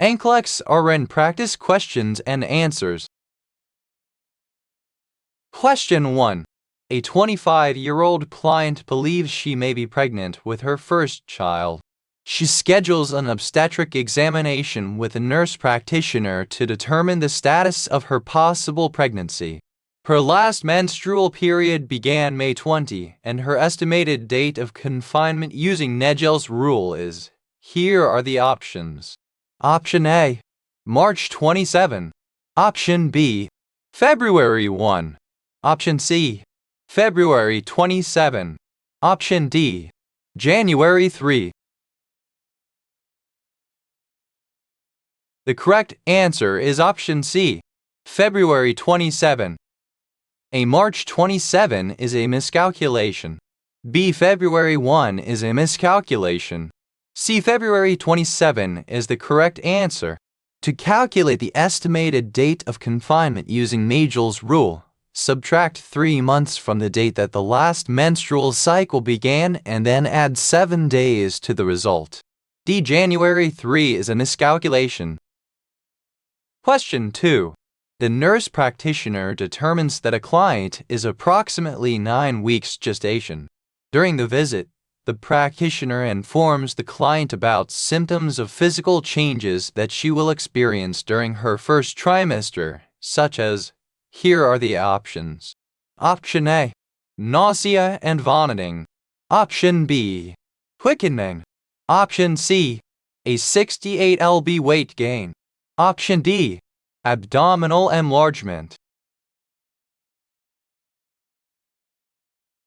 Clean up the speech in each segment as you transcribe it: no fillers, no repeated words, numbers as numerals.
NCLEX RN practice questions and answers. Question 1. A 25-year-old client believes she may be pregnant with her first child. She schedules an obstetric examination with a nurse practitioner to determine the status of her possible pregnancy. Her last menstrual period began May 20, and her estimated date of confinement using Negel's rule is. Here are the options. Option A, March 27. Option B, February 1. Option C, February 27. Option D, January 3. The correct answer is option C, February 27. A March 27 is a miscalculation. B. February 1 is a miscalculation. C. February 27 is the correct answer. To calculate the estimated date of confinement using Negel's rule, subtract 3 months from the date that the last menstrual cycle began and then add 7 days to the result. D. January 3 is a miscalculation. Question 2. The nurse practitioner determines that a client is approximately 9 weeks gestation. During the visit, the practitioner informs the client about symptoms of physical changes that she will experience during her first trimester, such as, here are the options. Option A, nausea and vomiting. Option B, quickening. Option C, a 68 lb weight gain. Option D, abdominal enlargement.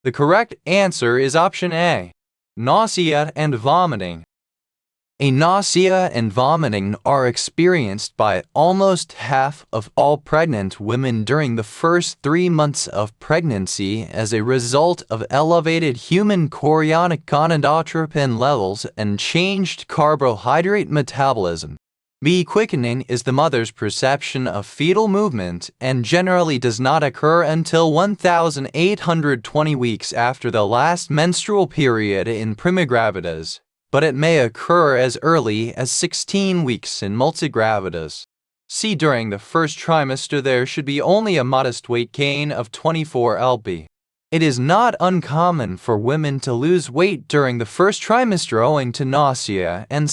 The correct answer is option A, nausea and vomiting. A nausea and vomiting are experienced by almost half of all pregnant women during the first 3 months of pregnancy as a result of elevated human chorionic gonadotropin levels and changed carbohydrate metabolism. B. Quickening is the mother's perception of fetal movement and generally does not occur until 1,820 weeks after the last menstrual period in primigravidas, but it may occur as early as 16 weeks in multigravidas. C. During the first trimester there should be only a modest weight gain of 24 lb. It is not uncommon for women to lose weight during the first trimester owing to nausea and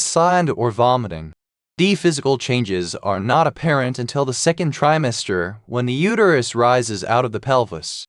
or vomiting. D. Physical changes are not apparent until the second trimester when the uterus rises out of the pelvis.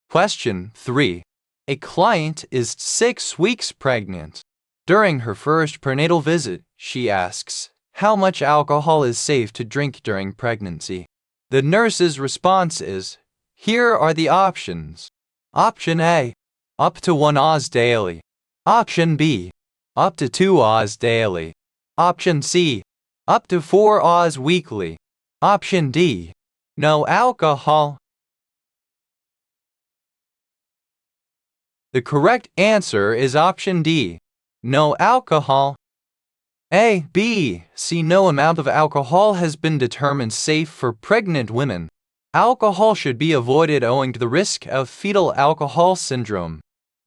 Question 3. A client is 6 weeks pregnant. During her first prenatal visit, she asks, how much alcohol is safe to drink during pregnancy? The nurse's response is, here are the options. Option A, up to 1 Oz daily. Option B, up to 2 Oz daily. Option C, up to 4 Oz weekly. Option D, no alcohol. The correct answer is option D, no alcohol. A, B, C. No amount of alcohol has been determined safe for pregnant women. Alcohol should be avoided owing to the risk of fetal alcohol syndrome.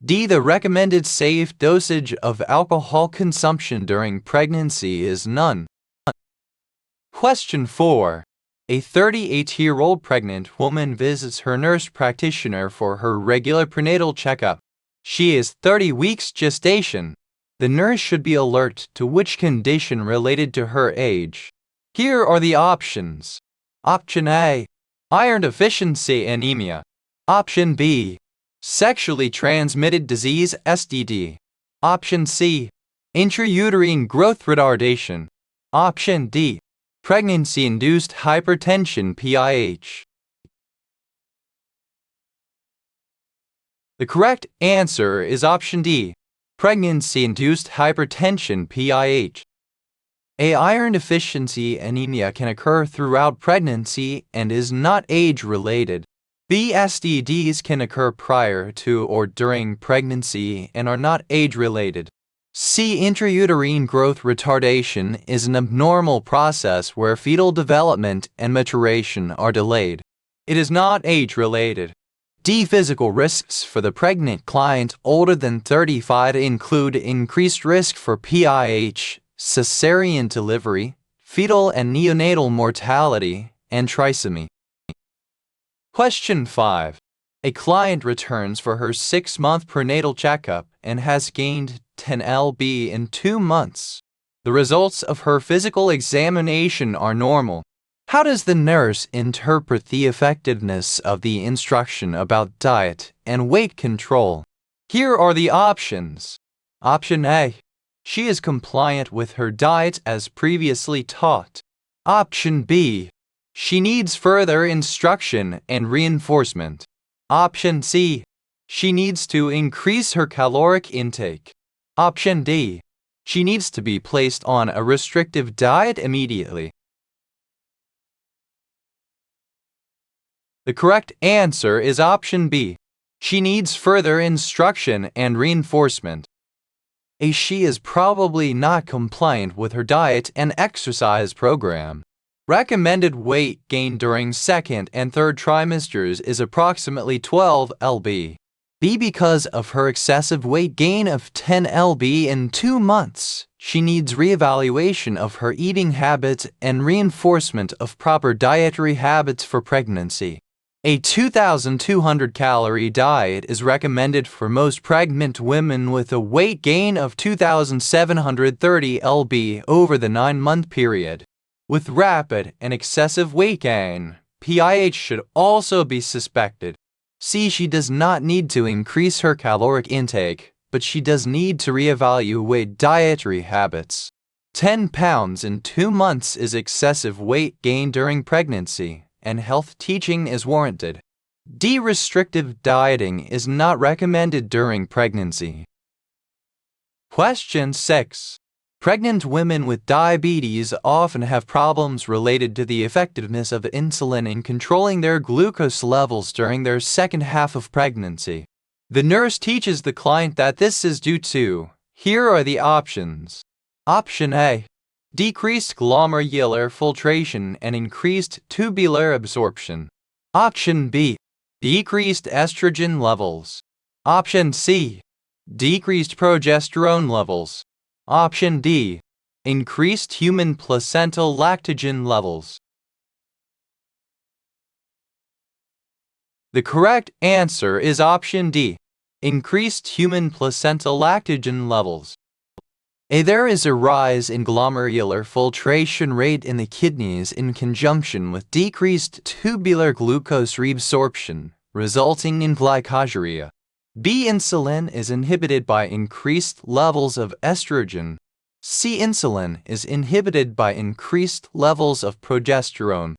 D. The recommended safe dosage of alcohol consumption during pregnancy is none. Question 4. A 38-year-old pregnant woman visits her nurse practitioner for her regular prenatal checkup. She is 30 weeks gestation. The nurse should be alert to which condition related to her age. Here are the options. Option A, iron deficiency anemia. Option B, sexually transmitted disease STD. Option C, intrauterine growth retardation. Option D, pregnancy-induced hypertension PIH. The correct answer is option D, pregnancy-induced hypertension PIH. A iron deficiency anemia can occur throughout pregnancy and is not age-related. B. STDs can occur prior to or during pregnancy and are not age-related. C. Intrauterine growth retardation is an abnormal process where fetal development and maturation are delayed. It is not age-related. D. Physical risks for the pregnant client older than 35 include increased risk for PIH, cesarean delivery, fetal and neonatal mortality, and trisomy. Question 5. A client returns for her 6-month prenatal checkup and has gained 10 lb in 2 months. The results of her physical examination are normal. How does the nurse interpret the effectiveness of the instruction about diet and weight control? Here are the options. Option A. She is compliant with her diet as previously taught. Option B. She needs further instruction and reinforcement. Option C. She needs to increase her caloric intake. Option D. She needs to be placed on a restrictive diet immediately. The correct answer is option B. She needs further instruction and reinforcement. She is probably not compliant with her diet and exercise program. Recommended weight gain during 2nd and 3rd trimesters is approximately 12 lb. B. Because of her excessive weight gain of 10 lb in 2 months, she needs reevaluation of her eating habits and reinforcement of proper dietary habits for pregnancy. A 2,200 calorie diet is recommended for most pregnant women with a weight gain of 2,730 lb over the 9-month period. With rapid and excessive weight gain, PIH should also be suspected. C. She does not need to increase her caloric intake, but she does need to reevaluate dietary habits. 10 pounds in 2 months is excessive weight gain during pregnancy, and health teaching is warranted. D. Restrictive dieting is not recommended during pregnancy. Question 6. Pregnant women with diabetes often have problems related to the effectiveness of insulin in controlling their glucose levels during their second half of pregnancy. The nurse teaches the client that this is due to, here are the options. Option A. Decreased glomerular filtration and increased tubular absorption. Option B. Decreased estrogen levels. Option C. Decreased progesterone levels. Option D. Increased human placental lactogen levels. The correct answer is option D. Increased human placental lactogen levels. There is a rise in glomerular filtration rate in the kidneys in conjunction with decreased tubular glucose reabsorption, resulting in glycosuria. B. Insulin is inhibited by increased levels of estrogen. C. Insulin is inhibited by increased levels of progesterone.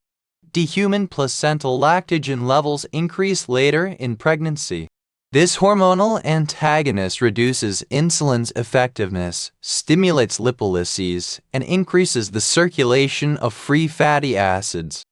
D. Human placental lactogen levels increase later in pregnancy. This hormonal antagonist reduces insulin's effectiveness, stimulates lipolysis, and increases the circulation of free fatty acids.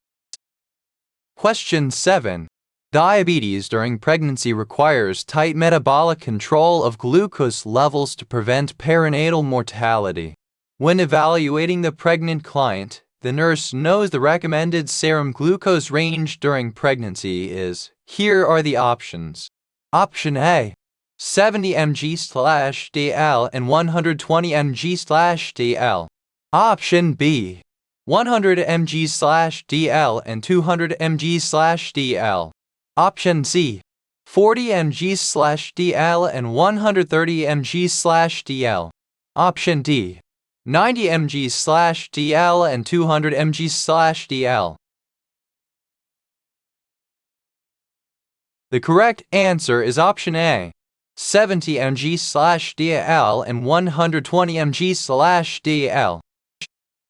Question 7. Diabetes during pregnancy requires tight metabolic control of glucose levels to prevent perinatal mortality. When evaluating the pregnant client, the nurse knows the recommended serum glucose range during pregnancy is. Here are the options. Option A. 70 mg/dl and 120 mg/dl. Option B. 100 mg/dl and 200 mg/dl. Option C. 40 mg/dl and 130 mg/dl. Option D. 90 mg/dl and 200 mg/dl. The correct answer is option A. 70 mg/dl and 120 mg/dl.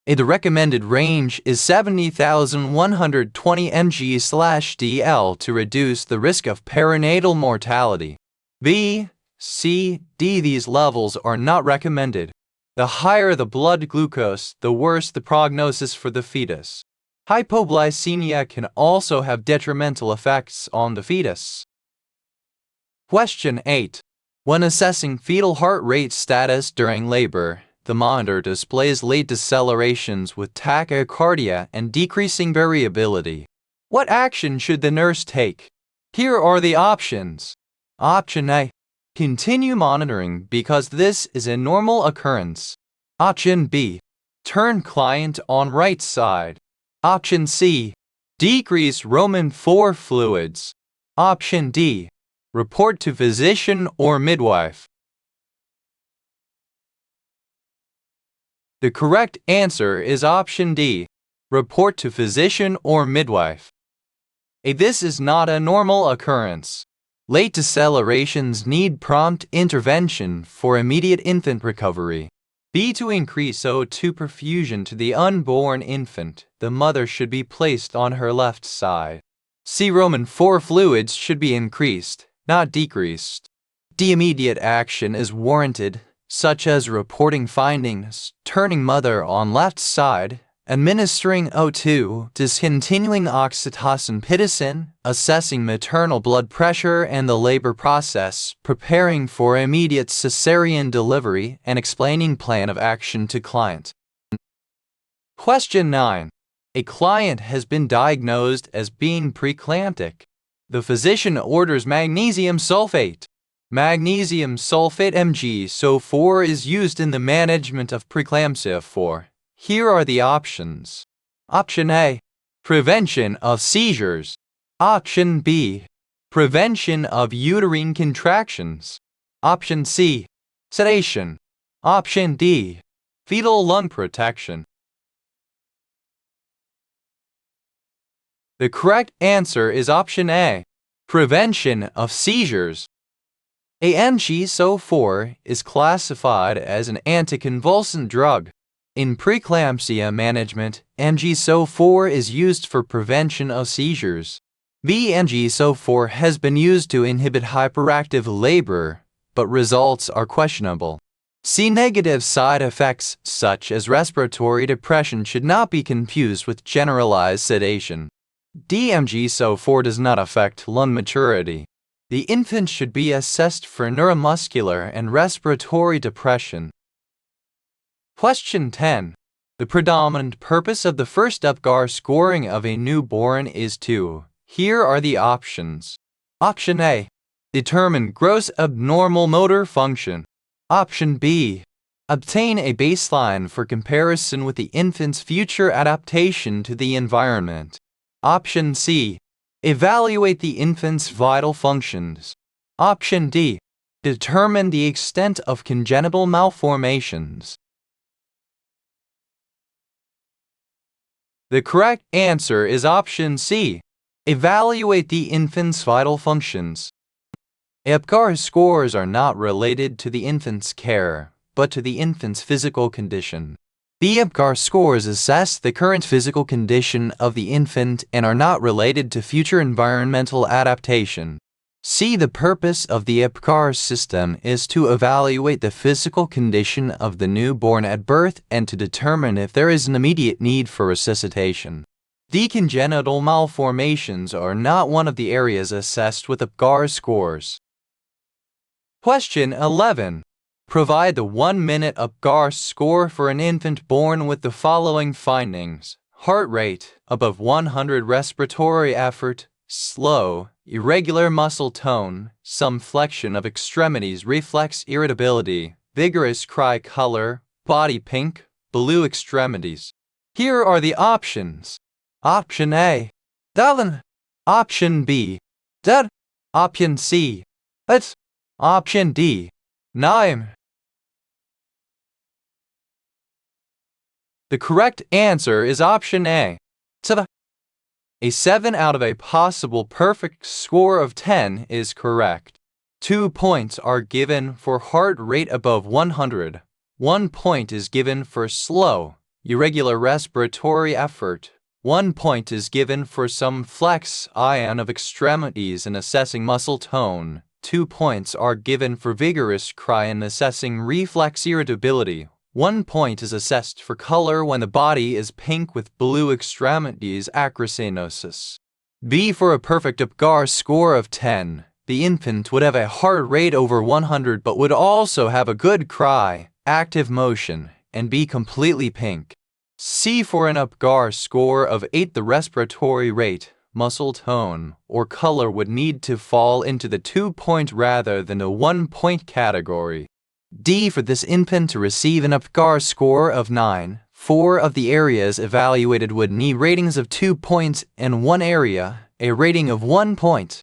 The recommended range is 70,120 mg/dl to reduce the risk of perinatal mortality. B, C, D. These levels are not recommended. The higher the blood glucose, the worse the prognosis for the fetus. Hypoglycemia can also have detrimental effects on the fetus. Question 8. When assessing fetal heart rate status during labor, the monitor displays late decelerations with tachycardia and decreasing variability. What action should the nurse take? Here are the options. Option A. Continue monitoring because this is a normal occurrence. Option B. Turn client on right side. Option C. Decrease Roman 4 fluids. Option D. Report to physician or midwife. The correct answer is option D. Report to physician or midwife. This is not a normal occurrence. Late decelerations need prompt intervention for immediate infant recovery. B. To increase O2 perfusion to the unborn infant, the mother should be placed on her left side. C. Roman 4 fluids should be increased, not decreased. D. Immediate action is warranted, such as reporting findings, turning mother on left side, administering O2, discontinuing oxytocin-pitocin, assessing maternal blood pressure and the labor process, preparing for immediate cesarean delivery, and explaining plan of action to client. Question 9. A client has been diagnosed as being preeclamptic. The physician orders magnesium sulfate. Magnesium sulfate MgSO4 is used in the management of preeclampsia for. Here are the options. Option A. Prevention of seizures. Option B. Prevention of uterine contractions. Option C. Sedation. Option D. Fetal lung protection. The correct answer is option A. Prevention of seizures. MgSO4 is classified as an anticonvulsant drug. In preeclampsia management, MgSO4 is used for prevention of seizures. MgSO4 has been used to inhibit hyperactive labor, but results are questionable. Negative side effects such as respiratory depression should not be confused with generalized sedation. MgSO4 does not affect lung maturity. The infant should be assessed for neuromuscular and respiratory depression. Question 10. The predominant purpose of the first UPGAR scoring of a newborn is to. Here are the options. Option A. Determine gross abnormal motor function. Option B. Obtain a baseline for comparison with the infant's future adaptation to the environment. Option C. Evaluate the infant's vital functions. Option D. Determine the extent of congenital malformations. The correct answer is option C. Evaluate the infant's vital functions. UPGAR scores are not related to the infant's care, but to the infant's physical condition. The UPGAR scores assess the current physical condition of the infant and are not related to future environmental adaptation. The purpose of the UPGAR system is to evaluate the physical condition of the newborn at birth and to determine if there is an immediate need for resuscitation. The congenital malformations are not one of the areas assessed with UPGAR scores. Question 11. Provide the 1-minute UPGAR score for an infant born with the following findings: heart rate above 100, respiratory effort slow, irregular muscle tone, some flexion of extremities, reflex irritability, vigorous cry, color, body pink, blue extremities. Here are the options. Option A. Dalen. Option B. Dead. Option C. It's. Option D. Naim. The correct answer is option A. A 7 out of a possible perfect score of 10 is correct. 2 points are given for heart rate above 100. 1 point is given for slow, irregular respiratory effort. 1 point is given for some flexion of extremities in assessing muscle tone. 2 points are given for vigorous cry in assessing reflex irritability. 1 point is assessed for color when the body is pink with blue extremities, acrocinosis. B. For a perfect UPGAR score of 10, the infant would have a heart rate over 100 but would also have a good cry, active motion, and be completely pink. C. For an UPGAR score of 8, the respiratory rate, muscle tone, or color would need to fall into the 2-point rather than the 1-point category. D. For this infant to receive an APGAR score of 9, 4 of the areas evaluated would need ratings of 2 points and 1 area, a rating of 1 point.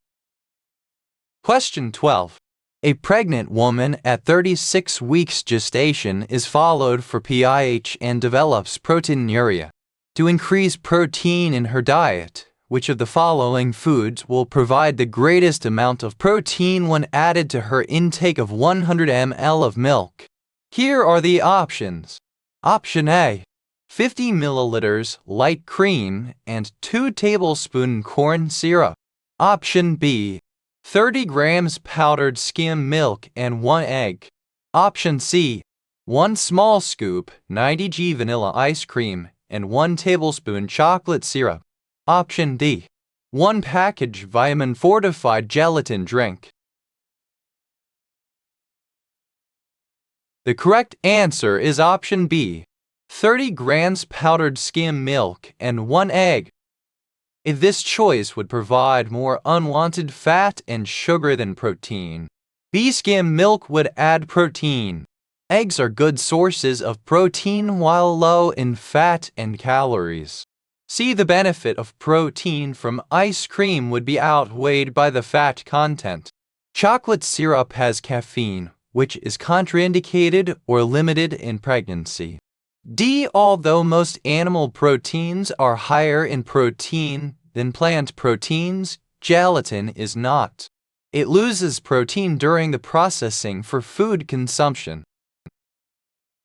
Question 12. A pregnant woman at 36 weeks gestation is followed for PIH and develops proteinuria. To increase protein in her diet, which of the following foods will provide the greatest amount of protein when added to her intake of 100 ml of milk? Here are the options. Option A, 50 milliliters light cream and 2 tablespoons corn syrup. Option B, 30 grams powdered skim milk and 1 egg. Option C, 1 small scoop 90g vanilla ice cream and 1 tablespoon chocolate syrup. Option D, 1 package vitamin-fortified gelatin drink. The correct answer is option B, 30 grams powdered skim milk and 1 egg. If this choice would provide more unwanted fat and sugar than protein, B. Skim milk would add protein. Eggs are good sources of protein while low in fat and calories. C. The benefit of protein from ice cream would be outweighed by the fat content. Chocolate syrup has caffeine, which is contraindicated or limited in pregnancy. D. Although most animal proteins are higher in protein than plant proteins, gelatin is not. It loses protein during the processing for food consumption.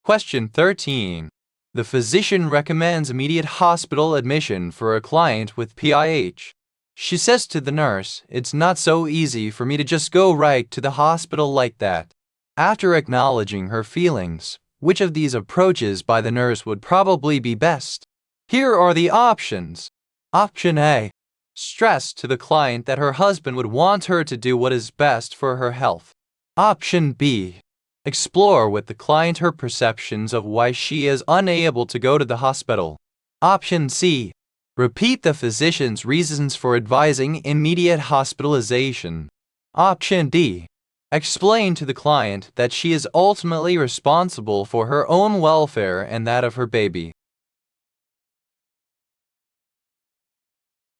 Question 13. The physician recommends immediate hospital admission for a client with PIH. She says to the nurse, "It's not so easy for me to just go right to the hospital like that." After acknowledging her feelings, which of these approaches by the nurse would probably be best? Here are the options. Option A, stress to the client that her husband would want her to do what is best for her health. Option B, explore with the client her perceptions of why she is unable to go to the hospital. Option C, repeat the physician's reasons for advising immediate hospitalization. Option D, explain to the client that she is ultimately responsible for her own welfare and that of her baby.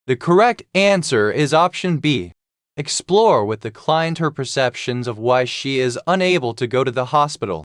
The correct answer is option B. Explore with the client her perceptions of why she is unable to go to the hospital.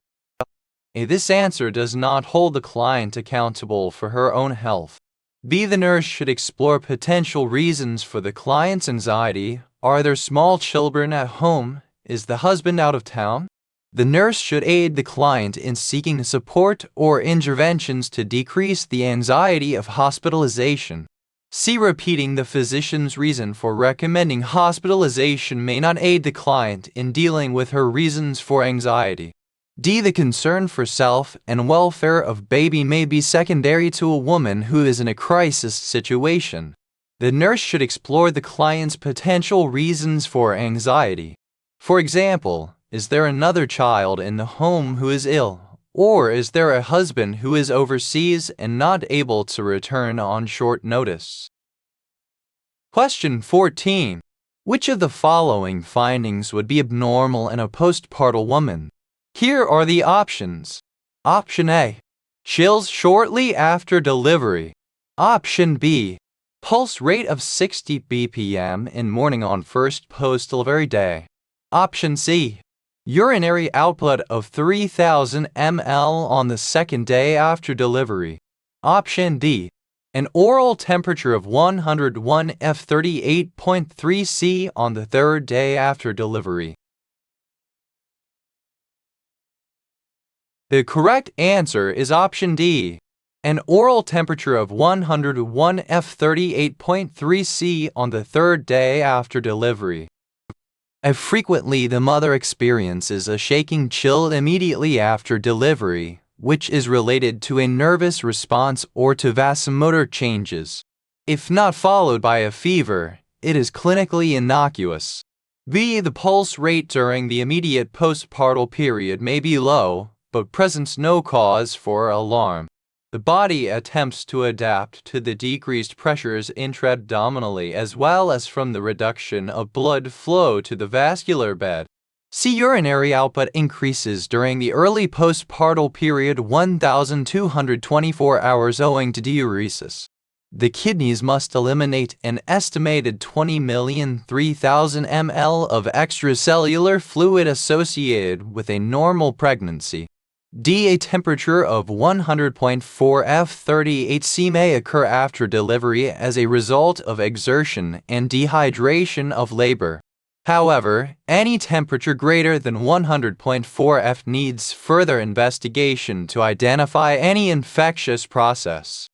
This answer does not hold the client accountable for her own health. B. The nurse should explore potential reasons for the client's anxiety. Are there small children at home? Is the husband out of town? The nurse should aid the client in seeking support or interventions to decrease the anxiety of hospitalization. C. Repeating the physician's reason for recommending hospitalization may not aid the client in dealing with her reasons for anxiety. D. The concern for self and welfare of baby may be secondary to a woman who is in a crisis situation. The nurse should explore the client's potential reasons for anxiety. For example, is there another child in the home who is ill? Or is there a husband who is overseas and not able to return on short notice? Question 14. Which of the following findings would be abnormal in a postpartum woman? Here are the options. Option A, chills shortly after delivery. Option B, pulse rate of 60 bpm in morning on first post-delivery day. Option C, urinary output of 3,000 ml on the second day after delivery. Option D, an oral temperature of 101 F38.3 C on the third day after delivery. The correct answer is option D, an oral temperature of 101 F38.3 C on the third day after delivery. Frequently, the mother experiences a shaking chill immediately after delivery, which is related to a nervous response or to vasomotor changes. If not followed by a fever, it is clinically innocuous. B. The pulse rate during the immediate postpartum period may be low, but presents no cause for alarm. The body attempts to adapt to the decreased pressures intra-abdominally as well as from the reduction of blood flow to the vascular bed. C. Urinary output increases during the early postpartum period 1,224 hours owing to diuresis. The kidneys must eliminate an estimated 20,003,000 ml of extracellular fluid associated with a normal pregnancy. D. A temperature of 100.4 F38C may occur after delivery as a result of exertion and dehydration of labor. However, any temperature greater than 100.4 F needs further investigation to identify any infectious process.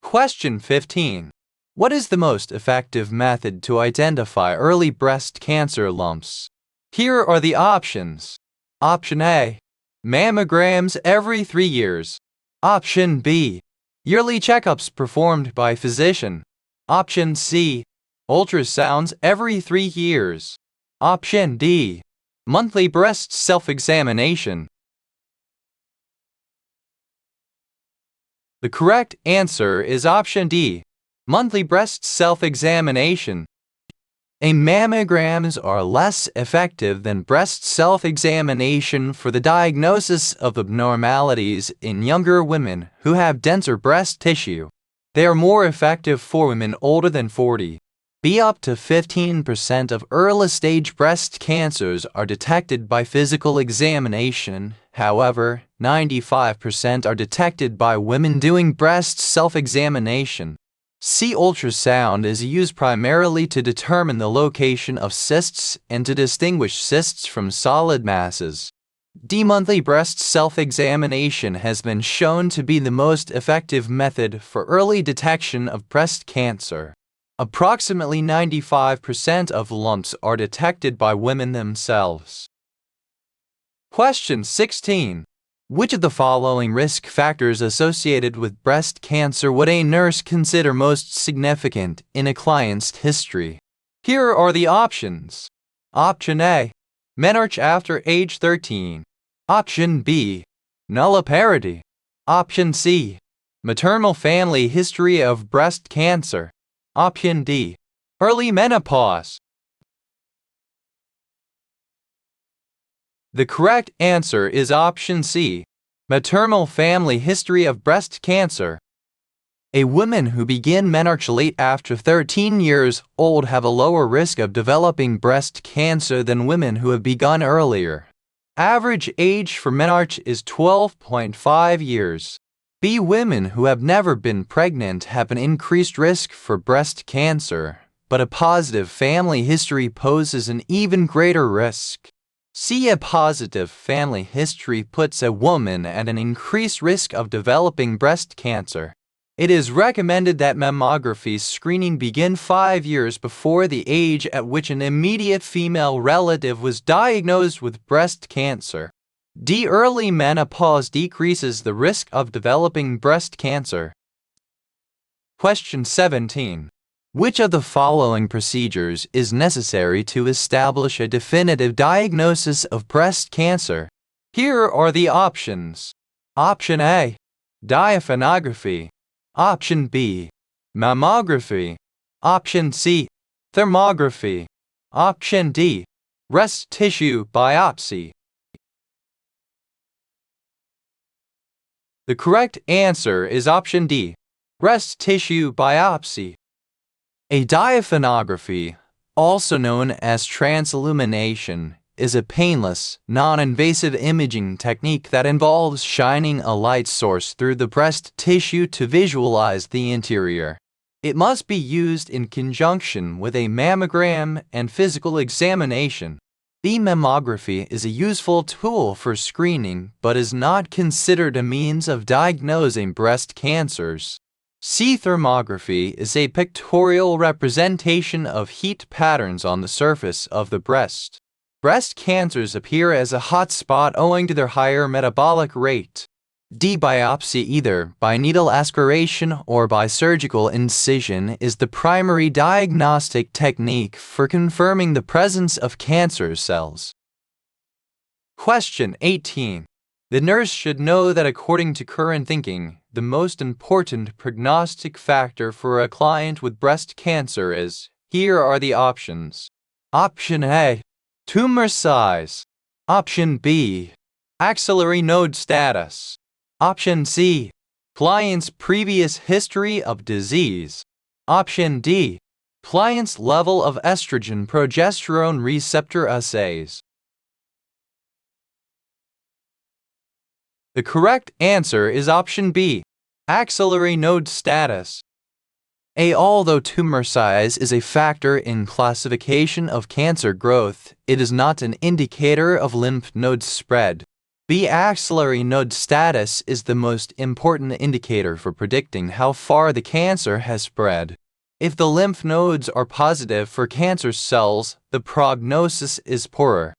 Question 15. What is the most effective method to identify early breast cancer lumps? Here are the options. Option A. Mammograms every 3 years. Option B. Yearly checkups performed by physician. Option C. Ultrasounds every 3 years. Option D. Monthly breast self-examination. The correct answer is option D. Monthly breast self-examination. Mammograms are less effective than breast self-examination for the diagnosis of abnormalities in younger women who have denser breast tissue. They are more effective for women older than 40. Up to 15% of early-stage breast cancers are detected by physical examination. However, 95% are detected by women doing breast self-examination. C. Ultrasound is used primarily to determine the location of cysts and to distinguish cysts from solid masses. D. Monthly breast self-examination has been shown to be the most effective method for early detection of breast cancer. Approximately 95% of lumps are detected by women themselves. Question 16. Which of the following risk factors associated with breast cancer would a nurse consider most significant in a client's history? Here are the options. Option A. Menarche after age 13. Option B. Nulliparity. Option C. Maternal family history of breast cancer. Option D. Early menopause. The correct answer is option C. Maternal family history of breast cancer. Women who begin menarche late after 13 years old have a lower risk of developing breast cancer than women who have begun earlier. Average age for menarche is 12.5 years. Women who have never been pregnant have an increased risk for breast cancer, but a positive family history poses an even greater risk. A positive family history puts a woman at an increased risk of developing breast cancer. It is recommended that mammography screening begin 5 years before the age at which an immediate female relative was diagnosed with breast cancer. D. Early menopause decreases the risk of developing breast cancer. Question 17. Which of the following procedures is necessary to establish a definitive diagnosis of breast cancer? Here are the options. Option A. Diaphanography. Option B. Mammography. Option C. Thermography. Option D. Breast tissue biopsy. The correct answer is option D. Breast tissue biopsy. Diaphanography, also known as transillumination, is a painless, non-invasive imaging technique that involves shining a light source through the breast tissue to visualize the interior. It must be used in conjunction with a mammogram and physical examination. The mammography is a useful tool for screening but is not considered a means of diagnosing breast cancers. Thermography is a pictorial representation of heat patterns on the surface of the breast. Breast cancers appear as a hot spot owing to their higher metabolic rate. Biopsy, either by needle aspiration or by surgical incision, is the primary diagnostic technique for confirming the presence of cancer cells. Question 18. The nurse should know that according to current thinking, the most important prognostic factor for a client with breast cancer is, here are the options. Option A. Tumor size. Option B. Axillary node status. Option C. Client's previous history of disease. Option D. Client's level of estrogen-progesterone receptor assays. The correct answer is option B. Axillary node status. Although tumor size is a factor in classification of cancer growth, it is not an indicator of lymph node spread. B. Axillary node status is the most important indicator for predicting how far the cancer has spread. If the lymph nodes are positive for cancer cells, the prognosis is poorer.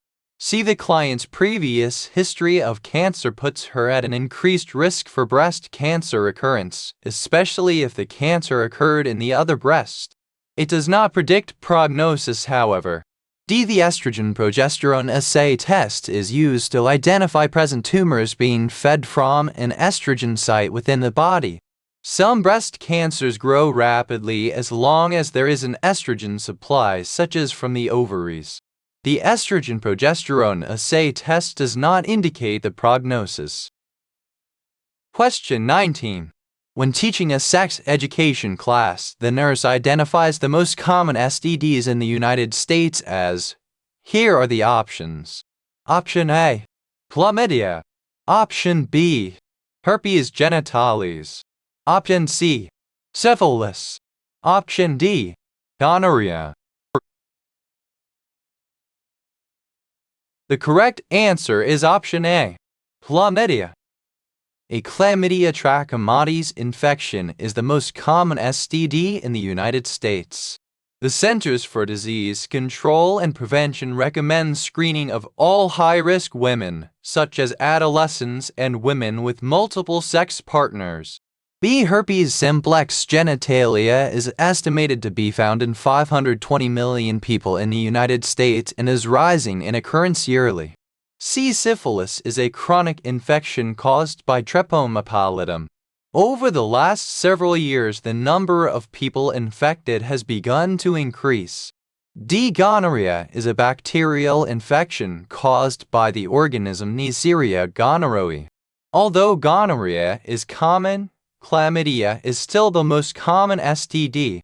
See, the client's previous history of cancer puts her at an increased risk for breast cancer recurrence, especially if the cancer occurred in the other breast. It does not predict prognosis, however. D. The estrogen-progesterone assay test is used to identify present tumors being fed from an estrogen site within the body. Some breast cancers grow rapidly as long as there is an estrogen supply, such as from the ovaries. The estrogen-progesterone assay test does not indicate the prognosis. Question 19. When teaching a sex education class, the nurse identifies the most common STDs in the United States as. Here are the options. Option A. Chlamydia. Option B. Herpes genitalis. Option C. Syphilis. Option D. Gonorrhea. The correct answer is option A. Chlamydia. A Chlamydia trachomatis infection is the most common STD in the United States. The Centers for Disease Control and Prevention recommends screening of all high-risk women, such as adolescents and women with multiple sex partners. B. Herpes simplex genitalia is estimated to be found in 520 million people in the United States and is rising in occurrence yearly. C. Syphilis is a chronic infection caused by Treponema pallidum. Over the last several years, the number of people infected has begun to increase. D. Gonorrhea is a bacterial infection caused by the organism Neisseria gonorrhoeae. Although gonorrhea is common, chlamydia is still the most common STD.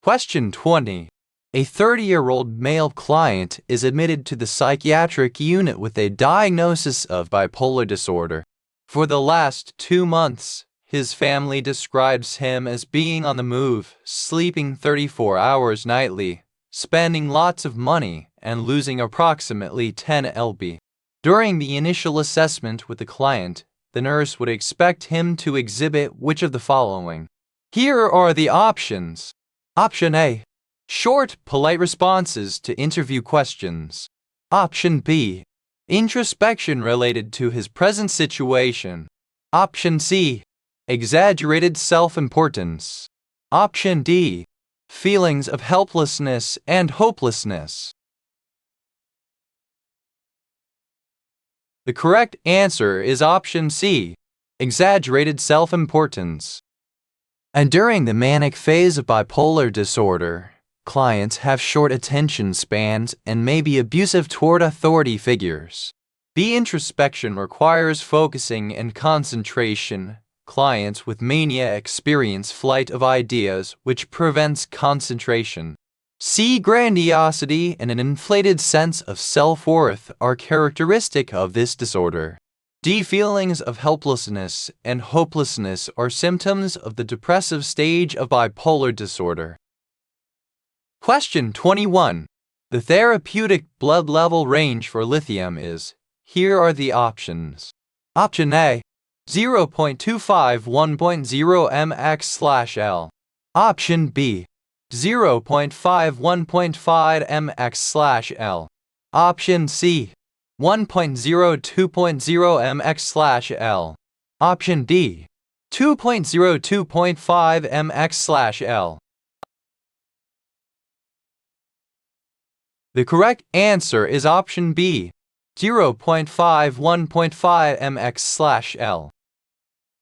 Question 20. A 30-year-old male client is admitted to the psychiatric unit with a diagnosis of bipolar disorder. For the last 2 months, his family describes him as being on the move, sleeping 34 hours nightly, spending lots of money, and losing approximately 10 lb. During the initial assessment with the client, the nurse would expect him to exhibit which of the following? Here are the options. Option A. Short, polite responses to interview questions. Option B. Introspection related to his present situation. Option C. Exaggerated self-importance. Option D. Feelings of helplessness and hopelessness. The correct answer is option C. Exaggerated self-importance. And during the manic phase of bipolar disorder, clients have short attention spans and may be abusive toward authority figures. B. Introspection requires focusing and concentration. Clients with mania experience flight of ideas, which prevents concentration. C. Grandiosity and an inflated sense of self-worth are characteristic of this disorder. D. Feelings of helplessness and hopelessness are symptoms of the depressive stage of bipolar disorder. Question 21. The therapeutic blood level range for lithium is. Here are the options. Option A. 0.25 1.0 mx/L. Option B. 0.5 1.5 mx/L. Option C. 1.0 2.0 mx/L. Option D. 2.0 2.5 mx/L. The correct answer is option B. 0.5 1.5 mx/L.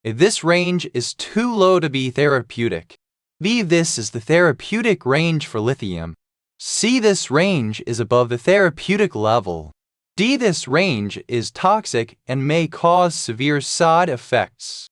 This range is too low to be therapeutic. B. This is the therapeutic range for lithium. C. This range is above the therapeutic level. D. This range is toxic and may cause severe side effects.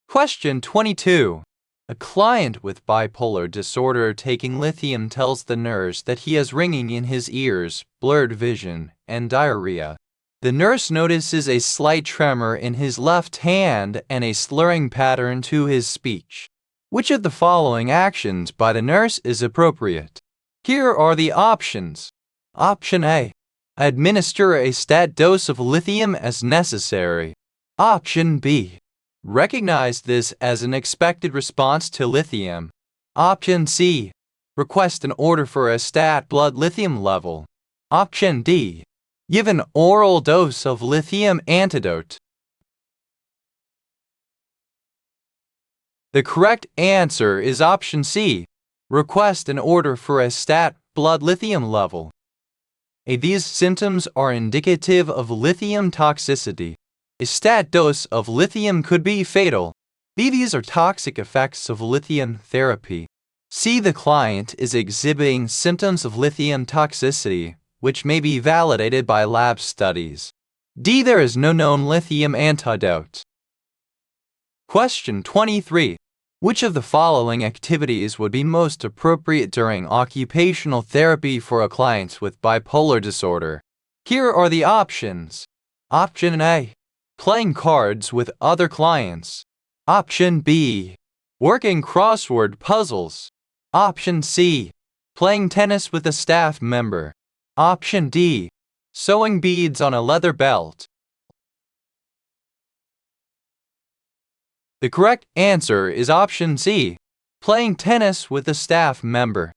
Question 22. A client with bipolar disorder taking lithium tells the nurse that he has ringing in his ears, blurred vision, and diarrhea. The nurse notices a slight tremor in his left hand and a slurring pattern to his speech. Which of the following actions by the nurse is appropriate? Here are the options. Option A. Administer a stat dose of lithium as necessary. Option B. Recognize this as an expected response to lithium. Option C. Request an order for a stat blood lithium level. Option D. Give an oral dose of lithium antidote. The correct answer is option C. Request an order for a stat blood lithium level. These symptoms are indicative of lithium toxicity. A stat dose of lithium could be fatal. These are toxic effects of lithium therapy. C. The client is exhibiting symptoms of lithium toxicity, which may be validated by lab studies. D. There is no known lithium antidote. Question 23. Which of the following activities would be most appropriate during occupational therapy for a client with bipolar disorder? Here are the options. Option A. Playing cards with other clients. Option B. Working crossword puzzles. Option C. Playing tennis with a staff member. Option D. Sewing beads on a leather belt. The correct answer is option C. Playing tennis with a staff member.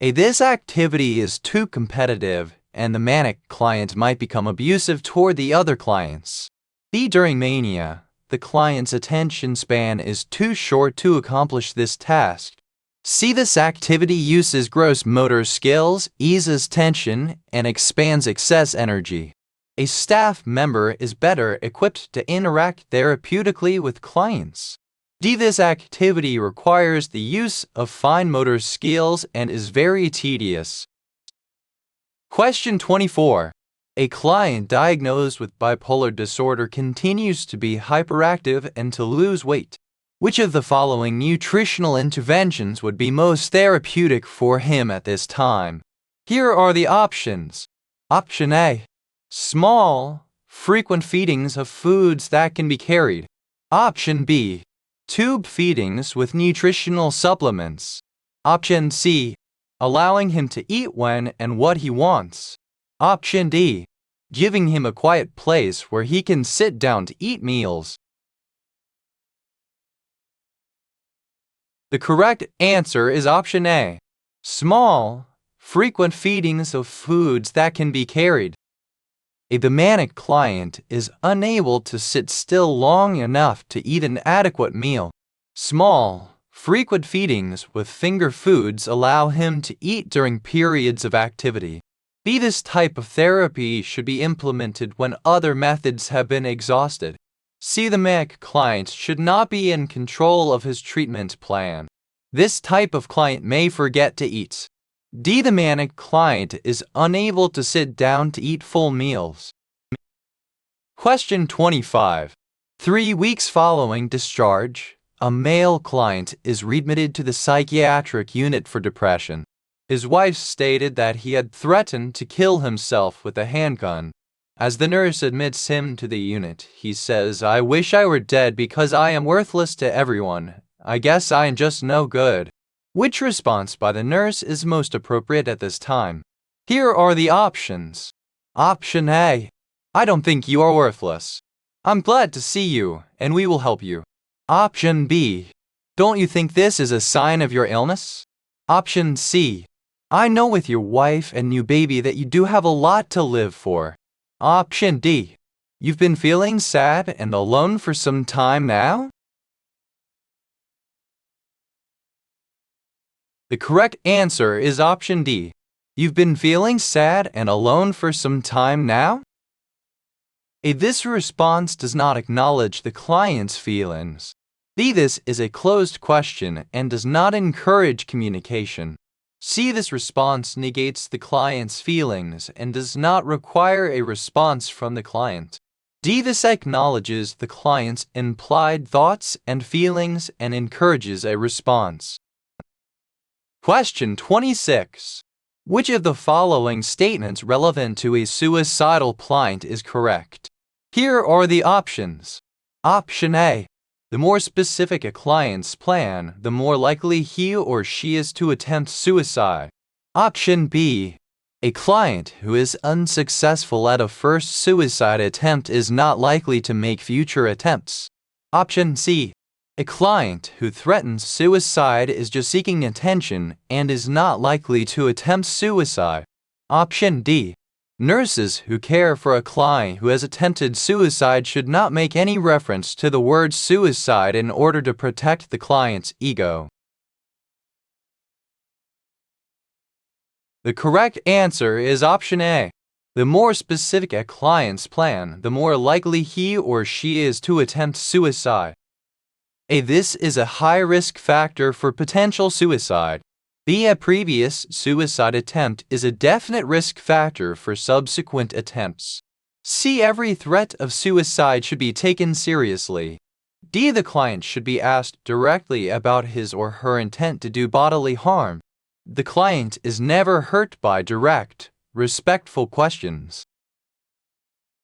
This activity is too competitive, and the manic client might become abusive toward the other clients. B. During mania, the client's attention span is too short to accomplish this task. C. This activity uses gross motor skills, eases tension, and expands excess energy. A staff member is better equipped to interact therapeutically with clients. D. This activity requires the use of fine motor skills and is very tedious. Question 24. A client diagnosed with bipolar disorder continues to be hyperactive and to lose weight. Which of the following nutritional interventions would be most therapeutic for him at this time? Here are the options. Option A. Small, frequent feedings of foods that can be carried. Option B. Tube feedings with nutritional supplements. Option C. Allowing him to eat when and what he wants. Option D. Giving him a quiet place where he can sit down to eat meals. The correct answer is option A. Small, frequent feedings of foods that can be carried. The manic client is unable to sit still long enough to eat an adequate meal. Small, frequent feedings with finger foods allow him to eat during periods of activity. This type of therapy should be implemented when other methods have been exhausted. C. The manic client should not be in control of his treatment plan. This type of client may forget to eat. D. The manic client is unable to sit down to eat full meals. Question 25. 3 weeks following discharge, a male client is readmitted to the psychiatric unit for depression. His wife stated that he had threatened to kill himself with a handgun. As the nurse admits him to the unit, he says, "I wish I were dead because I am worthless to everyone. I guess I am just no good." Which response by the nurse is most appropriate at this time? Here are the options. Option A. I don't think you are worthless. I'm glad to see you, and we will help you. Option B. Don't you think this is a sign of your illness? Option C. I know with your wife and new baby that you do have a lot to live for. Option D. You've been feeling sad and alone for some time now? The correct answer is option D. You've been feeling sad and alone for some time now? This response does not acknowledge the client's feelings. This is a closed question and does not encourage communication. C. This response negates the client's feelings and does not require a response from the client. D. This acknowledges the client's implied thoughts and feelings and encourages a response. Question 26. Which of the following statements relevant to a suicidal client is correct? Here are the options. Option A. The more specific a client's plan, the more likely he or she is to attempt suicide. Option B. A client who is unsuccessful at a first suicide attempt is not likely to make future attempts. Option C. A client who threatens suicide is just seeking attention and is not likely to attempt suicide. Option D. Nurses who care for a client who has attempted suicide should not make any reference to the word suicide in order to protect the client's ego. The correct answer is option A. The more specific a client's plan, the more likely he or she is to attempt suicide. A. This is a high-risk factor for potential suicide. B. A previous suicide attempt is a definite risk factor for subsequent attempts. C. Every threat of suicide should be taken seriously. D. The client should be asked directly about his or her intent to do bodily harm. The client is never hurt by direct, respectful questions.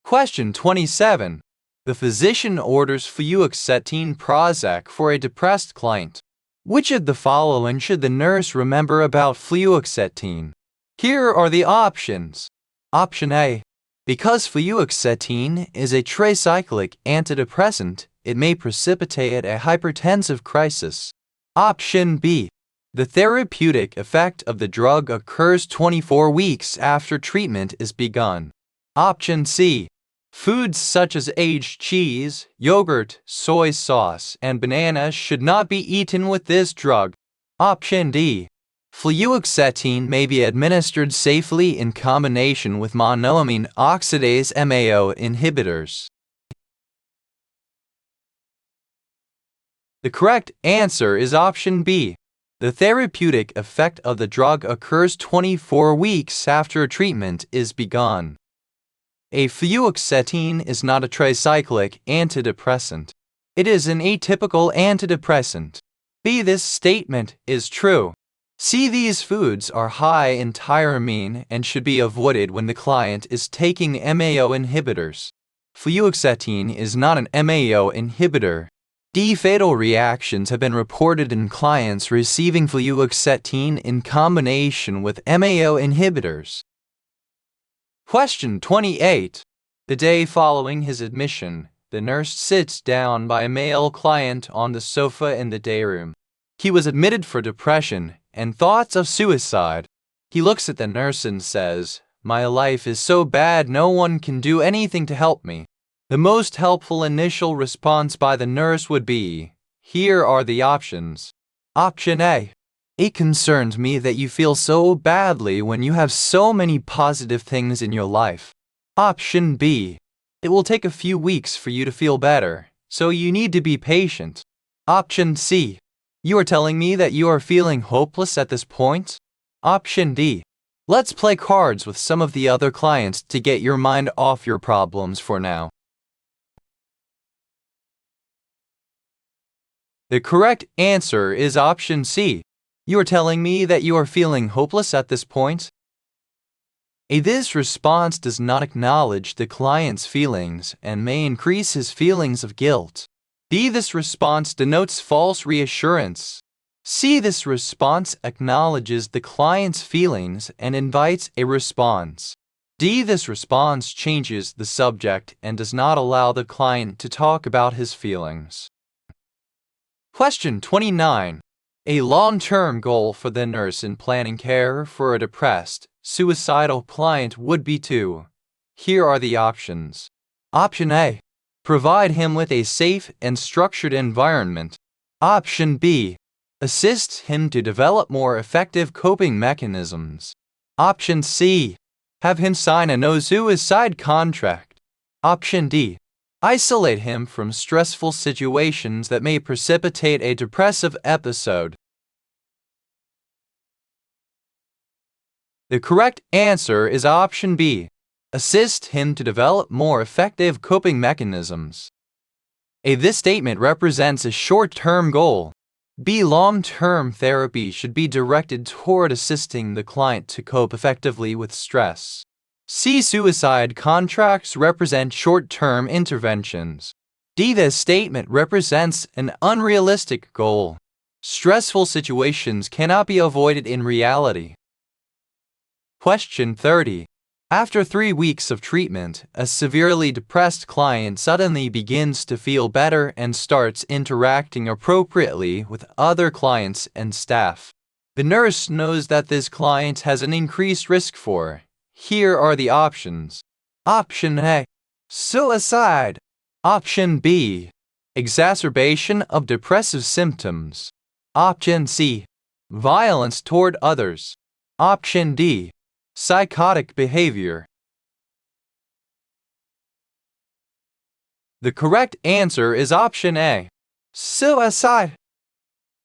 Question 27. The physician orders fluoxetine Prozac for a depressed client. Which of the following should the nurse remember about fluoxetine? Here are the options. Option A. Because fluoxetine is a tricyclic antidepressant, it may precipitate a hypertensive crisis. Option B. The therapeutic effect of the drug occurs 24 weeks after treatment is begun. Option C. Foods such as aged cheese, yogurt, soy sauce, and bananas should not be eaten with this drug. Option D. Fluoxetine may be administered safely in combination with monoamine oxidase MAO inhibitors. The correct answer is option B. The therapeutic effect of the drug occurs 24 weeks after treatment is begun. A fluoxetine is not a tricyclic antidepressant. It is an atypical antidepressant. B. This statement is true. C. These foods are high in tyramine and should be avoided when the client is taking MAO inhibitors. Fluoxetine is not an MAO inhibitor. D. Fatal reactions have been reported in clients receiving fluoxetine in combination with MAO inhibitors. Question 28. The day following his admission, the nurse sits down by a male client on the sofa in the day room. He was admitted for depression and thoughts of suicide. He looks at the nurse and says, "My life is so bad no one can do anything to help me." The most helpful initial response by the nurse would be, here are the options. Option A. It concerns me that you feel so badly when you have so many positive things in your life. Option B. It will take a few weeks for you to feel better, so you need to be patient. Option C. You are telling me that you are feeling hopeless at this point? Option D. Let's play cards with some of the other clients to get your mind off your problems for now. The correct answer is option C. You are telling me that you are feeling hopeless at this point? This response does not acknowledge the client's feelings and may increase his feelings of guilt. B. This response denotes false reassurance. C. This response acknowledges the client's feelings and invites a response. D. This response changes the subject and does not allow the client to talk about his feelings. Question 29. A long-term goal for the nurse in planning care for a depressed, suicidal client would be to. Here are the options. Option A. Provide him with a safe and structured environment. Option B. Assist him to develop more effective coping mechanisms. Option C. Have him sign a no-suicide contract. Option D. Isolate him from stressful situations that may precipitate a depressive episode. The correct answer is option B. Assist him to develop more effective coping mechanisms. A. This statement represents a short-term goal. B. Long-term therapy should be directed toward assisting the client to cope effectively with stress. C. Suicide contracts represent short-term interventions. D. This statement represents an unrealistic goal. Stressful situations cannot be avoided in reality. Question 30. After 3 weeks of treatment, a severely depressed client suddenly begins to feel better and starts interacting appropriately with other clients and staff. The nurse knows that this client has an increased risk for. Here are the options. Option A. Suicide. Option B. Exacerbation of depressive symptoms. Option C. Violence toward others. Option D. Psychotic behavior. The correct answer is option A. Suicide.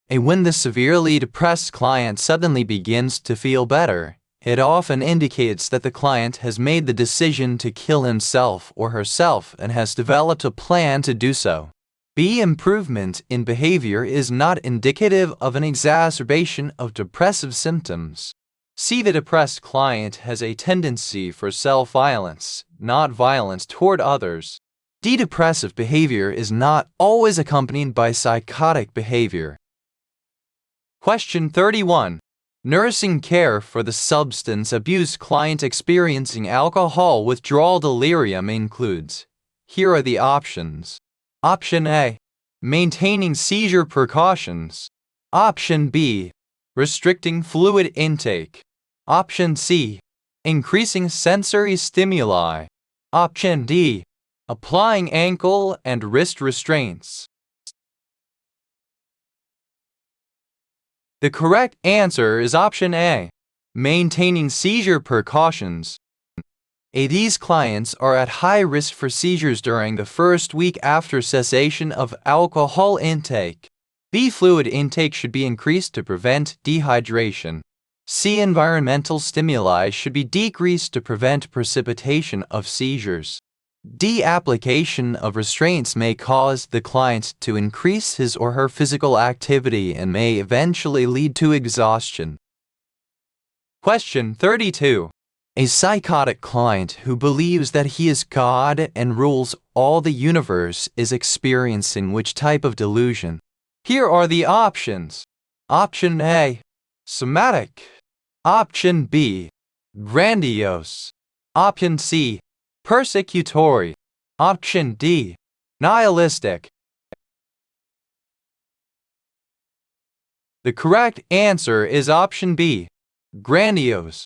When the severely depressed client suddenly begins to feel better, it often indicates that the client has made the decision to kill himself or herself and has developed a plan to do so. B. Improvement in behavior is not indicative of an exacerbation of depressive symptoms. C. The depressed client has a tendency for self-violence, not violence toward others. D. Depressive behavior is not always accompanied by psychotic behavior. Question 31. Nursing care for the substance abuse client experiencing alcohol withdrawal delirium includes. Here are the options. Option A. Maintaining seizure precautions. Option B. Restricting fluid intake. Option C. Increasing sensory stimuli. Option D. Applying ankle and wrist restraints. The correct answer is option A. Maintaining seizure precautions. These clients are at high risk for seizures during the first week after cessation of alcohol intake. B. Fluid intake should be increased to prevent dehydration. C. Environmental stimuli should be decreased to prevent precipitation of seizures. D. Application of restraints may cause the client to increase his or her physical activity and may eventually lead to exhaustion. Question 32. A psychotic client who believes that he is God and rules all the universe is experiencing which type of delusion? Here are the options. Option A. Somatic. Option B. Grandiose. Option C. Persecutory. Option D. Nihilistic. The correct answer is option B. Grandiose.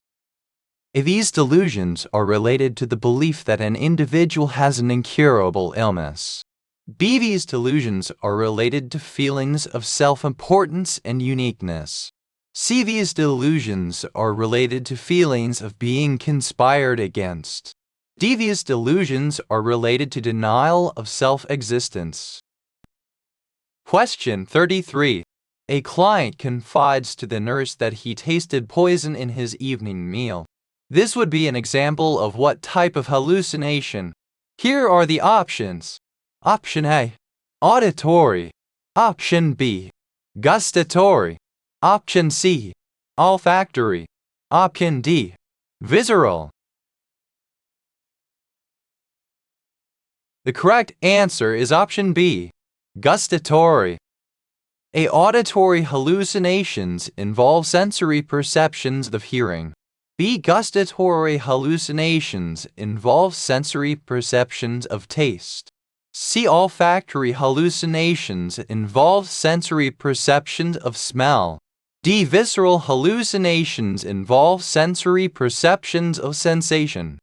These delusions are related to the belief that an individual has an incurable illness. B. These delusions are related to feelings of self-importance and uniqueness. C. These delusions are related to feelings of being conspired against. D. These delusions are related to denial of self-existence. Question 33. A client confides to the nurse that he tasted poison in his evening meal. This would be an example of what type of hallucination? Here are the options. Option A. Auditory. Option B. Gustatory. Option C. Olfactory. Option D. Visceral. The correct answer is option B. Gustatory. Auditory hallucinations involve sensory perceptions of hearing. B. Gustatory hallucinations involve sensory perceptions of taste. C. Olfactory hallucinations involve sensory perceptions of smell. D. Visceral hallucinations involve sensory perceptions of sensation.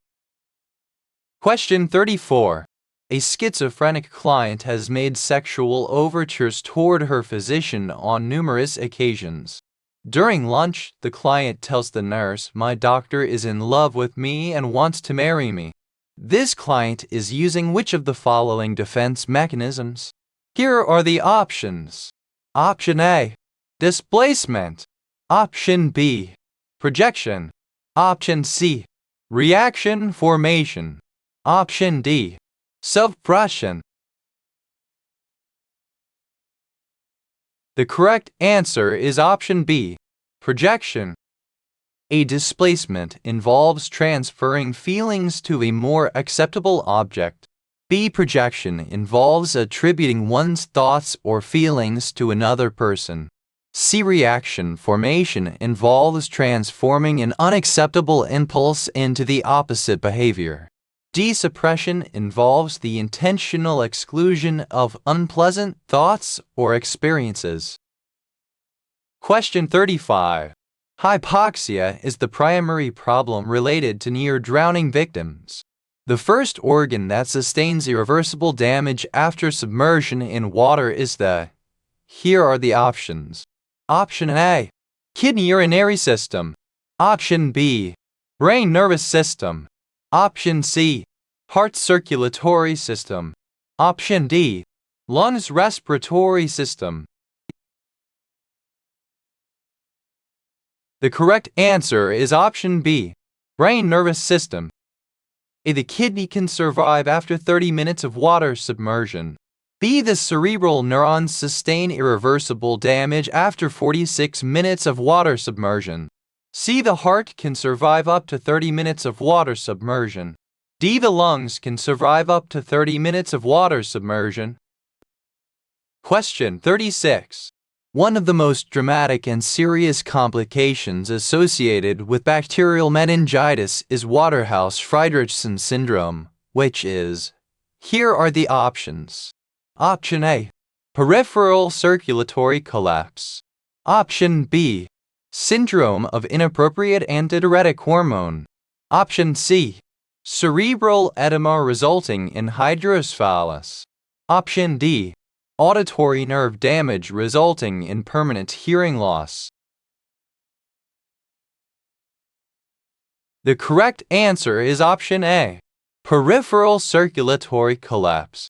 Question 34. A schizophrenic client has made sexual overtures toward her physician on numerous occasions. During lunch, the client tells the nurse, "My doctor is in love with me and wants to marry me." This client is using which of the following defense mechanisms? Here are the options. Option A. Displacement. Option B. Projection. Option C. Reaction formation. Option D. Suppression. The correct answer is option B. Projection. A displacement involves transferring feelings to a more acceptable object. B. Projection involves attributing one's thoughts or feelings to another person. C. Reaction formation involves transforming an unacceptable impulse into the opposite behavior. D. Suppression involves the intentional exclusion of unpleasant thoughts or experiences. Question 35. Hypoxia is the primary problem related to near-drowning victims. The first organ that sustains irreversible damage after submersion in water is the... Here are the options. Option A. Kidney urinary system. Option B. Brain nervous system. Option C. Heart circulatory system. Option D. Lungs respiratory system. The correct answer is option B. Brain nervous system. A. The kidney can survive after 30 minutes of water submersion. B. The cerebral neurons sustain irreversible damage after 46 minutes of water submersion. C. The heart can survive up to 30 minutes of water submersion. D. The lungs can survive up to 30 minutes of water submersion. Question 36. One of the most dramatic and serious complications associated with bacterial meningitis is Waterhouse-Friderichsen syndrome, which is... Here are the options. Option A. Peripheral circulatory collapse. Option B. Syndrome of inappropriate antidiuretic hormone. Option C. Cerebral edema resulting in hydrocephalus. Option D. Auditory nerve damage resulting in permanent hearing loss. The correct answer is option A. Peripheral circulatory collapse.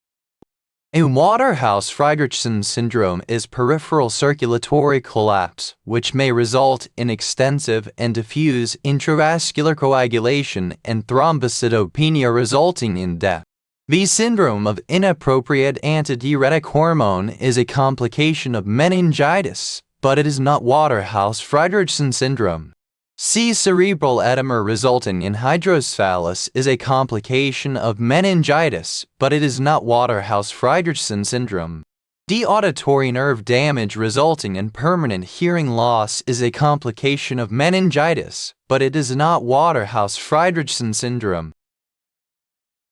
A Waterhouse-Friderichsen syndrome is peripheral circulatory collapse, which may result in extensive and diffuse intravascular coagulation and thrombocytopenia resulting in death. The syndrome of inappropriate antidiuretic hormone is a complication of meningitis, but it is not Waterhouse-Friderichsen syndrome. C. Cerebral edema resulting in hydrocephalus is a complication of meningitis, but it is not Waterhouse-Friderichsen syndrome. D. Auditory nerve damage resulting in permanent hearing loss is a complication of meningitis, but it is not Waterhouse-Friderichsen syndrome.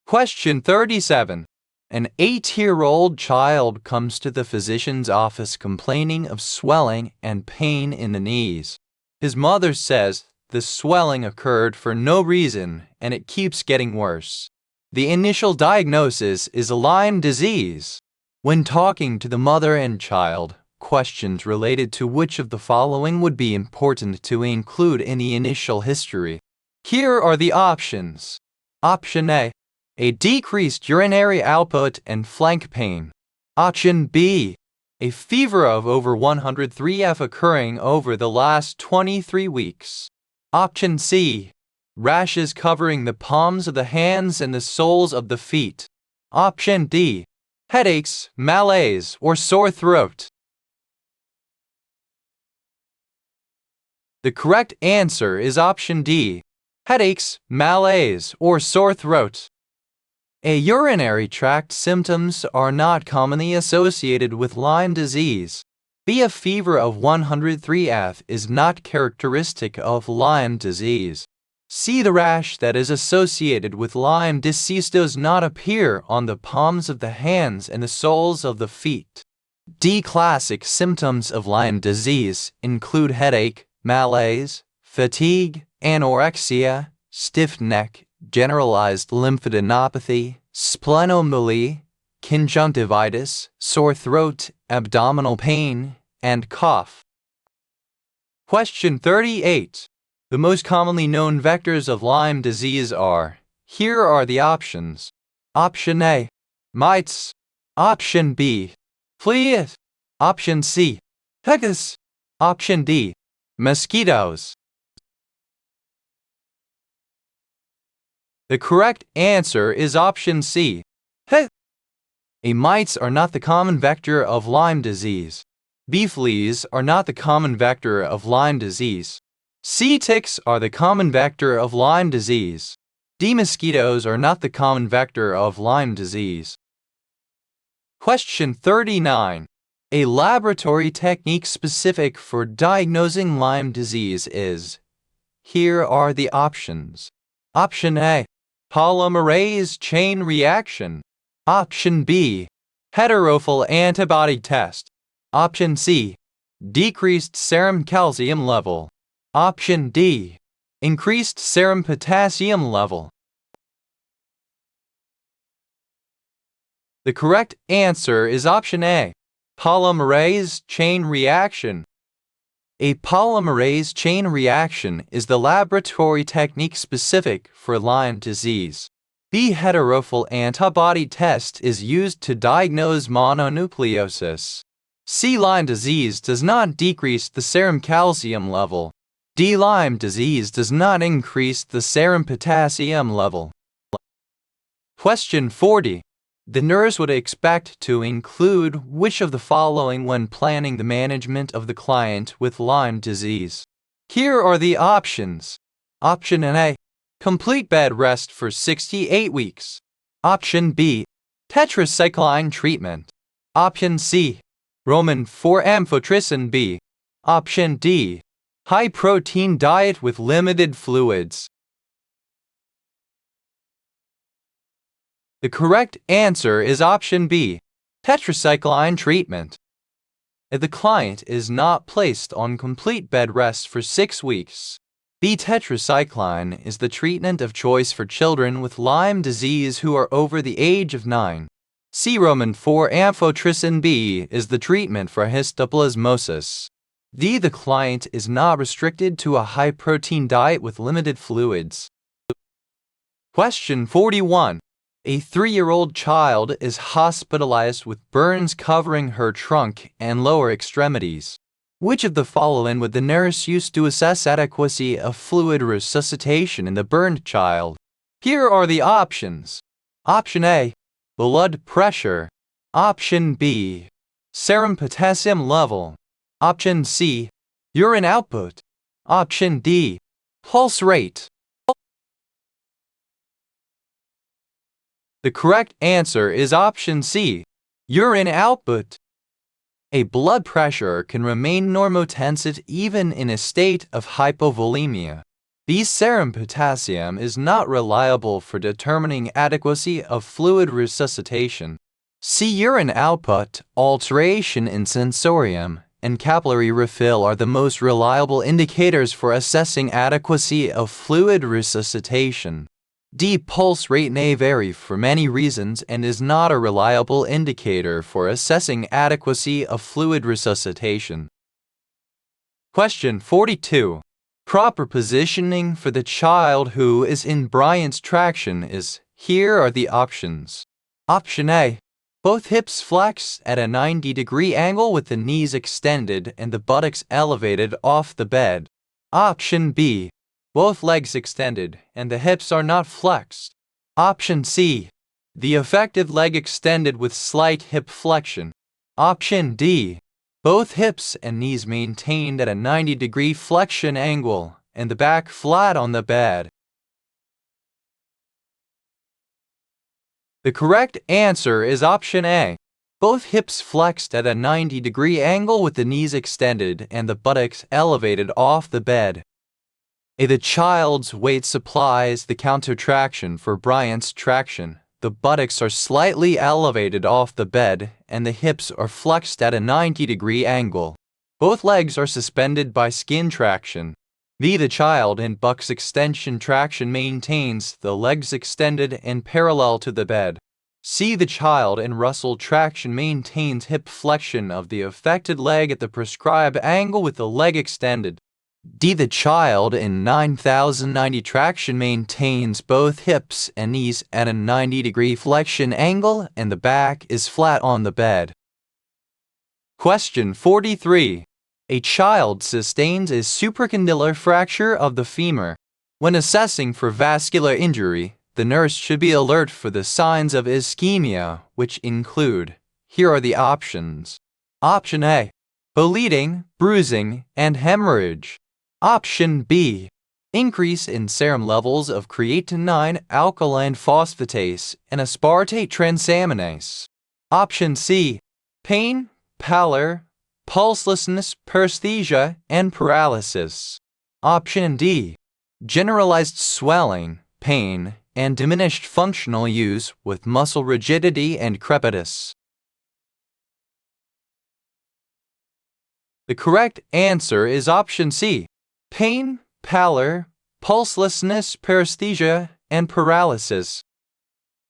Question 37. An 8-year-old child comes to the physician's office complaining of swelling and pain in the knees. His mother says the swelling occurred for no reason and it keeps getting worse. The initial diagnosis is Lyme disease. When talking to the mother and child, questions related to which of the following would be important to include in the initial history. Here are the options. Option A. A decreased urinary output and flank pain. Option B. A fever of over 103 F occurring over the last 23 weeks. Option C. Rashes covering the palms of the hands and the soles of the feet. Option D. Headaches, malaise, or sore throat. The correct answer is option D. Headaches, malaise, or sore throat. A urinary tract symptoms are not commonly associated with Lyme disease. B. A fever of 103 F is not characteristic of Lyme disease. C. The rash that is associated with Lyme disease does not appear on the palms of the hands and the soles of the feet. D. Classic symptoms of Lyme disease include headache, malaise, fatigue, anorexia, stiff neck, generalized lymphadenopathy, splenomegaly, conjunctivitis, sore throat, abdominal pain, and cough. Question 38. The most commonly known vectors of Lyme disease are. Here are the options. Option A. Mites. Option B. Fleas. Option C. Ticks. Option D. Mosquitoes. The correct answer is option C. A mites are not the common vector of Lyme disease. B fleas are not the common vector of Lyme disease. C ticks are the common vector of Lyme disease. D mosquitoes are not the common vector of Lyme disease. Question 39. A laboratory technique specific for diagnosing Lyme disease is. Here are the options. Option A. Polymerase chain reaction. Option B. Heterophil antibody test. Option C. Decreased serum calcium level. Option D. Increased serum potassium level. The correct answer is option A. Polymerase chain reaction. A polymerase chain reaction is the laboratory technique specific for Lyme disease. The heterophil antibody test is used to diagnose mononucleosis. C. Lyme disease does not decrease the serum calcium level. D. Lyme disease does not increase the serum potassium level. Question 40. The nurse would expect to include which of the following when planning the management of the client with Lyme disease? Here are the options. Option A. Complete bed rest for 68 weeks. Option B. Tetracycline treatment. Option C. Roman 4-amphotericin B. Option D. High-protein diet with limited fluids. The correct answer is option B. Tetracycline treatment. If the client is not placed on complete bed rest for 6 weeks, B. Tetracycline is the treatment of choice for children with Lyme disease who are over the age of 9. C. Roman 4-amphotericin B is the treatment for histoplasmosis. D. The client is not restricted to a high-protein diet with limited fluids. Question 41. A 3-year-old child is hospitalized with burns covering her trunk and lower extremities. Which of the following would the nurse use to assess adequacy of fluid resuscitation in the burned child? Here are the options. Option A. Blood pressure. Option B. Serum potassium level. Option C. Urine output. Option D. Pulse rate. The correct answer is option C. Urine output. A blood pressure can remain normotensive even in a state of hypovolemia. The serum potassium is not reliable for determining adequacy of fluid resuscitation. C. Urine output, alteration in sensorium, and capillary refill are the most reliable indicators for assessing adequacy of fluid resuscitation. D. Pulse rate may vary for many reasons and is not a reliable indicator for assessing adequacy of fluid resuscitation. Question 42. Proper positioning for the child who is in Bryant's traction is. Here are the options. Option A. Both hips flex at a 90-degree angle with the knees extended and the buttocks elevated off the bed. Option B. Both legs extended and the hips are not flexed. Option C. The effective leg extended with slight hip flexion. Option D. Both hips and knees maintained at a 90-degree flexion angle and the back flat on the bed. The correct answer is option A. Both hips flexed at a 90-degree angle with the knees extended and the buttocks elevated off the bed. If the child's weight supplies the countertraction for Bryant's traction, the buttocks are slightly elevated off the bed and the hips are flexed at a 90-degree angle. Both legs are suspended by skin traction. The child in buttocks extension traction maintains the legs extended and parallel to the bed. C. The child in Russell traction maintains hip flexion of the affected leg at the prescribed angle with the leg extended. D. The child in 9090 traction maintains both hips and knees at a 90-degree flexion angle and the back is flat on the bed. Question 43. A child sustains a supracondylar fracture of the femur. When assessing for vascular injury, the nurse should be alert for the signs of ischemia, which include, here are the options. Option A, bleeding, bruising, and hemorrhage. Option B, increase in serum levels of creatinine alkaline phosphatase and aspartate transaminase. Option C, pain, pallor, pulselessness, paresthesia, and paralysis. Option D, generalized swelling, pain, and diminished functional use with muscle rigidity and crepitus. The correct answer is option C, pain, pallor, pulselessness, paresthesia, and paralysis.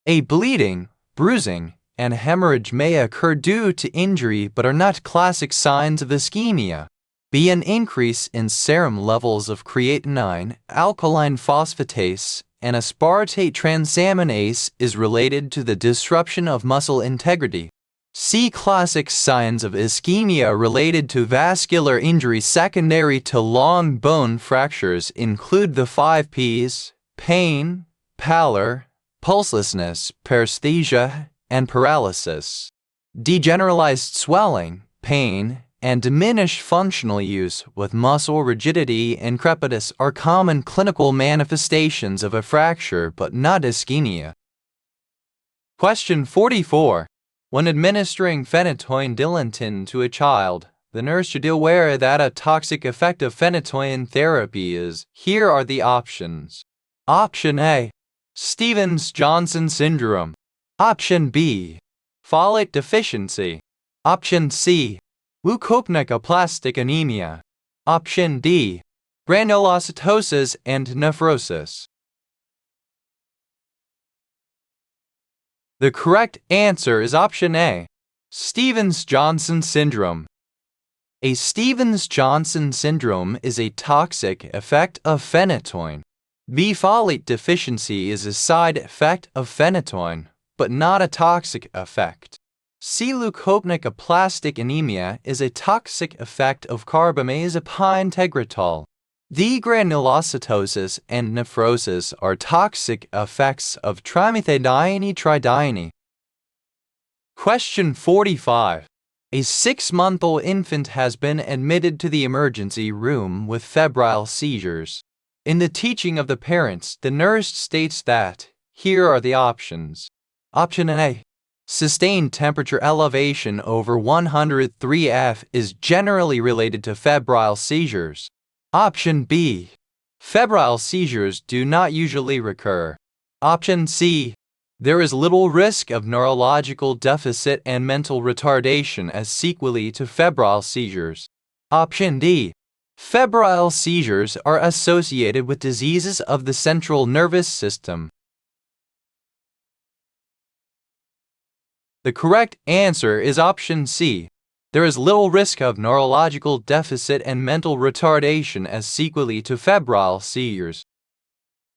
A bleeding, bruising, and hemorrhage may occur due to injury but are not classic signs of ischemia. B. An increase in serum levels of creatinine, alkaline phosphatase, and aspartate transaminase is related to the disruption of muscle integrity. C. Classic signs of ischemia related to vascular injury secondary to long bone fractures include the 5 Ps: pain, pallor, pulselessness, paresthesia, and paralysis. D. Generalized swelling, pain, and diminished functional use with muscle rigidity and crepitus are common clinical manifestations of a fracture but not ischemia. Question 44. When administering phenytoin dilantin to a child, the nurse should be aware that a toxic effect of phenytoin therapy is. Here are the options. Option A, Stevens-Johnson syndrome. Option B, folate deficiency. Option C, leukoplakia anemia. Option D, granulocytosis and nephrosis. The correct answer is option A, Stevens-Johnson syndrome. A Stevens-Johnson syndrome is a toxic effect of phenytoin. B. Folate deficiency is a side effect of phenytoin, but not a toxic effect. C. Leukoplakia anemia is a toxic effect of carbamazepine tegretol. D. Granulocytosis and nephrosis are toxic effects of trimethyldiene. Question 45. A 6-month-old infant has been admitted to the emergency room with febrile seizures. In the teaching of the parents, the nurse states that, here are the options. Option A, sustained temperature elevation over 103 F is generally related to febrile seizures. Option B, febrile seizures do not usually recur. Option C, there is little risk of neurological deficit and mental retardation as sequelae to febrile seizures. Option D, febrile seizures are associated with diseases of the central nervous system. The correct answer is option C. There is little risk of neurological deficit and mental retardation as sequelae to febrile seizures.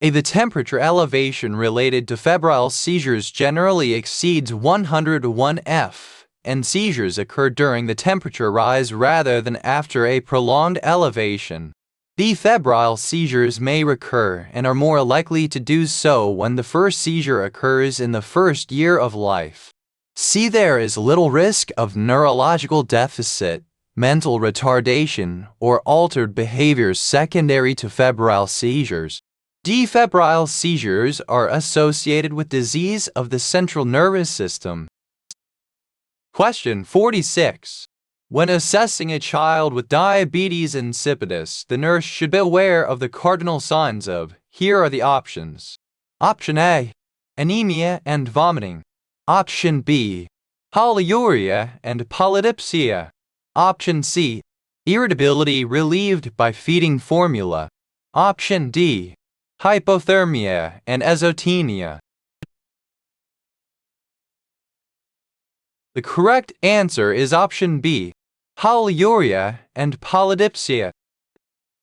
A. The temperature elevation related to febrile seizures generally exceeds 101 F, and seizures occur during the temperature rise rather than after a prolonged elevation. The febrile seizures may recur and are more likely to do so when the first seizure occurs in the first year of life. C. There is little risk of neurological deficit, mental retardation, or altered behaviors secondary to febrile seizures. D. Febrile seizures are associated with disease of the central nervous system. Question 46. When assessing a child with diabetes insipidus, the nurse should be aware of the cardinal signs of. Here are the options. Option A, anemia and vomiting. Option B, polyuria and polydipsia. Option C, irritability relieved by feeding formula. Option D, hypothermia and azotemia. The correct answer is option B, polyuria and polydipsia.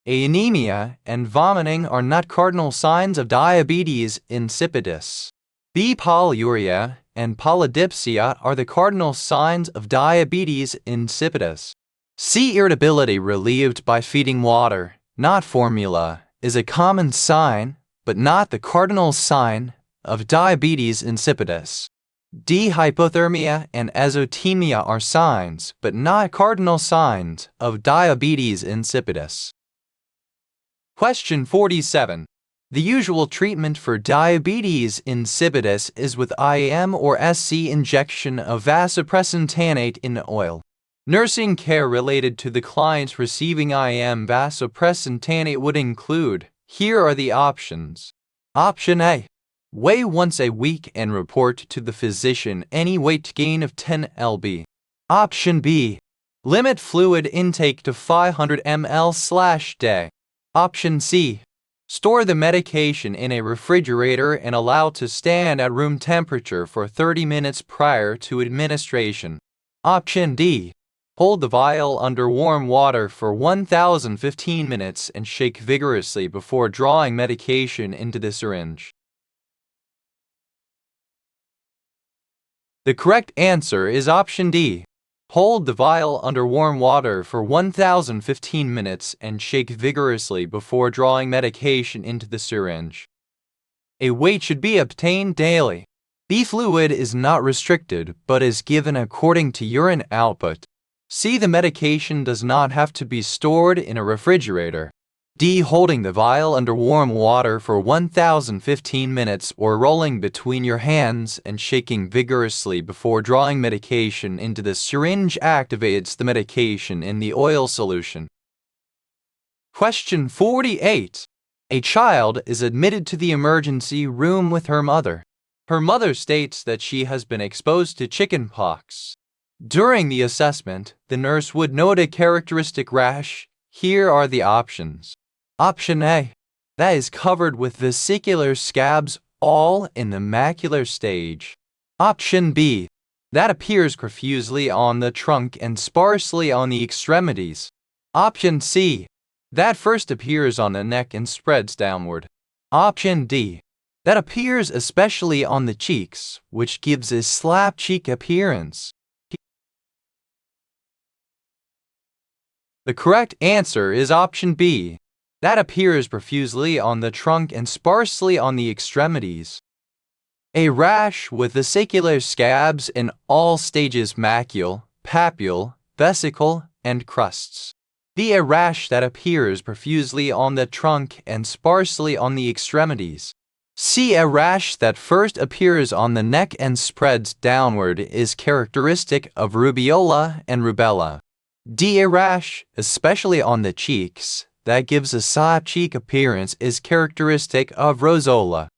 Anemia and vomiting are not cardinal signs of diabetes insipidus. B. Polyuria and polydipsia are the cardinal signs of diabetes insipidus. C. Irritability relieved by feeding water, not formula, is a common sign, but not the cardinal sign of diabetes insipidus. D. Hypothermia and azotemia are signs, but not cardinal signs, of diabetes insipidus. Question 47. The usual treatment for diabetes insipidus is with IM or SC injection of vasopressin tannate in oil. Nursing care related to the client receiving IM vasopressin tannate would include, here are the options. Option A. Weigh once a week and report to the physician any weight gain of 10 lb. Option B. Limit fluid intake to 500 ml/day. Option C. Store the medication in a refrigerator and allow to stand at room temperature for 30 minutes prior to administration. Option D. Hold the vial under warm water for 1,015 minutes and shake vigorously before drawing medication into the syringe. The correct answer is option D. Hold the vial under warm water for 1,015 minutes and shake vigorously before drawing medication into the syringe. A weight should be obtained daily. The fluid is not restricted but is given according to urine output. C. The medication does not have to be stored in a refrigerator. D. Holding the vial under warm water for 1,015 minutes or rolling between your hands and shaking vigorously before drawing medication into the syringe activates the medication in the oil solution. Question 48. A child is admitted to the emergency room with her mother. Her mother states that she has been exposed to chickenpox. During the assessment, the nurse would note a characteristic rash. Here are the options. Option A. That is covered with vesicular scabs all in the macular stage. Option B. That appears profusely on the trunk and sparsely on the extremities. Option C. That first appears on the neck and spreads downward. Option D. That appears especially on the cheeks, which gives a slap cheek appearance. The correct answer is option B. That appears profusely on the trunk and sparsely on the extremities. A rash with vesicular scabs in all stages macule, papule, vesicle, and crusts. B. A rash that appears profusely on the trunk and sparsely on the extremities. C. A rash that first appears on the neck and spreads downward is characteristic of rubeola and rubella. D. A rash, especially on the cheeks, that gives a slap cheek appearance is characteristic of rosola.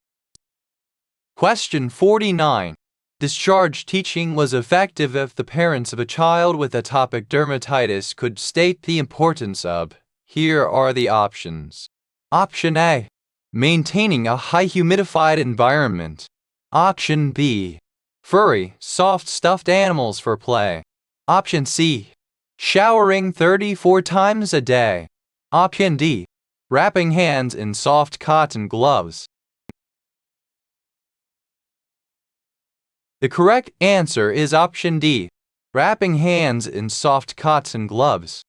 Question 49. Discharge teaching was effective if the parents of a child with atopic dermatitis could state the importance of. Here are the options. Option A. Maintaining a high humidified environment. Option B. Furry, soft stuffed animals for play. Option C. Showering 34 times a day. Option D. Wrapping hands in soft cotton gloves. The correct answer is option D. Wrapping hands in soft cotton gloves.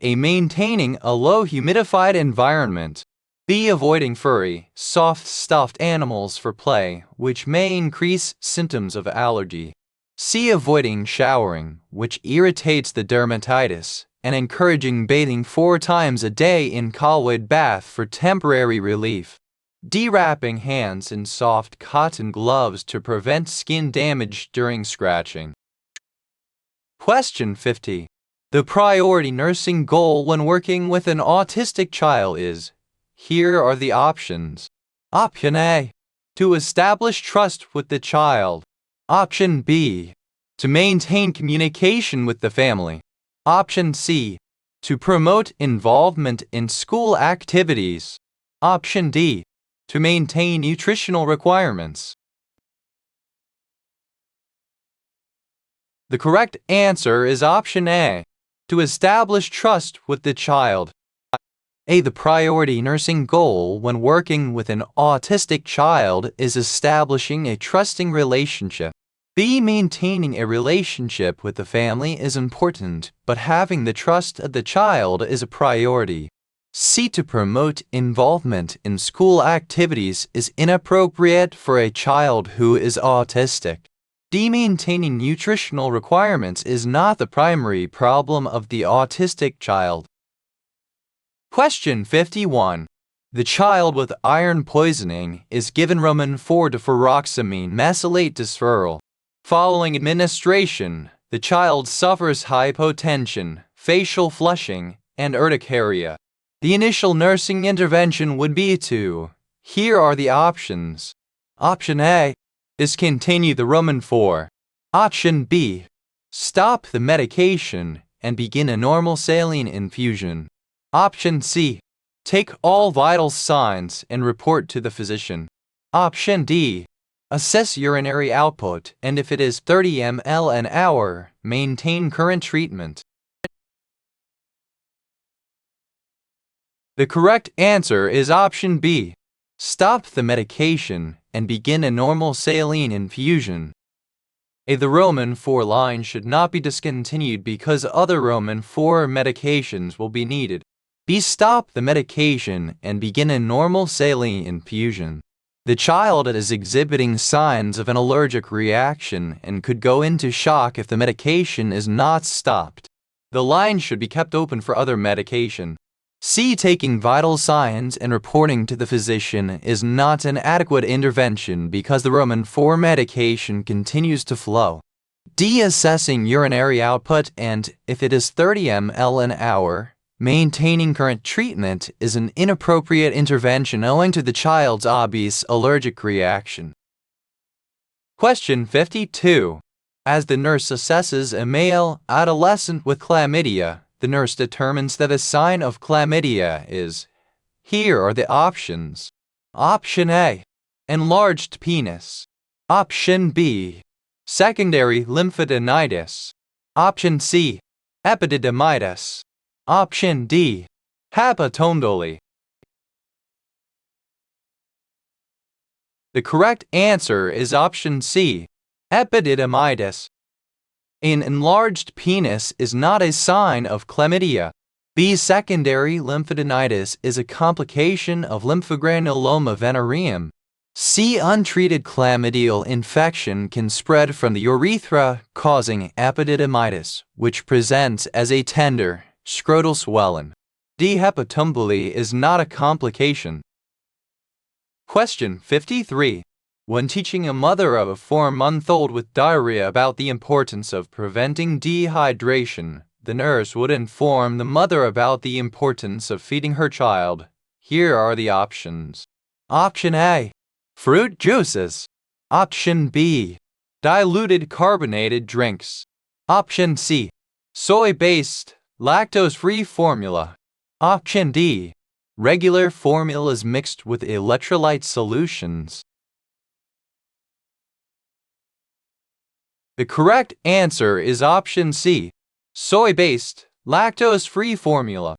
A. Maintaining a low humidified environment. B. Avoiding furry, soft stuffed animals for play, which may increase symptoms of allergy. C. Avoiding showering, which irritates the dermatitis, and encouraging bathing 4 times a day in cold bath for temporary relief. D. Wrapping hands in soft cotton gloves to prevent skin damage during scratching. Question 50. The priority nursing goal when working with an autistic child is. Here are the options. Option A. To establish trust with the child. Option B. To maintain communication with the family. Option C. To promote involvement in school activities. Option D. To maintain nutritional requirements. The correct answer is option A. To establish trust with the child. A. The priority nursing goal when working with an autistic child is establishing a trusting relationship. B. Maintaining a relationship with the family is important, but having the trust of the child is a priority. C. To promote involvement in school activities is inappropriate for a child who is autistic. D. Maintaining nutritional requirements is not the primary problem of the autistic child. Question 51. The child with iron poisoning is given Roman 4-deferoxamine mesylate deferral. Following administration, the child suffers hypotension, facial flushing, and urticaria. The initial nursing intervention would be to. Here are the options. Option A. Discontinue the Roman 4. Option B. Stop the medication and begin a normal saline infusion. Option C. Take all vital signs and report to the physician. Option D. Assess urinary output and if it is 30 ml an hour, maintain current treatment. The correct answer is option B. Stop the medication and begin a normal saline infusion. A. The Roman 4 line should not be discontinued because other Roman 4 medications will be needed. B. Stop the medication and begin a normal saline infusion. The child is exhibiting signs of an allergic reaction and could go into shock if the medication is not stopped. The line should be kept open for other medication. C. Taking vital signs and reporting to the physician is not an adequate intervention because the Roman 4 medication continues to flow. D. Assessing urinary output and, if it is 30 ml an hour, maintaining current treatment is an inappropriate intervention owing to the child's obvious allergic reaction. Question 52. As the nurse assesses a male adolescent with chlamydia, the nurse determines that a sign of chlamydia is. Here are the options. Option A. Enlarged penis. Option B. Secondary lymphadenitis. Option C. Epididymitis. Option D. Hepatosplenomegaly. The correct answer is option C. Epididymitis. An enlarged penis is not a sign of chlamydia. B. Secondary lymphadenitis is a complication of lymphogranuloma venereum. C. Untreated chlamydial infection can spread from the urethra, causing epididymitis, which presents as a tender, scrotal swelling. D. Hepatosplenomegaly is not a complication. Question 53. When teaching a mother of a 4-month-old with diarrhea about the importance of preventing dehydration, the nurse would inform the mother about the importance of feeding her child. Here are the options. Option A. Fruit juices. Option B. Diluted carbonated drinks. Option C. Soy-based, lactose-free formula. Option D. Regular formulas mixed with electrolyte solutions. The correct answer is option C. Soy-based, lactose-free formula.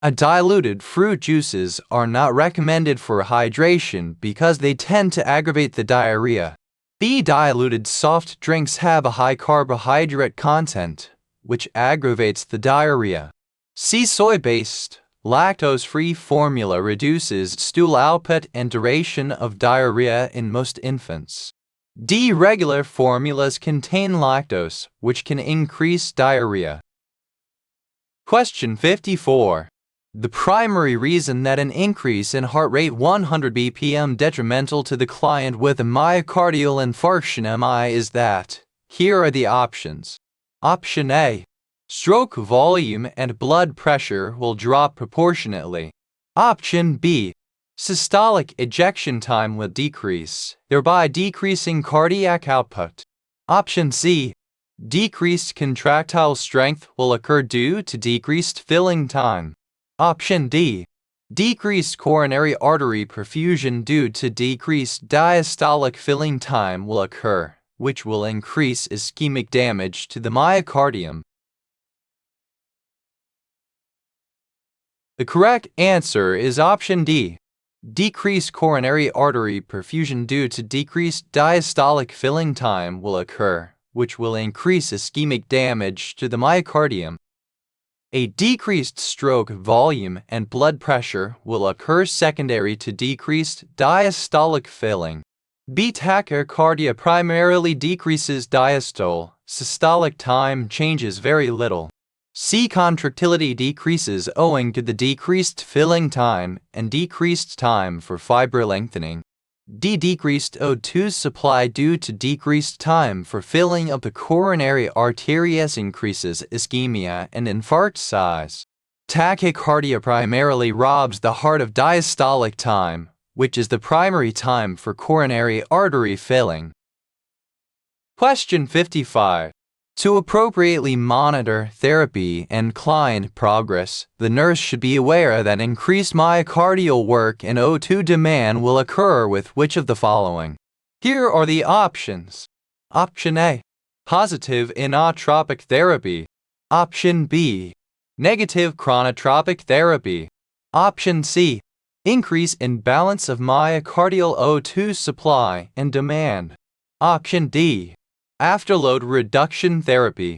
Diluted fruit juices are not recommended for hydration because they tend to aggravate the diarrhea. B. Diluted soft drinks have a high carbohydrate content, which aggravates the diarrhea. C. Soy-based, lactose-free formula reduces stool output and duration of diarrhea in most infants. D. Regular formulas contain lactose, which can increase diarrhea. Question 54. The primary reason that an increase in heart rate 100 bpm detrimental to the client with a myocardial infarction MI is that. Here are the options. Option A. Stroke volume and blood pressure will drop proportionately. Option B. Systolic ejection time will decrease, thereby decreasing cardiac output. Option C. Decreased contractile strength will occur due to decreased filling time. Option D. Decreased coronary artery perfusion due to decreased diastolic filling time will occur, which will increase ischemic damage to the myocardium. The correct answer is option D. Decreased coronary artery perfusion due to decreased diastolic filling time will occur, which will increase ischemic damage to the myocardium. A decreased stroke volume and blood pressure will occur secondary to decreased diastolic filling. B. Tachycardia primarily decreases diastole. Systolic time changes very little. C. Contractility decreases owing to the decreased filling time and decreased time for fiber lengthening. D. Decreased O2 supply due to decreased time for filling of the coronary arteries increases ischemia and infarct size. Tachycardia primarily robs the heart of diastolic time, which is the primary time for coronary artery filling. Question 55. To appropriately monitor therapy and client progress, the nurse should be aware that increased myocardial work and O2 demand will occur with which of the following? Here are the options. Option A. Positive inotropic therapy. Option B. Negative chronotropic therapy. Option C. Increase in balance of myocardial O2 supply and demand. Option D. Afterload reduction therapy.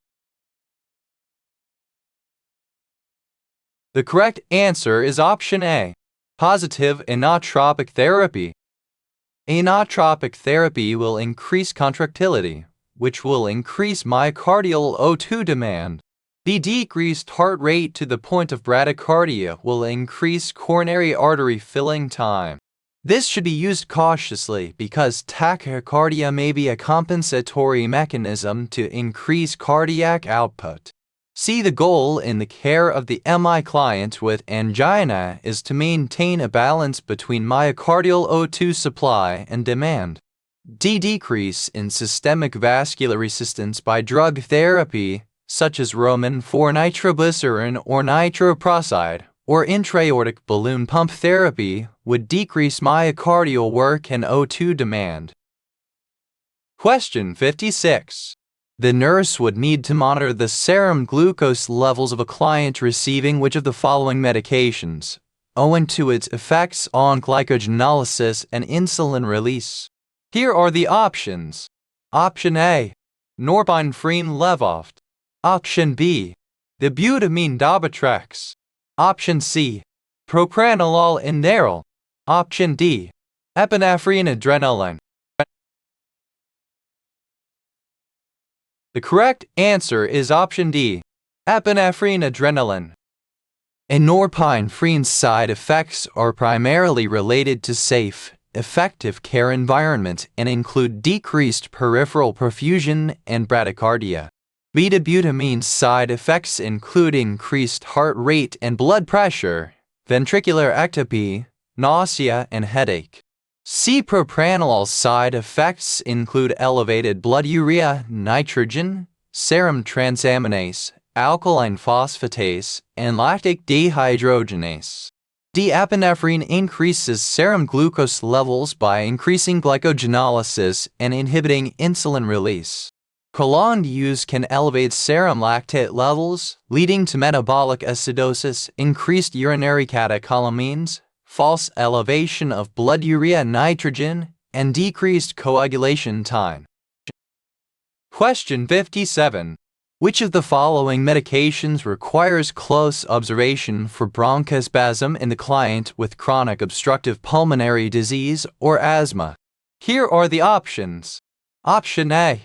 The correct answer is option A. Positive inotropic therapy. Inotropic therapy will increase contractility, which will increase myocardial O2 demand. The decreased heart rate to the point of bradycardia will increase coronary artery filling time. This should be used cautiously because tachycardia may be a compensatory mechanism to increase cardiac output. See, the goal in the care of the MI client with angina is to maintain a balance between myocardial O2 supply and demand. D. Decrease in systemic vascular resistance by drug therapy, such as Roman 4-nitroglycerin or nitroprusside, or intra-aortic balloon pump therapy would decrease myocardial work and O2 demand. Question 56. The nurse would need to monitor the serum glucose levels of a client receiving which of the following medications, owing to its effects on glycogenolysis and insulin release. Here are the options. Option A. Norepinephrine Levodopa. Option B. The butamine Dovatrex. Option C. Propranolol Inderal. Option D. Epinephrine Adrenaline. The correct answer is option D. Epinephrine Adrenaline. Norepinephrine side effects are primarily related to safe, effective care environment and include decreased peripheral perfusion and bradycardia. Beta-butamine side effects include increased heart rate and blood pressure, ventricular ectopy, nausea, and headache. C. Propranolol side effects include elevated blood urea, nitrogen, serum transaminase, alkaline phosphatase, and lactic dehydrogenase. D. Epinephrine increases serum glucose levels by increasing glycogenolysis and inhibiting insulin release. Prolonged use can elevate serum lactate levels, leading to metabolic acidosis, increased urinary catecholamines, false elevation of blood urea nitrogen, and decreased coagulation time. Question 57. Which of the following medications requires close observation for bronchospasm in the client with chronic obstructive pulmonary disease or asthma? Here are the options. Option A.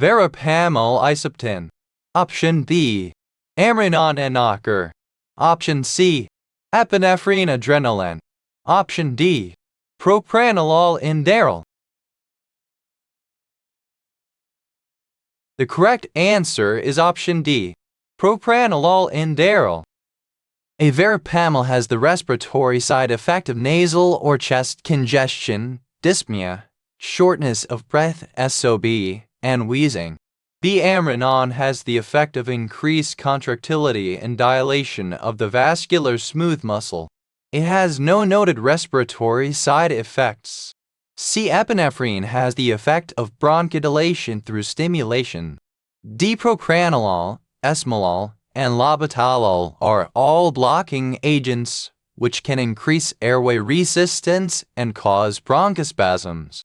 Verapamil isopten. Option B. Amrinone Enocker. Option C. Epinephrine Adrenaline. Option D. Propranolol Inderal. The correct answer is option D. Propranolol Inderal. A verapamil has the respiratory side effect of nasal or chest congestion, dyspnea, shortness of breath (SOB), and wheezing. B. Amrinone has the effect of increased contractility and dilation of the vascular smooth muscle. It has no noted respiratory side effects. C. Epinephrine has the effect of bronchodilation through stimulation. D. Propranolol, esmolol, and labetalol are all blocking agents which can increase airway resistance and cause bronchospasms.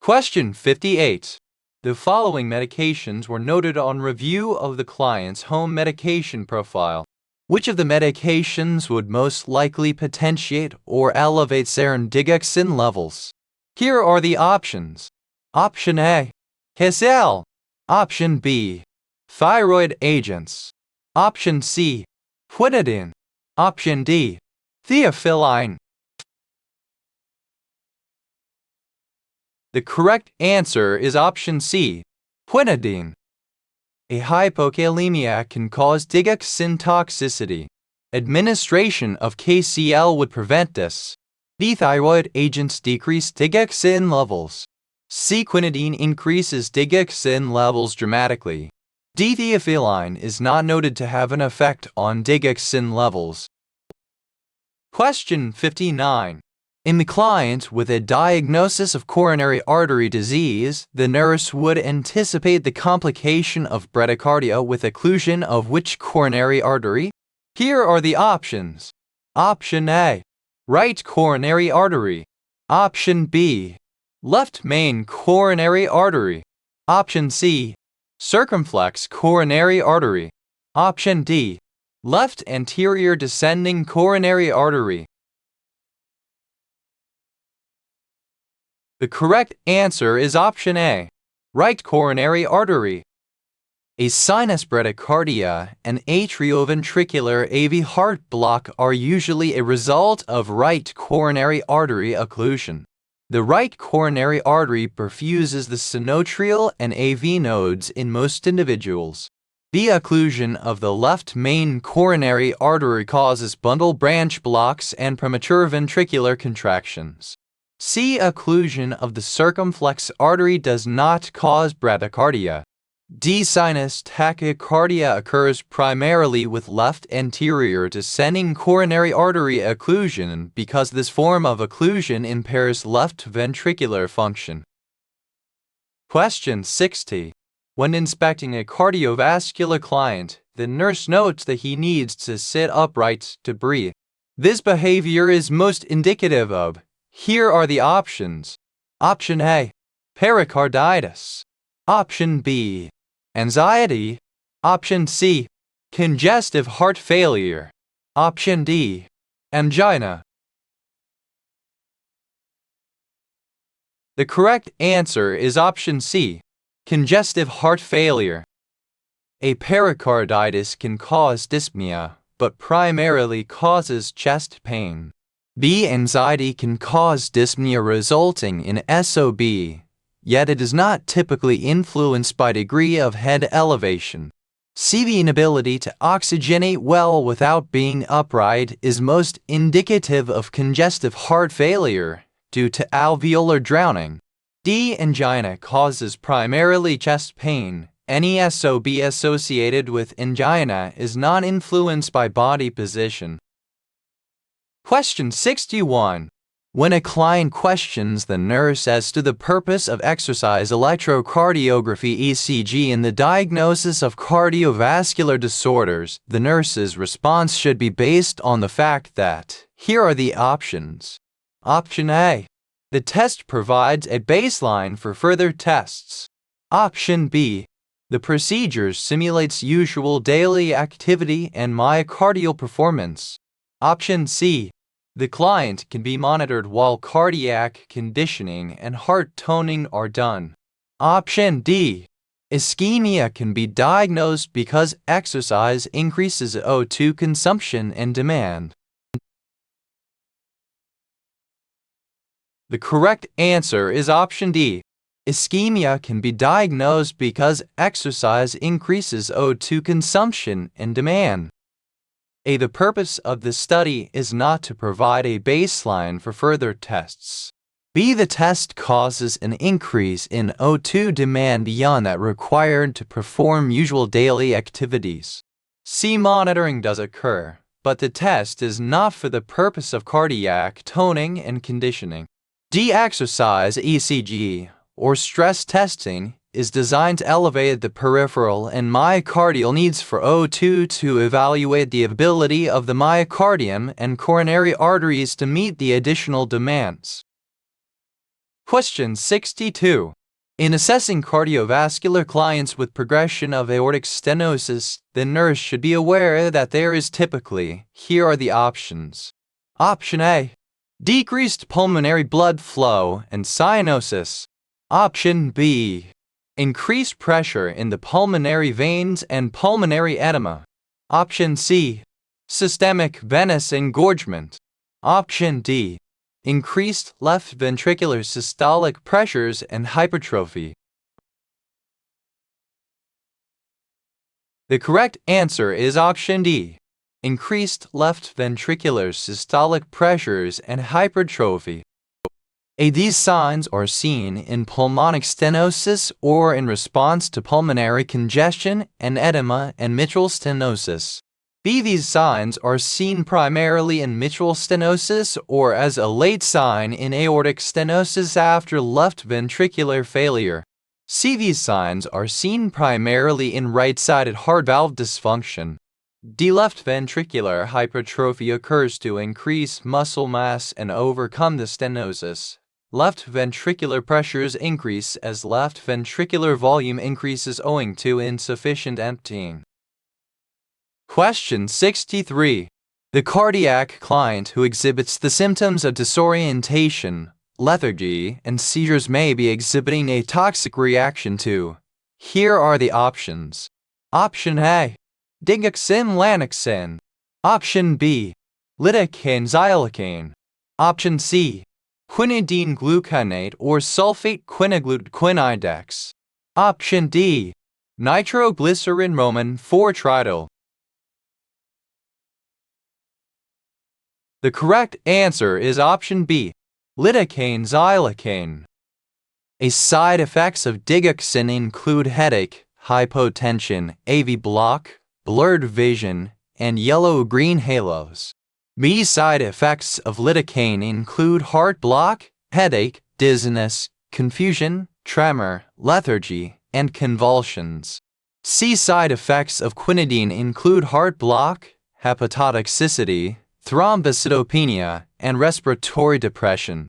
Question 58. The following medications were noted on review of the client's home medication profile. Which of the medications would most likely potentiate or elevate serum digoxin levels? Here are the options. Option A, Hesel. Option B, thyroid agents. Option C, quinidine. Option D, theophylline. The correct answer is option C, quinidine. A hypokalemia can cause digoxin toxicity. Administration of KCl would prevent this. D. Thyroid agents decrease digoxin levels. C. Quinidine increases digoxin levels dramatically. D. Theophylline is not noted to have an effect on digoxin levels. Question 59. In the client with a diagnosis of coronary artery disease, the nurse would anticipate the complication of bradycardia with occlusion of which coronary artery? Here are the options. Option A, right coronary artery. Option B, left main coronary artery. Option C, circumflex coronary artery. Option D, left anterior descending coronary artery. The correct answer is option A, right coronary artery. A sinus bradycardia and atrioventricular AV heart block are usually a result of right coronary artery occlusion. The right coronary artery perfuses the sinoatrial and AV nodes in most individuals. The occlusion of the left main coronary artery causes bundle branch blocks and premature ventricular contractions. C. Occlusion of the circumflex artery does not cause bradycardia. D. Sinus tachycardia occurs primarily with left anterior descending coronary artery occlusion because this form of occlusion impairs left ventricular function. Question 60. When inspecting a cardiovascular client, the nurse notes that he needs to sit upright to breathe. This behavior is most indicative of. Here are the options. Option A, pericarditis. Option B, anxiety. Option C, congestive heart failure. Option D, angina. The correct answer is option C, congestive heart failure. A pericarditis can cause dyspnea, but primarily causes chest pain. B. Anxiety can cause dyspnea resulting in SOB, yet it is not typically influenced by degree of head elevation. C. The inability to oxygenate well without being upright is most indicative of congestive heart failure due to alveolar drowning. D. Angina causes primarily chest pain. Any SOB associated with angina is not influenced by body position. Question 61. When a client questions the nurse as to the purpose of exercise electrocardiography ECG in the diagnosis of cardiovascular disorders, the nurse's response should be based on the fact that, here are the options. Option A. The test provides a baseline for further tests. Option B. The procedure simulates usual daily activity and myocardial performance. Option C. The client can be monitored while cardiac conditioning and heart toning are done. Option D. Ischemia can be diagnosed because exercise increases O2 consumption and demand. The correct answer is option D. Ischemia can be diagnosed because exercise increases O2 consumption and demand. A. The purpose of the study is not to provide a baseline for further tests. B. The test causes an increase in O2 demand beyond that required to perform usual daily activities. C. Monitoring does occur, but the test is not for the purpose of cardiac toning and conditioning. D. Exercise ECG, or stress testing, is designed to elevate the peripheral and myocardial needs for O2 to evaluate the ability of the myocardium and coronary arteries to meet the additional demands. Question 62. In assessing cardiovascular clients with progression of aortic stenosis, the nurse should be aware that there is typically, here are the options. Option A, decreased pulmonary blood flow and cyanosis. Option B, increased pressure in the pulmonary veins and pulmonary edema. Option C, systemic venous engorgement. Option D, increased left ventricular systolic pressures and hypertrophy. The correct answer is option D, increased left ventricular systolic pressures and hypertrophy. These signs are seen in pulmonic stenosis or in response to pulmonary congestion and edema and mitral stenosis. B. These signs are seen primarily in mitral stenosis or as a late sign in aortic stenosis after left ventricular failure. C. These signs are seen primarily in right-sided heart valve dysfunction. D. Left ventricular hypertrophy occurs to increase muscle mass and overcome the stenosis. Left ventricular pressures increase as left ventricular volume increases owing to insufficient emptying. Question 63. The cardiac client who exhibits the symptoms of disorientation, lethargy, and seizures may be exhibiting a toxic reaction to. Here are the options. Option A, digoxin lanoxin. Option B, lidocaine xylocaine. Option C, quinidine gluconate or sulfate quinaglutquinidex. Option D, nitroglycerin roman 4-trityl. The correct answer is option B, lidocaine xylocaine. Side effects of digoxin include headache, hypotension, AV block, blurred vision, and yellow-green halos. B. Side effects of lidocaine include heart block, headache, dizziness, confusion, tremor, lethargy, and convulsions. C. Side effects of quinidine include heart block, hepatotoxicity, thrombocytopenia, and respiratory depression.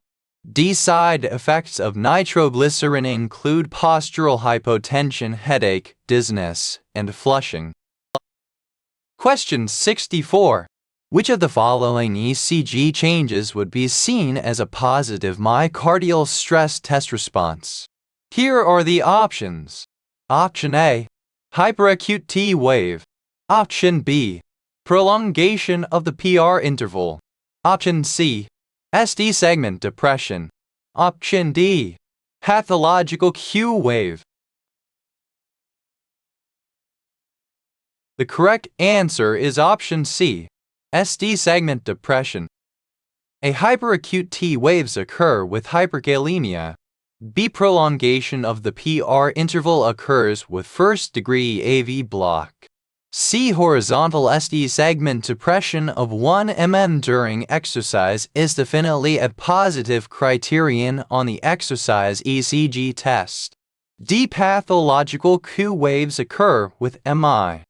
D. Side effects of nitroglycerin include postural hypotension, headache, dizziness, and flushing. Question 64. Which of the following ECG changes would be seen as a positive myocardial stress test response? Here are the options. Option A, hyperacute T wave. Option B, prolongation of the PR interval. Option C, SD segment depression. Option D, pathological Q wave. The correct answer is option C, SD segment depression. Hyperacute T waves occur with hyperkalemia. B. Prolongation of the PR interval occurs with first-degree AV block. C. Horizontal SD segment depression of 1 mm during exercise is definitely a positive criterion on the exercise ECG test. D. Pathological Q waves occur with MI.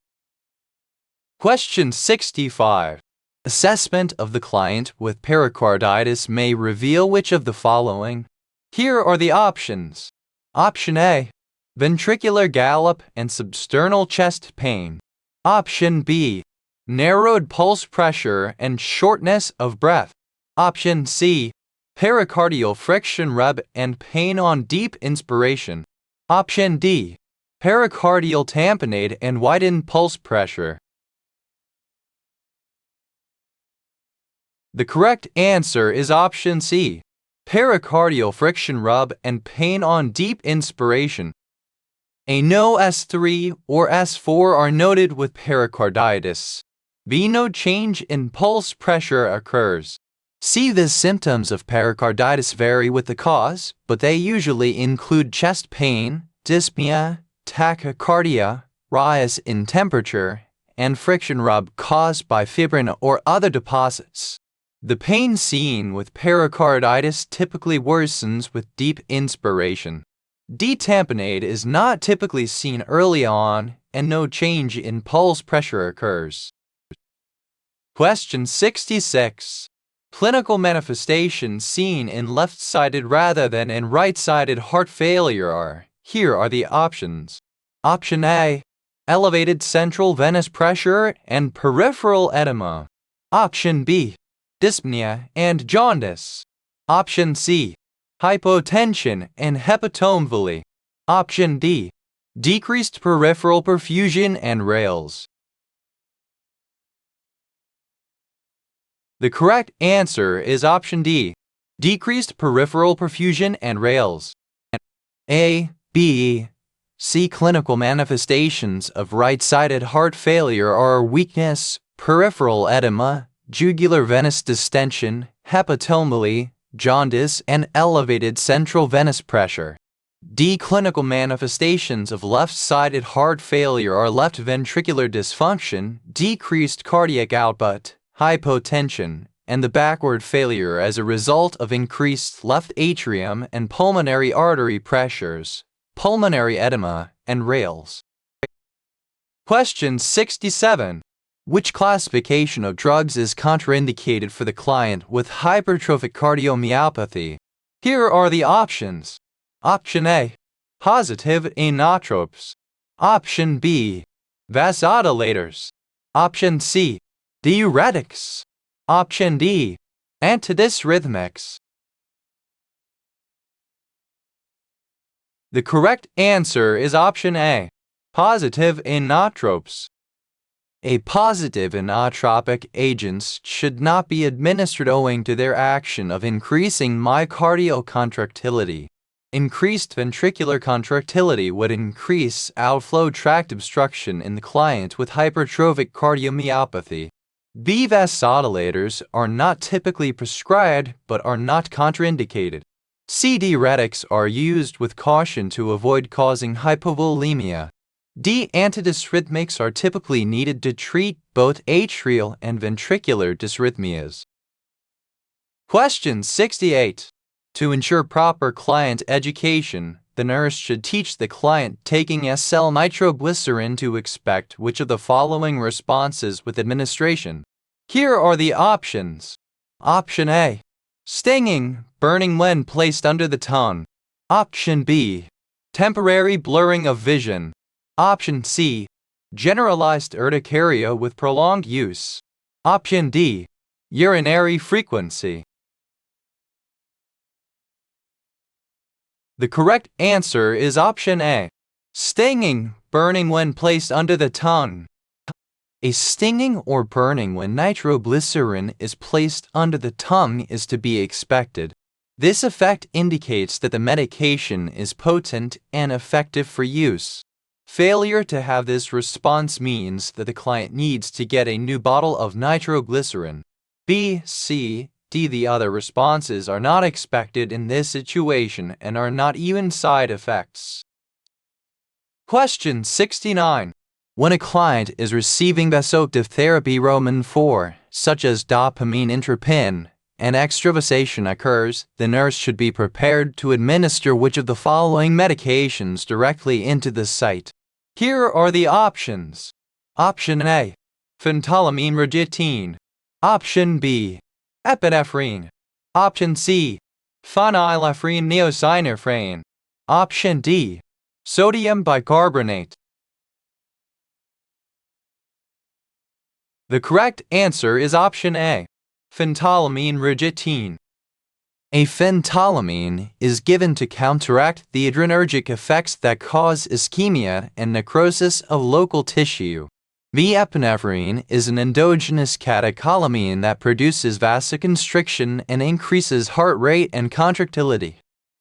Question 65. Assessment of the client with pericarditis may reveal which of the following? Here are the options. Option A, ventricular gallop and substernal chest pain. Option B, narrowed pulse pressure and shortness of breath. Option C, pericardial friction rub and pain on deep inspiration. Option D, pericardial tamponade and widened pulse pressure. The correct answer is option C, pericardial friction rub and pain on deep inspiration. No S3 or S4 are noted with pericarditis. B. No change in pulse pressure occurs. C. The symptoms of pericarditis vary with the cause, but they usually include chest pain, dyspnea, tachycardia, rise in temperature, and friction rub caused by fibrin or other deposits. The pain seen with pericarditis typically worsens with deep inspiration. D. Tamponade is not typically seen early on, and no change in pulse pressure occurs. Question 66. Clinical manifestations seen in left-sided rather than in right-sided heart failure are. Here are the options. Option A, elevated central venous pressure and peripheral edema. Option B, dyspnea and jaundice. Option C, hypotension and hepatomegaly. Option D, decreased peripheral perfusion and rales. The correct answer is option D, decreased peripheral perfusion and rales. A, B, C. Clinical manifestations of right-sided heart failure are weakness, peripheral edema, jugular venous distension, hepatomegaly, jaundice, and elevated central venous pressure. D. Clinical manifestations of left-sided heart failure are left ventricular dysfunction, decreased cardiac output, hypotension, and the backward failure as a result of increased left atrium and pulmonary artery pressures, pulmonary edema, and rales. Question 67. Which classification of drugs is contraindicated for the client with hypertrophic cardiomyopathy? Here are the options. Option A, positive inotropes. Option B, vasodilators. Option C, diuretics. Option D, antidysrhythmics. The correct answer is option A, positive inotropes. A positive inotropic agents should not be administered owing to their action of increasing myocardial contractility. Increased ventricular contractility would increase outflow tract obstruction in the client with hypertrophic cardiomyopathy. B. Vasodilators are not typically prescribed but are not contraindicated. C. Diuretics are used with caution to avoid causing hypovolemia. D. Antidysrhythmics are typically needed to treat both atrial and ventricular dysrhythmias. Question 68. To ensure proper client education, the nurse should teach the client taking SL nitroglycerin to expect which of the following responses with administration. Here are the options. Option A, stinging, burning when placed under the tongue. Option B, temporary blurring of vision. Option C, generalized urticaria with prolonged use. Option D, urinary frequency. The correct answer is option A, stinging, burning when placed under the tongue. A stinging or burning when nitroglycerin is placed under the tongue is to be expected. This effect indicates that the medication is potent and effective for use. Failure to have this response means that the client needs to get a new bottle of nitroglycerin. B, C, D. The other responses are not expected in this situation and are not even side effects. Question 69. When a client is receiving vasoactive therapy Roman 4, such as dopamine intropin, and extravasation occurs, the nurse should be prepared to administer which of the following medications directly into the site. Here are the options. Option A, phentolamine rogitine. Option B, epinephrine. Option C, phenylephrine neosynephrine. Option D, sodium bicarbonate. The correct answer is option A, phentolamine rogitine. A phentolamine is given to counteract the adrenergic effects that cause ischemia and necrosis of local tissue. The epinephrine is an endogenous catecholamine that produces vasoconstriction and increases heart rate and contractility.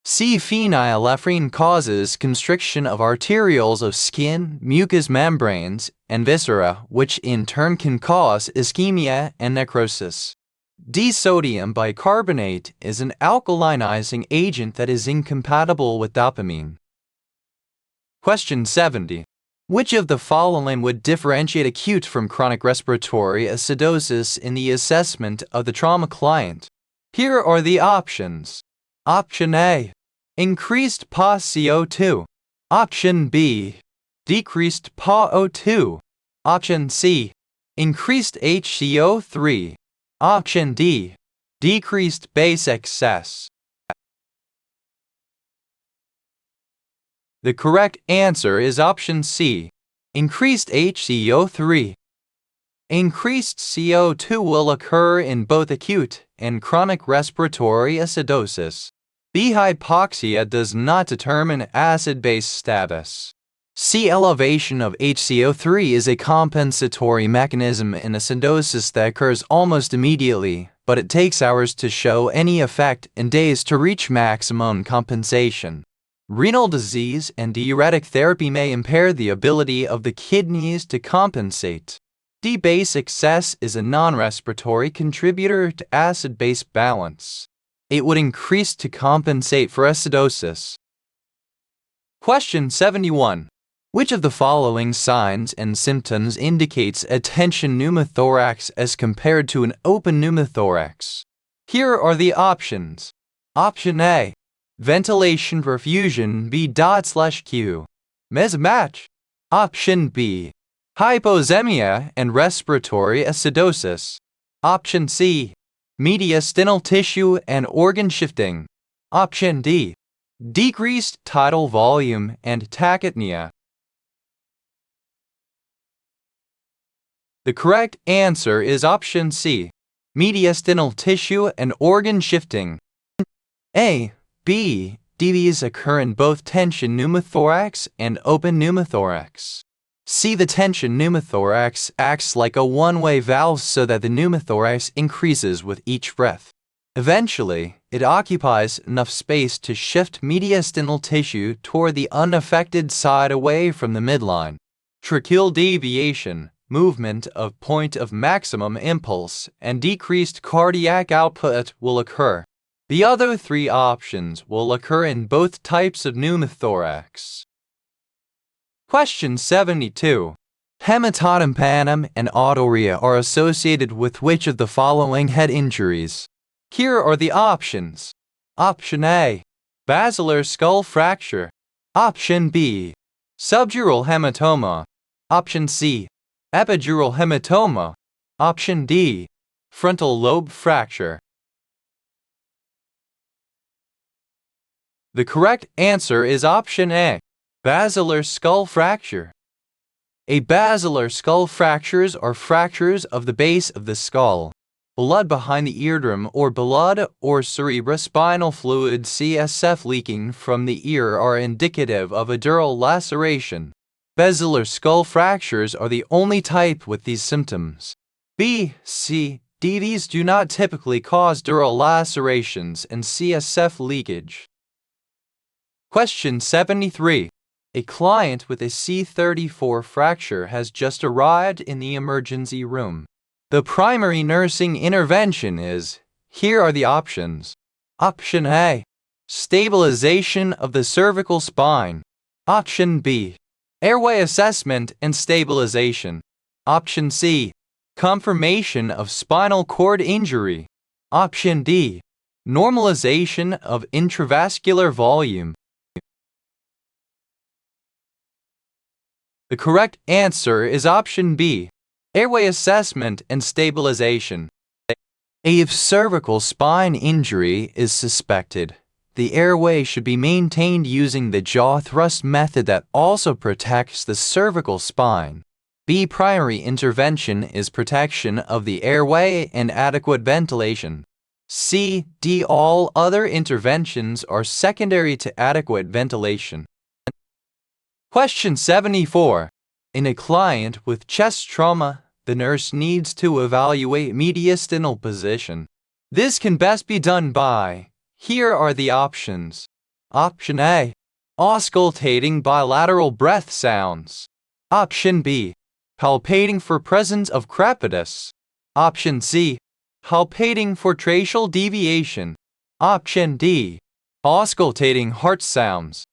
C-phenylephrine causes constriction of arterioles of skin, mucous membranes, and viscera, which in turn can cause ischemia and necrosis. D-sodium bicarbonate is an alkalinizing agent that is incompatible with dopamine. Question 70. Which of the following would differentiate acute from chronic respiratory acidosis in the assessment of the trauma client? Here are the options. Option A, increased PaCO2. Option B, decreased PaO2. Option C, increased HCO3. Option D, decreased base excess. The correct answer is option C, increased HCO3. Increased CO2 will occur in both acute and chronic respiratory acidosis. B. Hypoxia does not determine acid-base status. C. Elevation of HCO3 is a compensatory mechanism in acidosis that occurs almost immediately, but it takes hours to show any effect and days to reach maximum compensation. Renal disease and diuretic therapy may impair the ability of the kidneys to compensate. D. Base excess is a non-respiratory contributor to acid-base balance. It would increase to compensate for acidosis. Question 71. Which of the following signs and symptoms indicates a tension pneumothorax as compared to an open pneumothorax? Here are the options. Option A. Ventilation perfusion B./Q. Mismatch. Option B. Hypoxemia and respiratory acidosis. Option C. Mediastinal tissue and organ shifting. Option D. Decreased tidal volume and tachypnea. The correct answer is option C, mediastinal tissue and organ shifting. A, B, DVs occur in both tension pneumothorax and open pneumothorax. C. The tension pneumothorax acts like a one-way valve so that the pneumothorax increases with each breath. Eventually, it occupies enough space to shift mediastinal tissue toward the unaffected side away from the midline. Tracheal deviation, movement of point of maximum impulse, and decreased cardiac output will occur. The other three options will occur in both types of pneumothorax. Question 72. Hematotympanium and autouria are associated with which of the following head injuries? Here are the options. Option A. Basilar skull fracture. Option B. Subdural hematoma. Option C. Epidural hematoma. Option D. Frontal lobe fracture. The correct answer is option A, basilar skull fracture. A basilar skull fractures are fractures of the base of the skull. Blood behind the eardrum or blood or cerebrospinal fluid CSF leaking from the ear are indicative of a dural laceration. Basilar skull fractures are the only type with these symptoms. B, C, D. These do not typically cause dural lacerations and CSF leakage. Question 73. A client with a C34 fracture has just arrived in the emergency room. The primary nursing intervention is, here are the options. Option A. Stabilization of the cervical spine. Option B. Airway assessment and stabilization. Option C. Confirmation of spinal cord injury. Option D. Normalization of intravascular volume. The correct answer is option B, airway assessment and stabilization. If cervical spine injury is suspected, the airway should be maintained using the jaw thrust method that also protects the cervical spine. B. Primary intervention is protection of the airway and adequate ventilation. C. D. All other interventions are secondary to adequate ventilation. Question 74. In a client with chest trauma, the nurse needs to evaluate mediastinal position. This can best be done by, here are the options. Option A. Auscultating bilateral breath sounds. Option B. Palpating for presence of crepitus. Option C. Palpating for tracheal deviation. Option D. Auscultating heart sounds.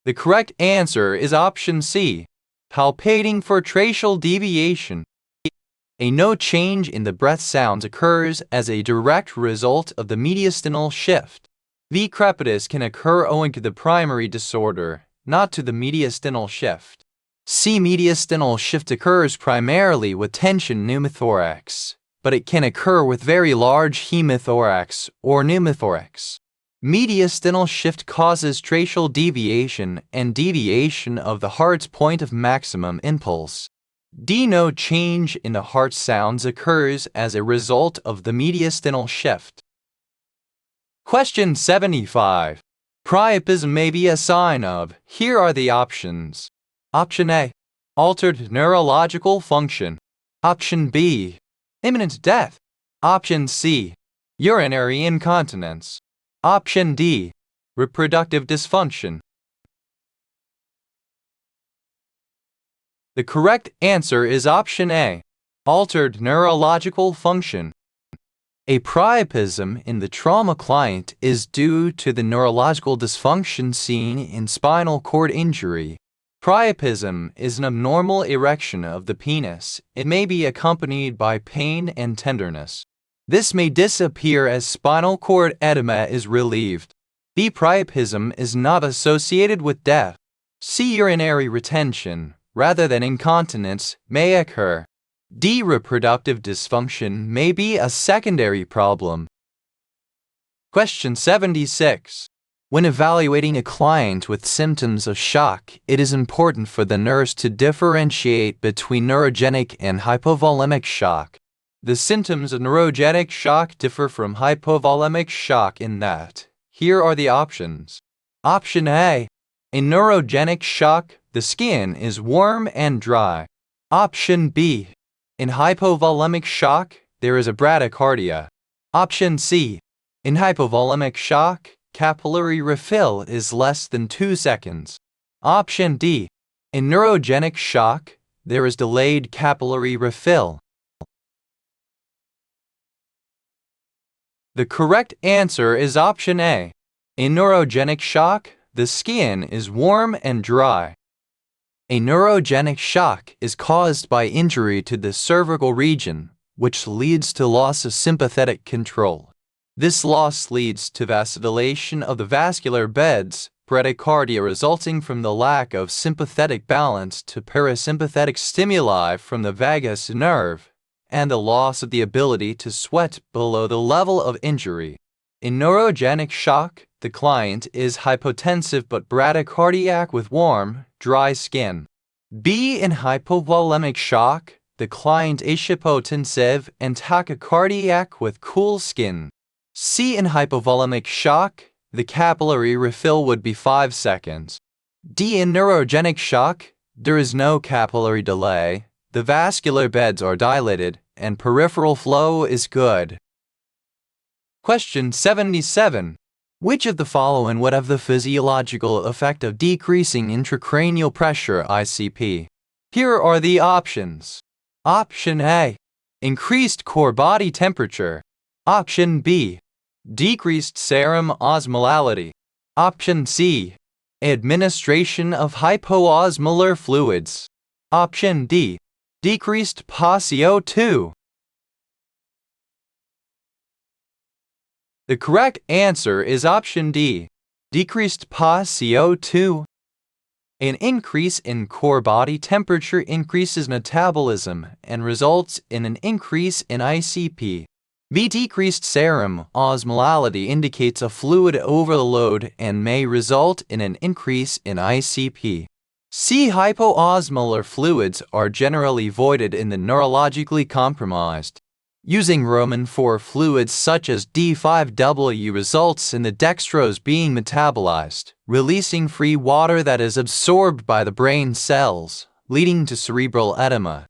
The correct answer is option C, palpating for tracheal deviation. A no change in the breath sounds occurs as a direct result of the mediastinal shift. The crepitus can occur owing to the primary disorder, not to the mediastinal shift. C. Mediastinal shift occurs primarily with tension pneumothorax, but it can occur with very large hemothorax or pneumothorax. Mediastinal shift causes tracheal deviation and deviation of the heart's point of maximum impulse. D. No change in the heart sounds occurs as a result of the mediastinal shift. Question 75. Priapism may be a sign of. Here are the options. Option A. Altered neurological function. Option B. Imminent death. Option C. Urinary incontinence. Option D. Reproductive dysfunction. The correct answer is option A. Altered neurological function. A priapism in the trauma client is due to the neurological dysfunction seen in spinal cord injury. Priapism is an abnormal erection of the penis. It may be accompanied by pain and tenderness. This may disappear as spinal cord edema is relieved. B. Priapism is not associated with death. C. Urinary retention, rather than incontinence, may occur. D. Reproductive dysfunction may be a secondary problem. Question 76. When evaluating a client with symptoms of shock, it is important for the nurse to differentiate between neurogenic and hypovolemic shock. The symptoms of neurogenic shock differ from hypovolemic shock in that. Here are the options. Option A. In neurogenic shock, the skin is warm and dry. Option B. In hypovolemic shock, there is a bradycardia. Option C. In hypovolemic shock, capillary refill is less than 2 seconds. Option D. In neurogenic shock, there is delayed capillary refill. The correct answer is option A. In neurogenic shock, the skin is warm and dry. A neurogenic shock is caused by injury to the cervical region, which leads to loss of sympathetic control. This loss leads to vasodilation of the vascular beds, bradycardia resulting from the lack of sympathetic balance to parasympathetic stimuli from the vagus nerve, and the loss of the ability to sweat below the level of injury. In neurogenic shock, the client is hypotensive but bradycardiac with warm, dry skin. B. In hypovolemic shock, the client is hypotensive and tachycardiac with cool skin. C. In hypovolemic shock, the capillary refill would be 5 seconds. D. In neurogenic shock, there is no capillary delay, the vascular beds are dilated, and peripheral flow is good. Question 77. Which of the following would have the physiological effect of decreasing intracranial pressure (ICP)? Here are the options. Option A. Increased core body temperature. Option B. Decreased serum osmolality. Option C. Administration of hypoosmolar fluids. Option D. Decreased PaCO2. The correct answer is option D. Decreased PaCO2. An increase in core body temperature increases metabolism and results in an increase in ICP. B. Decreased serum osmolality indicates a fluid overload and may result in an increase in ICP. C. Hypoosmolar fluids are generally voided in the neurologically compromised. Using Roman IV fluids such as D5W results in the dextrose being metabolized, releasing free water that is absorbed by the brain cells, leading to cerebral edema.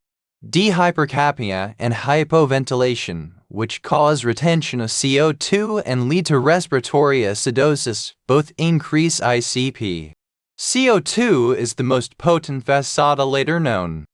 D. Hypercapnia and hypoventilation, which cause retention of CO2 and lead to respiratory acidosis, both increase ICP. CO2 is the most potent vasodilator known.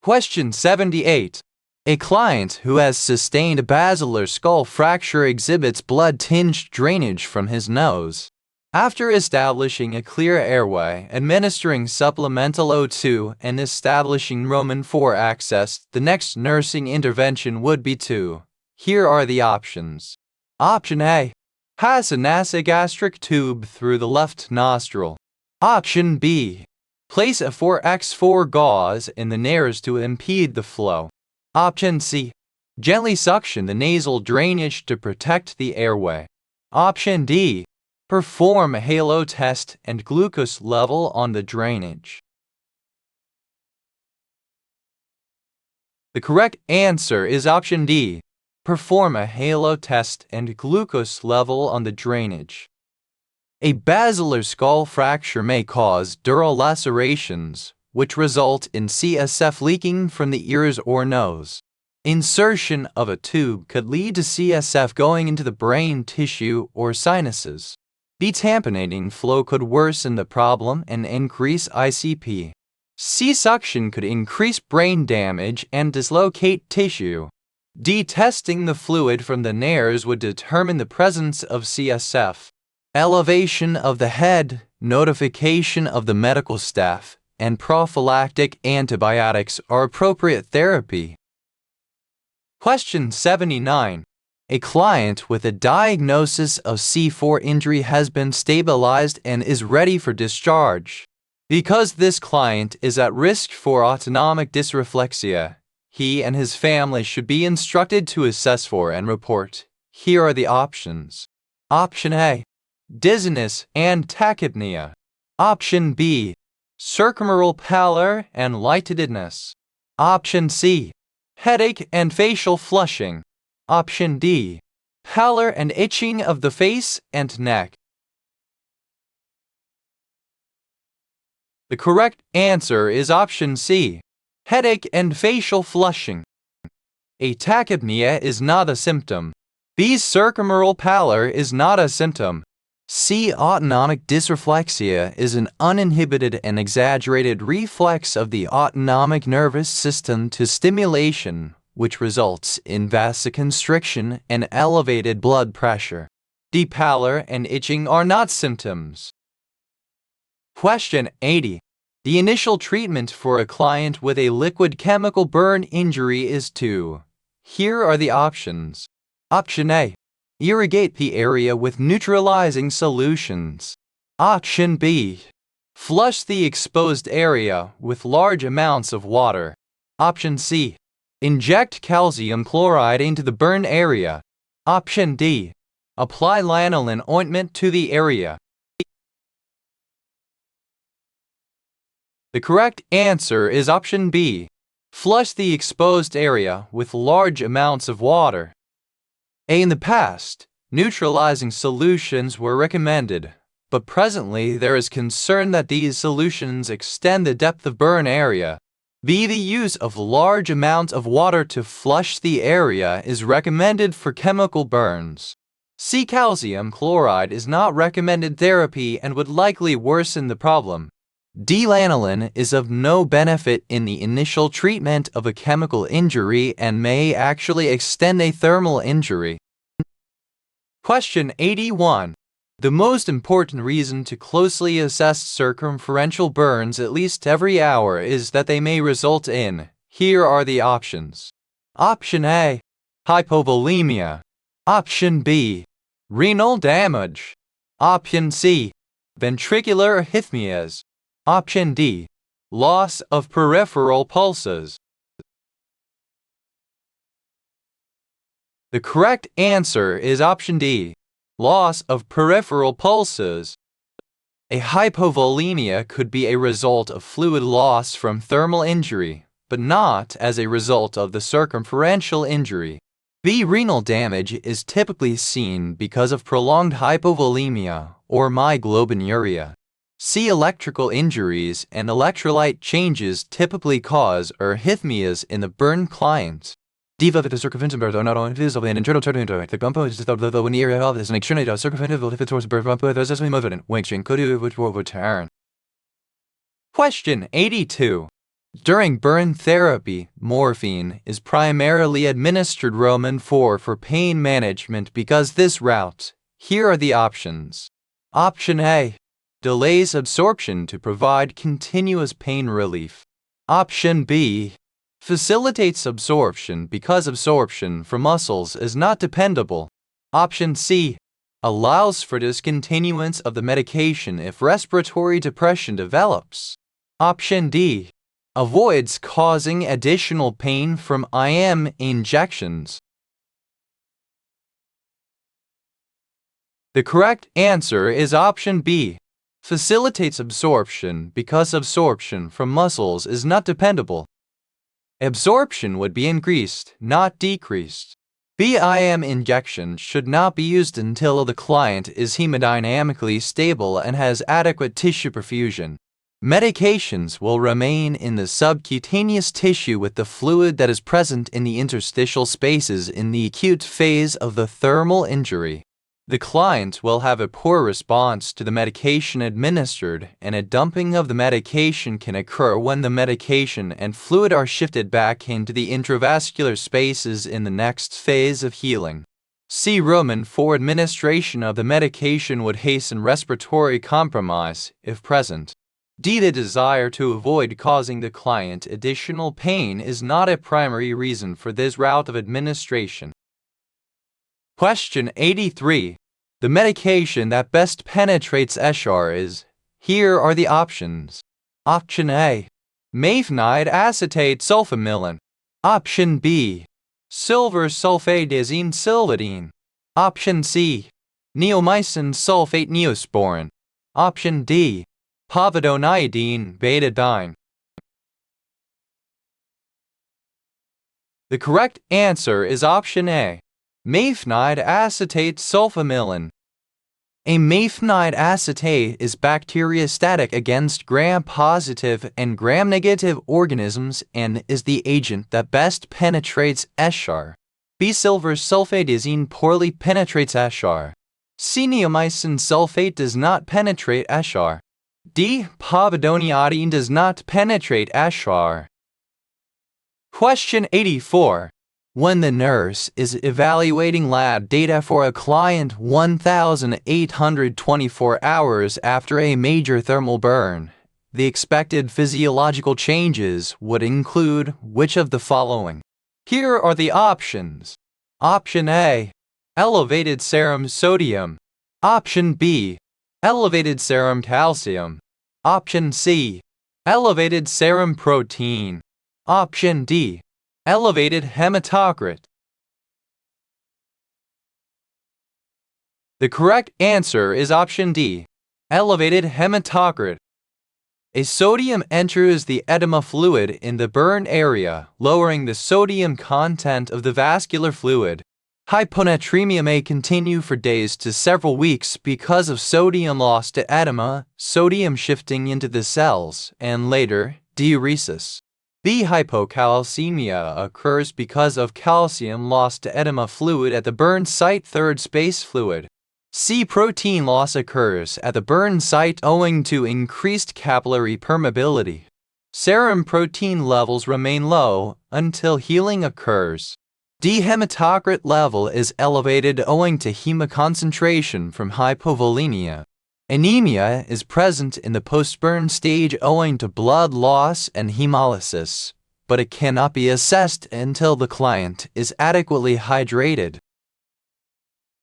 Question 78. A client who has sustained a basilar skull fracture exhibits blood-tinged drainage from his nose. After establishing a clear airway, administering supplemental O2, and establishing Roman IV access, the next nursing intervention would be to. Here are the options. Option A. Pass a nasogastric tube through the left nostril. Option B. Place a 4x4 gauze in the nares to impede the flow. Option C. Gently suction the nasal drainage to protect the airway. Option D. Perform a halo test and glucose level on the drainage. The correct answer is option D. Perform a halo test and glucose level on the drainage. A basilar skull fracture may cause dural lacerations, which result in CSF leaking from the ears or nose. Insertion of a tube could lead to CSF going into the brain tissue or sinuses. Detamponating flow could worsen the problem and increase ICP. C-suction could increase brain damage and dislocate tissue. Detesting the fluid from the nares would determine the presence of CSF. Elevation of the head, notification of the medical staff, and prophylactic antibiotics are appropriate therapy. Question 79. A client with a diagnosis of C4 injury has been stabilized and is ready for discharge. Because this client is at risk for autonomic dysreflexia, he and his family should be instructed to assess for and report. Here are the options. Option A. Dizziness and tachypnea. Option B. Circumaural pallor and lightheadedness. Option C. Headache and facial flushing. Option D. Pallor and itching of the face and neck. The correct answer is option C. Headache and facial flushing. A tachypnea is not a symptom. B. Circumaural pallor is not a symptom. C. Autonomic dysreflexia is an uninhibited and exaggerated reflex of the autonomic nervous system to stimulation, which results in vasoconstriction and elevated blood pressure. D. Pallor and itching are not symptoms. Question 80. The initial treatment for a client with a liquid chemical burn injury is to. Here are the options. Option A. Irrigate the area with neutralizing solutions. Option B. Flush the exposed area with large amounts of water. Option C. Inject calcium chloride into the burn area. Option D. Apply lanolin ointment to the area. The correct answer is option B. Flush the exposed area with large amounts of water. In the past, neutralizing solutions were recommended, but presently there is concern that these solutions extend the depth of burn area. B. The use of large amounts of water to flush the area is recommended for chemical burns. C. Calcium chloride is not recommended therapy and would likely worsen the problem. D. Lanolin is of no benefit in the initial treatment of a chemical injury and may actually extend a thermal injury. Question 81. The most important reason to closely assess circumferential burns at least every hour is that they may result in. Here are the options. Option A. Hypovolemia. Option B. Renal damage. Option C. Ventricular arrhythmias. Option D. Loss of peripheral pulses. The correct answer is option D. Loss of peripheral pulses. A hypovolemia could be a result of fluid loss from thermal injury, but not as a result of the circumferential injury. B. Renal damage is typically seen because of prolonged hypovolemia or myglobinuria. C. Electrical injuries and electrolyte changes typically cause arrhythmias in the burn client. D. The circumvention burn not only is of an internal turning to the bump is the one area of this an external circumvention will fit towards burn bump there's as we move in which could return. Question 82. During burn therapy, morphine is primarily administered Roman 4 for pain management because this route. Here are the options. Option A. Delays absorption to provide continuous pain relief. Option B. Facilitates absorption because absorption from muscles is not dependable. Option C. Allows for discontinuance of the medication if respiratory depression develops. Option D. Avoids causing additional pain from IM injections. The correct answer is option B. Facilitates absorption because absorption from muscles is not dependable. Absorption would be increased, not decreased. BIM injection should not be used until the client is hemodynamically stable and has adequate tissue perfusion. Medications will remain in the subcutaneous tissue with the fluid that is present in the interstitial spaces in the acute phase of the thermal injury. The client will have a poor response to the medication administered, and a dumping of the medication can occur when the medication and fluid are shifted back into the intravascular spaces in the next phase of healing. C. Roman IV administration of the medication would hasten respiratory compromise, if present. D. The desire to avoid causing the client additional pain is not a primary reason for this route of administration. Question 83. The medication that best penetrates eschar is. Here are the options. Option A. Mafenide acetate sulfamylin. Option B. Silver sulfadazine silvadine. Option C. Neomycin sulfate neosporin. Option D. Povidone betadine. The correct answer is option A. Mafenide acetate sulfamylin. A mafenide acetate is bacteriostatic against gram-positive and gram-negative organisms and is the agent that best penetrates eschar. B. Silver sulfadazine poorly penetrates eschar. C. Neomycin sulfate does not penetrate eschar. D. Povidone does not penetrate eschar. Question 84. When the nurse is evaluating lab data for a client 1,824 hours after a major thermal burn, the expected physiological changes would include which of the following? Here are the options. Option A. Elevated serum sodium. Option B. Elevated serum calcium. Option C. Elevated serum protein. Option D. Elevated hematocrit. The correct answer is option D. Elevated hematocrit. A sodium enters the edema fluid in the burn area, lowering the sodium content of the vascular fluid. Hyponatremia may continue for days to several weeks because of sodium loss to edema, sodium shifting into the cells, and later, diuresis. The hypocalcemia occurs because of calcium loss to edema fluid at the burn site third space fluid. C. Protein loss occurs at the burn site owing to increased capillary permeability. Serum protein levels remain low until healing occurs. D. Hematocrit level is elevated owing to hemoconcentration from hypovolemia. Anemia is present in the post-burn stage owing to blood loss and hemolysis, but it cannot be assessed until the client is adequately hydrated.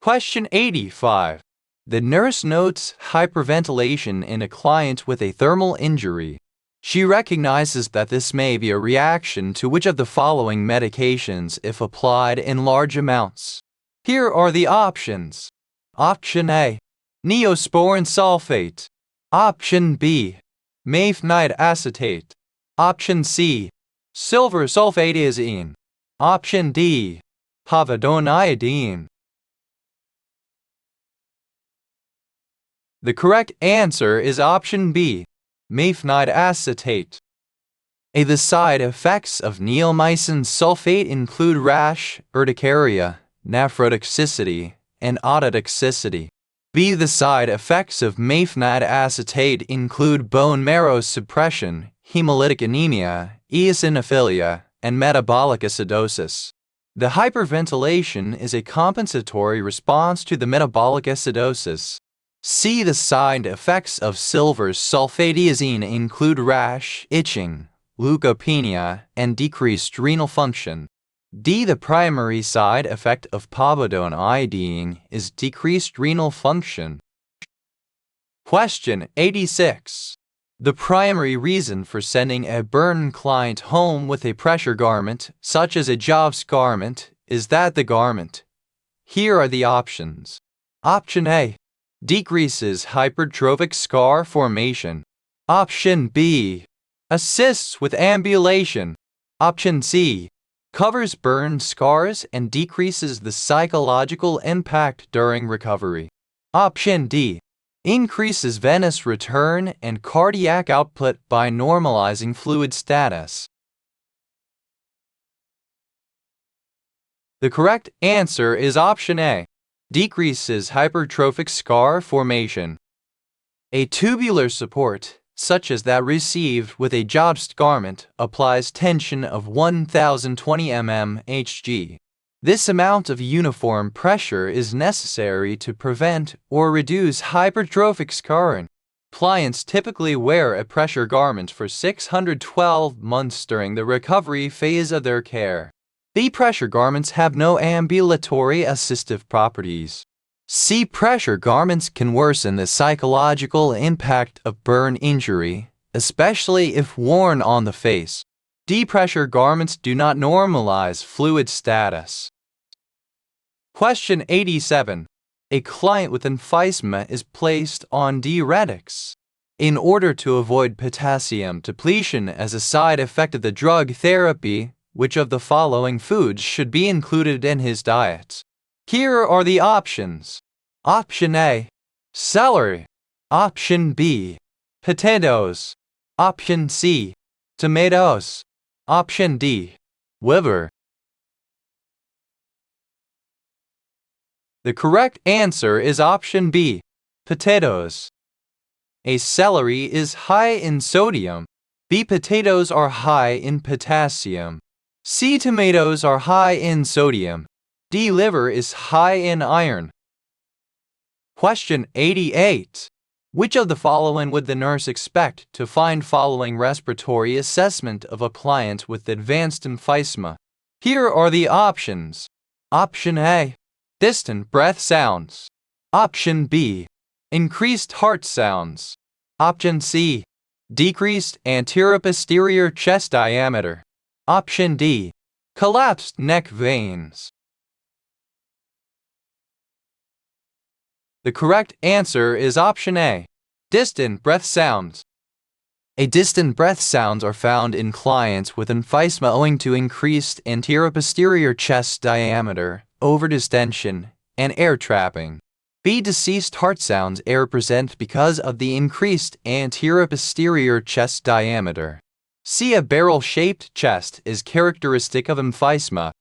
Question 85. The nurse notes hyperventilation in a client with a thermal injury. She recognizes that this may be a reaction to which of the following medications if applied in large amounts. Here are the options. Option A. Neosporin sulfate. Option B. Mafenide acetate. Option C. Silver sulfadazine. Option D. Povidone. The correct answer is option B. Mafenide acetate. The side effects of neomycin sulfate include rash, urticaria, nephrotoxicity, and ototoxicity. B. The side effects of mafenide acetate include bone marrow suppression, hemolytic anemia, eosinophilia, and metabolic acidosis. The hyperventilation is a compensatory response to the metabolic acidosis. C. The side effects of silver sulfadazine include rash, itching, leukopenia, and decreased renal function. D. The primary side effect of povidone is decreased renal function. Question 86. The primary reason for sending a burn client home with a pressure garment, such as a Jobs garment, is that the garment. Here are the options. Option A. decreases hypertrophic scar formation. Option B, assists with ambulation. Option C, covers burn scars and decreases the psychological impact during recovery. Option D, increases venous return and cardiac output by normalizing fluid status. The correct answer is option A, decreases hypertrophic scar formation. A tubular support, such as that received with a joust garment, applies tension of 1020 mm-Hg. This amount of uniform pressure is necessary to prevent or reduce hypertrophic scarring. Clients typically wear a pressure garment for 612 months during the recovery phase of their care. The pressure garments have no ambulatory assistive properties. C. Pressure garments can worsen the psychological impact of burn injury, especially if worn on the face. D. Pressure garments do not normalize fluid status. Question 87. A client with emphysema is placed on diuretics. In order to avoid potassium depletion as a side effect of the drug therapy, which of the following foods should be included in his diet? Here are the options. Option A, celery. Option B, potatoes. Option C, tomatoes. Option D, liver. The correct answer is option B, potatoes. A celery is high in sodium. B. Potatoes are high in potassium. C. Tomatoes are high in sodium. D. Liver is high in iron. Question 88. Which of the following would the nurse expect to find following respiratory assessment of a client with advanced emphysema? Here are the options. Option A, distant breath sounds. Option B, increased heart sounds. Option C, decreased anteroposterior chest diameter. Option D, collapsed neck veins. The correct answer is option A, distant breath sounds. A distant breath sounds are found in clients with emphysema owing to increased anteroposterior chest diameter, overdistension, and air trapping. B. Deceased heart sounds are present because of the increased anteroposterior chest diameter. C. A barrel-shaped chest is characteristic of emphysema.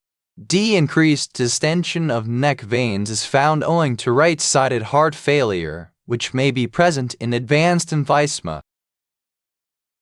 D. Increased distension of neck veins is found owing to right-sided heart failure, which may be present in advanced emphysema.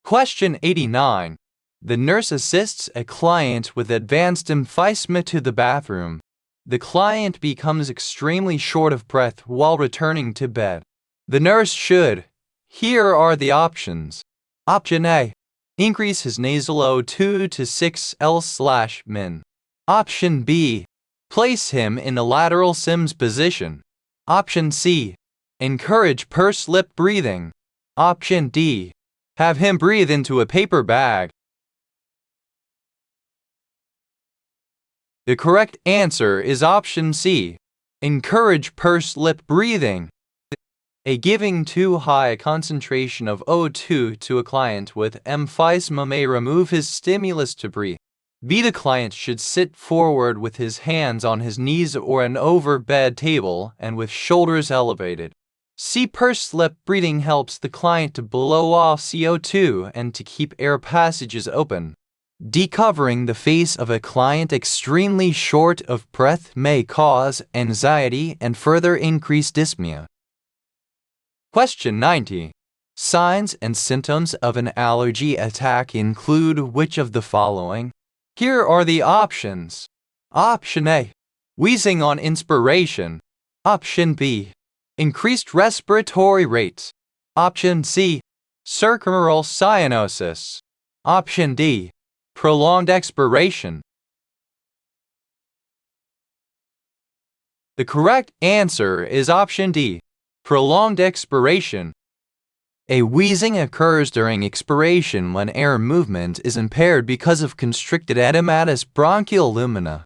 Question 89. The nurse assists a client with advanced emphysema to the bathroom. The client becomes extremely short of breath while returning to bed. The nurse should. Here are the options. Option A, increase his nasal O2 to 6L/min. Option B, place him in a lateral Sims position. Option C, encourage pursed lip breathing. Option D, have him breathe into a paper bag. The correct answer is option C, encourage pursed lip breathing. A giving too high a concentration of O2 to a client with emphysema may remove his stimulus to breathe. B. The client should sit forward with his hands on his knees or an over-bed table and with shoulders elevated. C. Pursed lip breathing helps the client to blow off CO2 and to keep air passages open. D. Covering the face of a client extremely short of breath may cause anxiety and further increase dyspnea. Question 90. Signs and symptoms of an allergy attack include which of the following? Here are the options. Option A, wheezing on inspiration. Option B, increased respiratory rate. Option C, circumaural cyanosis. Option D, prolonged expiration. The correct answer is option D, prolonged expiration. A wheezing occurs during expiration when air movement is impaired because of constricted edematous bronchial lumina.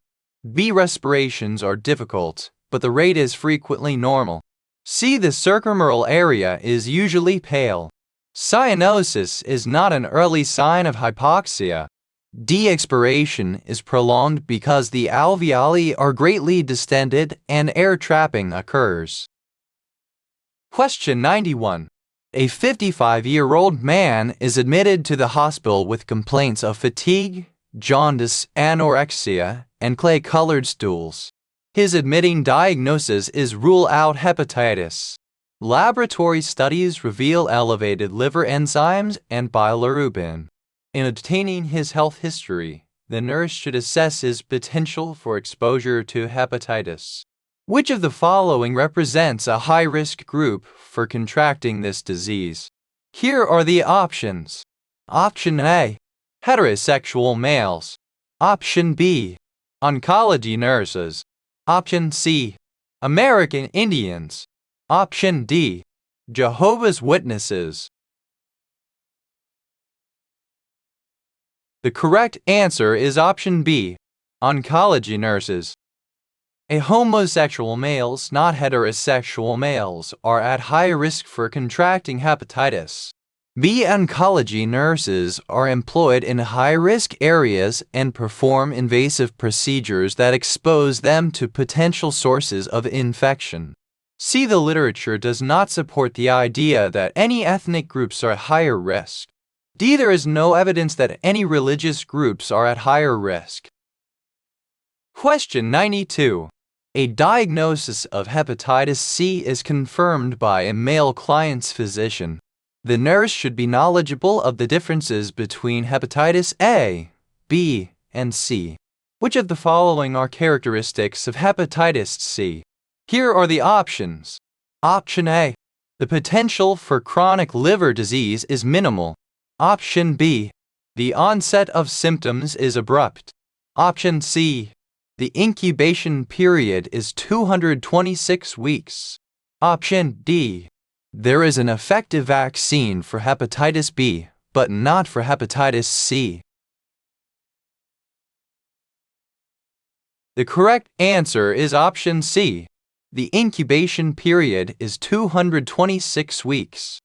B. Respirations are difficult, but the rate is frequently normal. C. The circummural area is usually pale. Cyanosis is not an early sign of hypoxia. D. Expiration is prolonged because the alveoli are greatly distended and air trapping occurs. Question 91. A 55-year-old man is admitted to the hospital with complaints of fatigue, jaundice, anorexia, and clay-colored stools. His admitting diagnosis is rule out hepatitis. Laboratory studies reveal elevated liver enzymes and bilirubin. In obtaining his health history, the nurse should assess his potential for exposure to hepatitis. Which of the following represents a high-risk group for contracting this disease? Here are the options. Option A. Heterosexual males. Option B. Oncology nurses. Option C. American Indians. Option D. Jehovah's Witnesses. The correct answer is option B. Oncology nurses. A homosexual males, not heterosexual males, are at high risk for contracting hepatitis. B. Oncology nurses are employed in high-risk areas and perform invasive procedures that expose them to potential sources of infection. C. The literature does not support the idea that any ethnic groups are at higher risk. D. There is no evidence that any religious groups are at higher risk. Question 92. A diagnosis of hepatitis C is confirmed by a male client's physician. The nurse should be knowledgeable of the differences between hepatitis A, B, and C. Which of the following are characteristics of hepatitis C? Here are the options. Option A. The potential for chronic liver disease is minimal. Option B. The onset of symptoms is abrupt. Option C. The incubation period is 226 weeks. Option D. There is an effective vaccine for hepatitis B, but not for hepatitis C. The correct answer is option C. The incubation period is 226 weeks.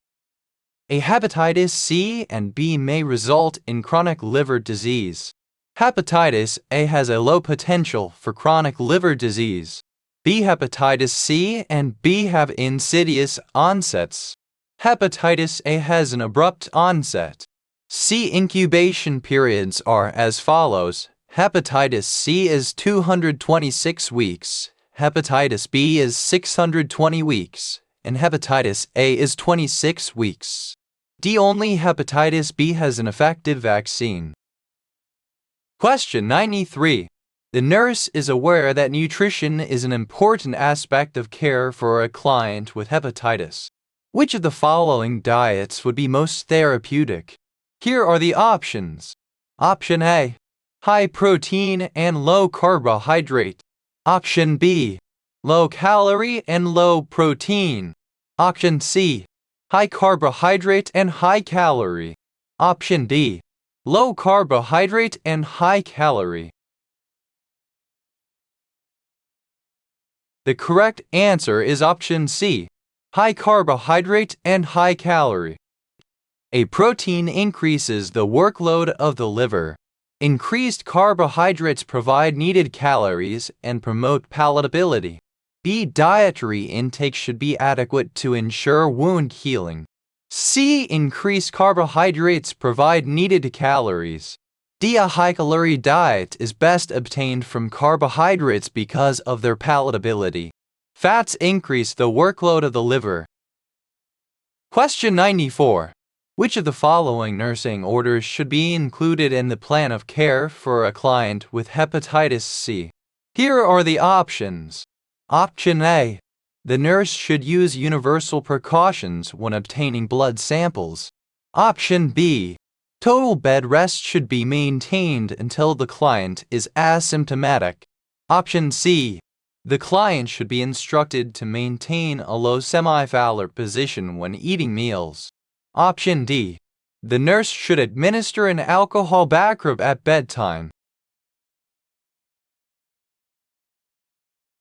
A hepatitis C and B may result in chronic liver disease. Hepatitis A has a low potential for chronic liver disease. B. Hepatitis C and B have insidious onsets. Hepatitis A has an abrupt onset. C. Incubation periods are as follows. Hepatitis C is 226 weeks, hepatitis B is 620 weeks, and hepatitis A is 26 weeks. D. Only hepatitis B has an effective vaccine. Question 93. The nurse is aware that nutrition is an important aspect of care for a client with hepatitis. Which of the following diets would be most therapeutic? Here are the options. Option A. High protein and low carbohydrate. Option B. Low calorie and low protein. Option C. High carbohydrate and high calorie. Option D. Low carbohydrate and high calorie. The correct answer is option C. High carbohydrate and high calorie. A protein increases the workload of the liver. Increased carbohydrates provide needed calories and promote palatability. B. Dietary intake should be adequate to ensure wound healing. C. Increased carbohydrates provide needed calories. D. A high-calorie diet is best obtained from carbohydrates because of their palatability. Fats increase the workload of the liver. Question 94. Which of the following nursing orders should be included in the plan of care for a client with hepatitis C? Here are the options. Option A. The nurse should use universal precautions when obtaining blood samples. Option B. Total bed rest should be maintained until the client is asymptomatic. Option C. The client should be instructed to maintain a low semi-fowler position when eating meals. Option D. The nurse should administer an alcohol backrub at bedtime.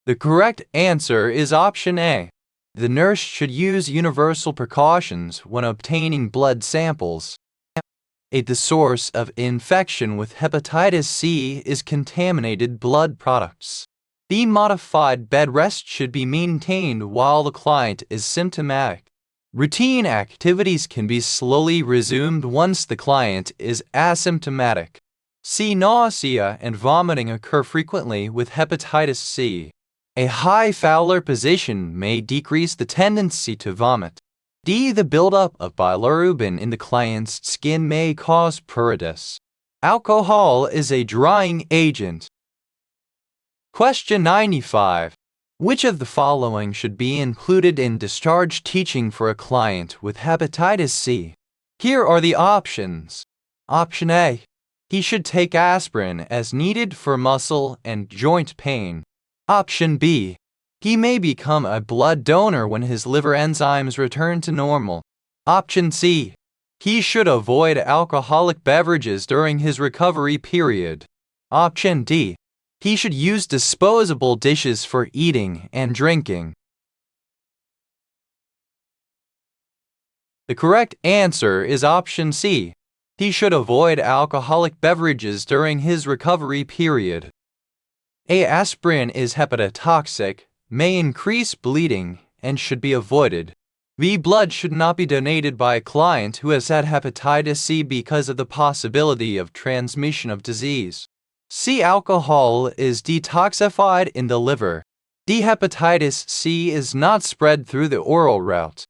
The correct answer is option A. The nurse should use universal precautions when obtaining blood samples. The source of infection with hepatitis C is contaminated blood products. The modified bed rest should be maintained while the client is symptomatic. Routine activities can be slowly resumed once the client is asymptomatic. C. Nausea and vomiting occur frequently with hepatitis C. A high Fowler position may decrease the tendency to vomit. D. The buildup of bilirubin in the client's skin may cause pruritus. Alcohol is a drying agent. Question 95. Which of the following should be included in discharge teaching for a client with hepatitis C? Here are the options. Option A. He should take aspirin as needed for muscle and joint pain. Option B. He may become a blood donor when his liver enzymes return to normal. Option C. He should avoid alcoholic beverages during his recovery period. Option D. He should use disposable dishes for eating and drinking. The correct answer is option C. He should avoid alcoholic beverages during his recovery period. Aspirin is hepatotoxic, may increase bleeding, and should be avoided. B. Blood should not be donated by a client who has had hepatitis C because of the possibility of transmission of disease. C. Alcohol is detoxified in the liver. D. Hepatitis C is not spread through the oral route.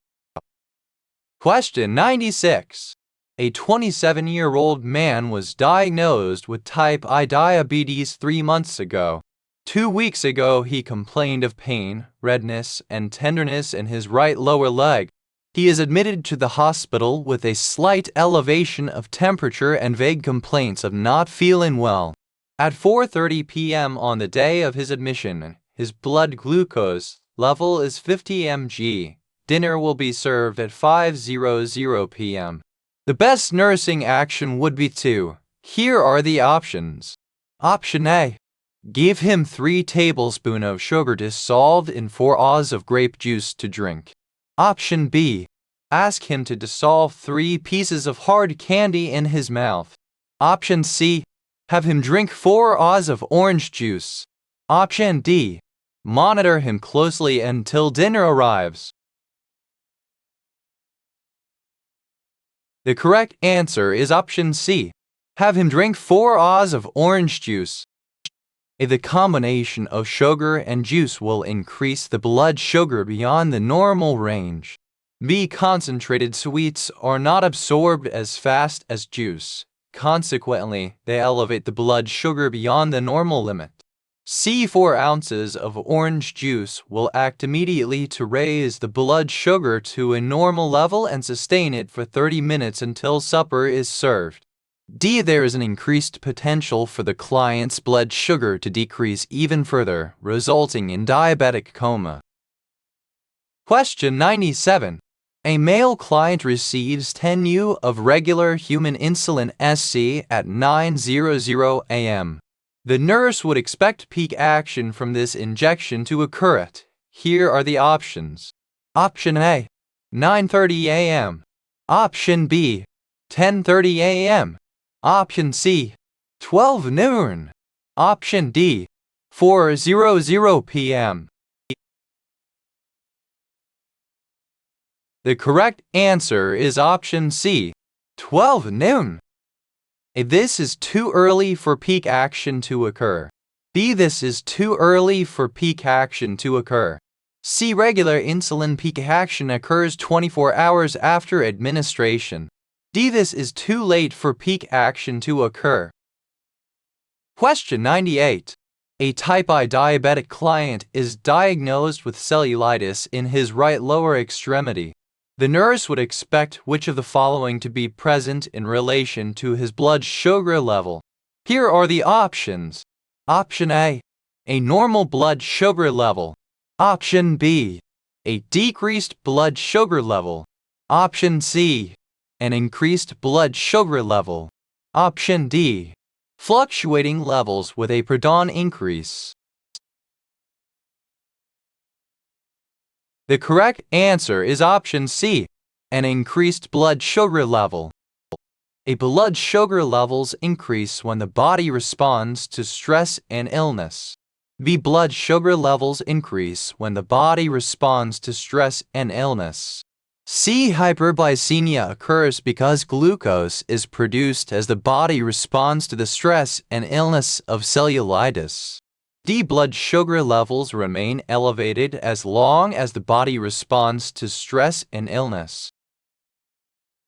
Question 96. A 27-year-old man was diagnosed with type I diabetes 3 months ago. 2 weeks ago, he complained of pain, redness, and tenderness in his right lower leg. He is admitted to the hospital with a slight elevation of temperature and vague complaints of not feeling well. At 4:30 p.m. on the day of his admission, his blood glucose level is 50 mg. Dinner will be served at 5:00 p.m. The best nursing action would be to. Here are the options. Option A. Give him 3 tablespoons of sugar dissolved in 4 oz of grape juice to drink. Option B. Ask him to dissolve 3 pieces of hard candy in his mouth. Option C. Have him drink 4 oz of orange juice. Option D. Monitor him closely until dinner arrives. The correct answer is option C. Have him drink 4 oz of orange juice. The combination of sugar and juice will increase the blood sugar beyond the normal range. B. Concentrated sweets are not absorbed as fast as juice. Consequently, they elevate the blood sugar beyond the normal limit. C. 4 ounces of orange juice will act immediately to raise the blood sugar to a normal level and sustain it for 30 minutes until supper is served. D. There is an increased potential for the client's blood sugar to decrease even further, resulting in diabetic coma. Question 97. A male client receives 10 U of regular human insulin SC at 9:00 a.m. The nurse would expect peak action from this injection to occur at. Here are the options. Option A. 9:30 a.m. Option B. 10:30 a.m. Option C. 12 noon. Option D. 4:00 p.m. The correct answer is option C. 12 noon. A. This is too early for peak action to occur. B. This is too early for peak action to occur. C. Regular insulin peak action occurs 24 hours after administration. D. This is too late for peak action to occur. Question 98. A type I diabetic client is diagnosed with cellulitis in his right lower extremity. The nurse would expect which of the following to be present in relation to his blood sugar level. Here are the options. Option A. A normal blood sugar level. Option B. A decreased blood sugar level. Option C. An increased blood sugar level. Option D. Fluctuating levels with a predominant increase. The correct answer is option C, an increased blood sugar level. A blood sugar levels increase when the body responds to stress and illness. B. Blood sugar levels increase when the body responds to stress and illness. C. Hyperglycemia occurs because glucose is produced as the body responds to the stress and illness of cellulitis. D. Blood sugar levels remain elevated as long as the body responds to stress and illness.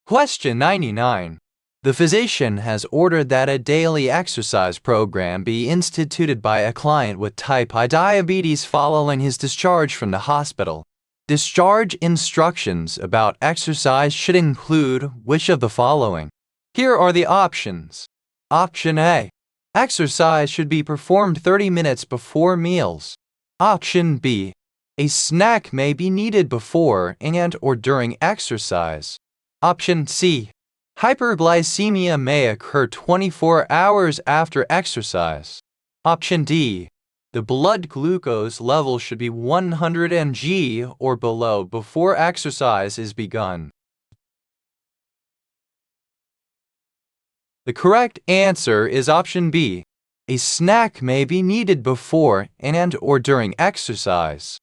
Question 99. The physician has ordered that a daily exercise program be instituted by a client with type I diabetes following his discharge from the hospital. Discharge instructions about exercise should include which of the following? Here are the options. Option A. Exercise should be performed 30 minutes before meals. Option B. A snack may be needed before and/or during exercise. Option C. Hyperglycemia may occur 24 hours after exercise. Option D. The blood glucose level should be 100 mg or below before exercise is begun. The correct answer is option B. A snack may be needed before and/or during exercise.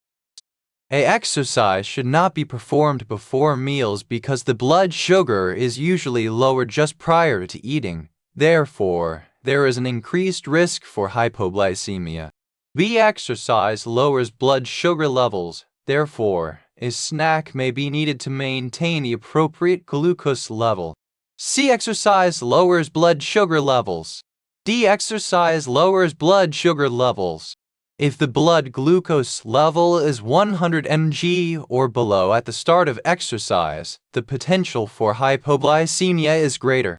An exercise should not be performed before meals because the blood sugar is usually lower just prior to eating. Therefore, there is an increased risk for hypoglycemia. B. Exercise lowers blood sugar levels. Therefore, a snack may be needed to maintain the appropriate glucose level. C. Exercise lowers blood sugar levels. D. Exercise lowers blood sugar levels. If the blood glucose level is 100 mg or below at the start of exercise, the potential for hypoglycemia is greater.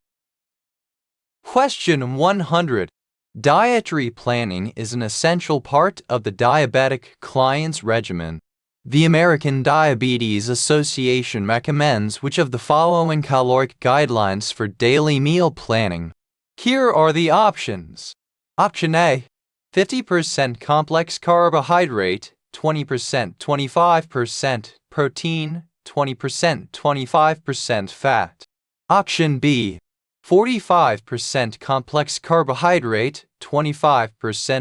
Question 100. Dietary planning is an essential part of the diabetic client's regimen. The American Diabetes Association recommends which of the following caloric guidelines for daily meal planning? Here are the options. Option A. 50% complex carbohydrate, 20% 25% protein, 20% 25% fat. Option B. 45% complex carbohydrate, 25%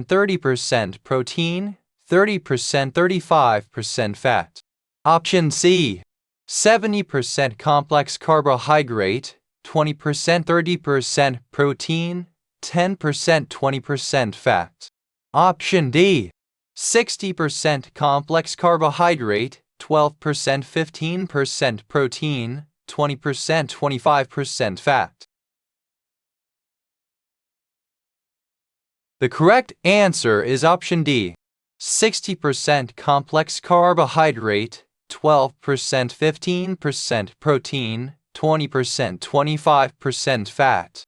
30% protein, 30% 35% fat. Option C. 70% complex carbohydrate, 20% 30% protein, 10% 20% fat. Option D. 60% complex carbohydrate, 12% 15% protein, 20% 25% fat. The correct answer is option D. 60% complex carbohydrate, 12% 15% protein, 20% 25% fat.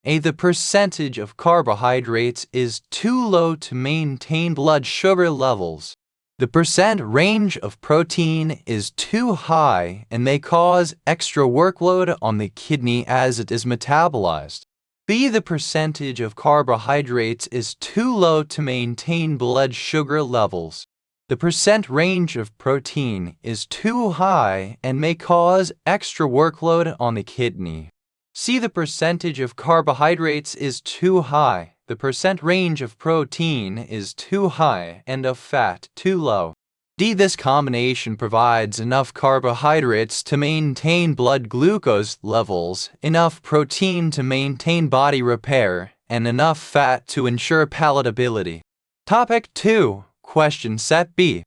A. The percentage of carbohydrates is too low to maintain blood sugar levels. The percent range of protein is too high and may cause extra workload on the kidney as it is metabolized. B. The percentage of carbohydrates is too low to maintain blood sugar levels. The percent range of protein is too high and may cause extra workload on the kidney. C. The percentage of carbohydrates is too high. The percent range of protein is too high and of fat too low. D. This combination provides enough carbohydrates to maintain blood glucose levels, enough protein to maintain body repair, and enough fat to ensure palatability. Topic 2. Question Set B.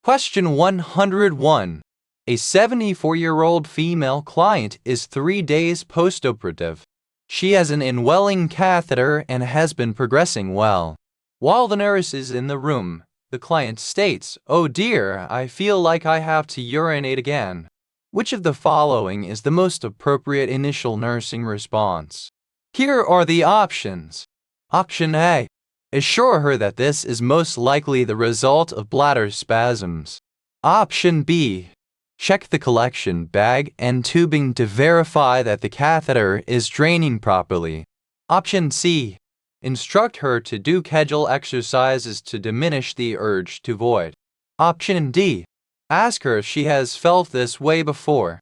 Question 101. A 74-year-old female client is 3 days postoperative. She has an indwelling catheter and has been progressing well. While the nurse is in the room, the client states, "Oh dear, I feel like I have to urinate again." Which of the following is the most appropriate initial nursing response? Here are the options. Option A. Assure her that this is most likely the result of bladder spasms. Option B. Check the collection bag and tubing to verify that the catheter is draining properly. Option C. Instruct her to do Kegel exercises to diminish the urge to void. Option D. Ask her if she has felt this way before.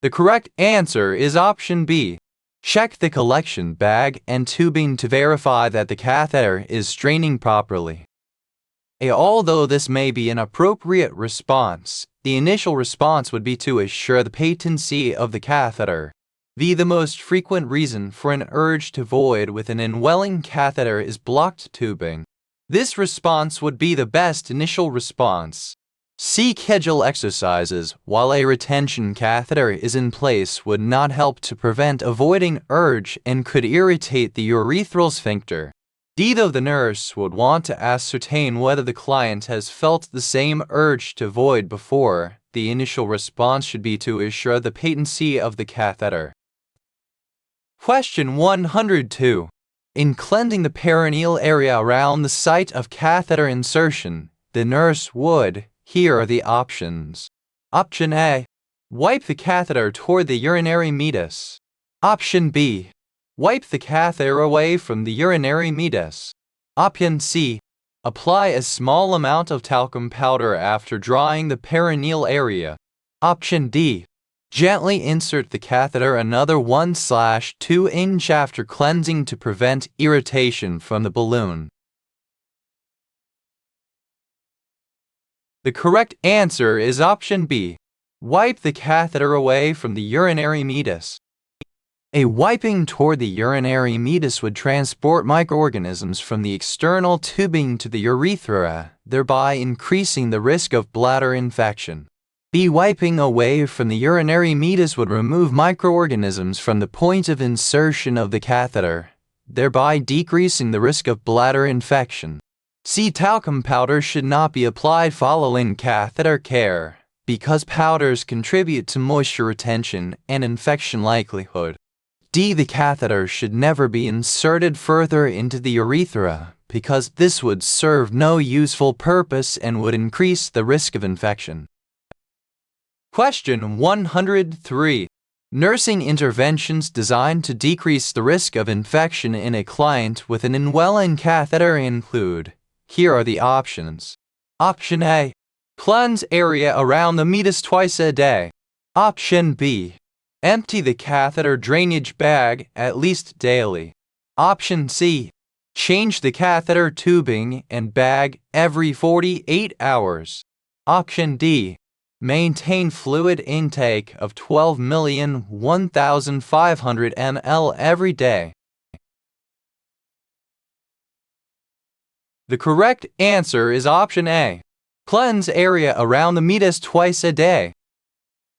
The correct answer is option B. Check the collection bag and tubing to verify that the catheter is draining properly. Although this may be an appropriate response, the initial response would be to assure the patency of the catheter. The most frequent reason for an urge to void with an indwelling catheter is blocked tubing. This response would be the best initial response. Kegel exercises while a retention catheter is in place would not help to prevent a voiding urge and could irritate the urethral sphincter. Though the nurse would want to ascertain whether the client has felt the same urge to void before, the initial response should be to assure the patency of the catheter. Question 102. In cleansing the perineal area around the site of catheter insertion, the nurse would. Here are the options. Option A. Wipe the catheter toward the urinary meatus. Option B. Wipe the catheter away from the urinary meatus. Option C. Apply a small amount of talcum powder after drying the perineal area. Option D. Gently insert the catheter another 1/2 inch after cleansing to prevent irritation from the balloon. The correct answer is option B. Wipe the catheter away from the urinary meatus. A wiping toward the urinary meatus would transport microorganisms from the external tubing to the urethra, thereby increasing the risk of bladder infection. Wiping away from the urinary meatus would remove microorganisms from the point of insertion of the catheter, thereby decreasing the risk of bladder infection. Talcum powder should not be applied following catheter care, because powders contribute to moisture retention and infection likelihood. The catheter should never be inserted further into the urethra, because this would serve no useful purpose and would increase the risk of infection. Question 103. Nursing interventions designed to decrease the risk of infection in a client with an indwelling catheter include. Here are the options. Option A. Cleanse area around the meatus twice a day. Option B. Empty the catheter drainage bag at least daily. Option C. Change the catheter tubing and bag every 48 hours. Option D. Maintain fluid intake of 12,001,500 ml every day. The correct answer is option A. Cleanse area around the meatus twice a day.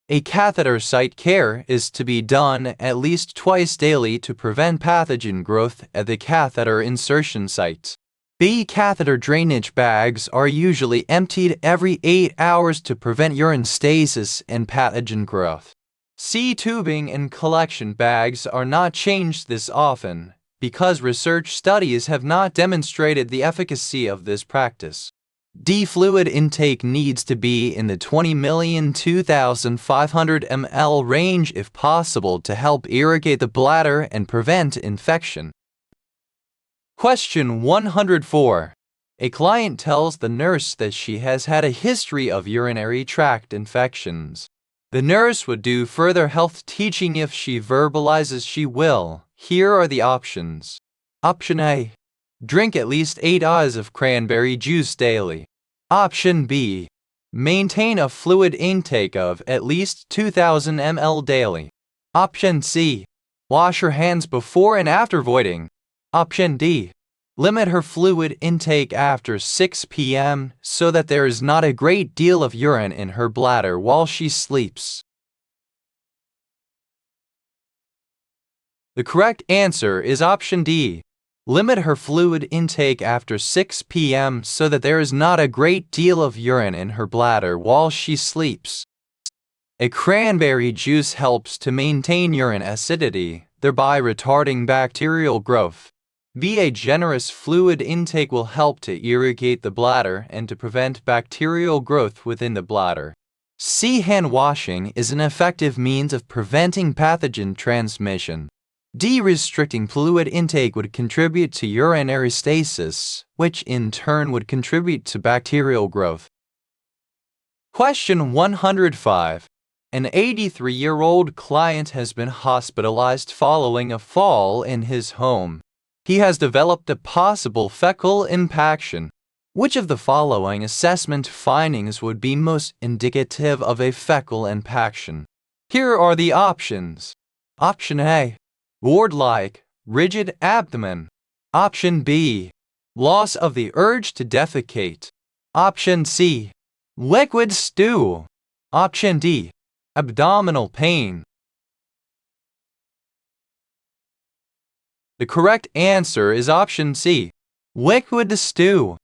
A catheter site care is to be done at least twice daily to prevent pathogen growth at the catheter insertion site. Catheter drainage bags are usually emptied every 8 hours to prevent urine stasis and pathogen growth. Tubing and collection bags are not changed this often, because research studies have not demonstrated the efficacy of this practice. Fluid intake needs to be in the 20,002,500 ml range if possible to help irrigate the bladder and prevent infection. Question 104. A client tells the nurse that she has had a history of urinary tract infections. The nurse would do further health teaching if she verbalizes she will. Here are the options. Option A. Drink at least 8 oz of cranberry juice daily. Option B. Maintain a fluid intake of at least 2,000 ml daily. Option C. Wash her hands before and after voiding. Option D. Limit her fluid intake after 6 p.m. so that there is not a great deal of urine in her bladder while she sleeps. The correct answer is option D. Limit her fluid intake after 6 p.m. so that there is not a great deal of urine in her bladder while she sleeps. A cranberry juice helps to maintain urine acidity, thereby retarding bacterial growth. A generous fluid intake will help to irrigate the bladder and to prevent bacterial growth within the bladder. Hand washing is an effective means of preventing pathogen transmission. D. Restricting fluid intake would contribute to urinary stasis, which in turn would contribute to bacterial growth. Question 105. An 83-year-old client has been hospitalized following a fall in his home. He has developed a possible fecal impaction. Which of the following assessment findings would be most indicative of a fecal impaction? Here are the options. Option A. Ward-like, rigid abdomen. Option B. Loss of the urge to defecate. Option C. Liquid stool. Option D. Abdominal pain. The correct answer is option C. Liquid stool.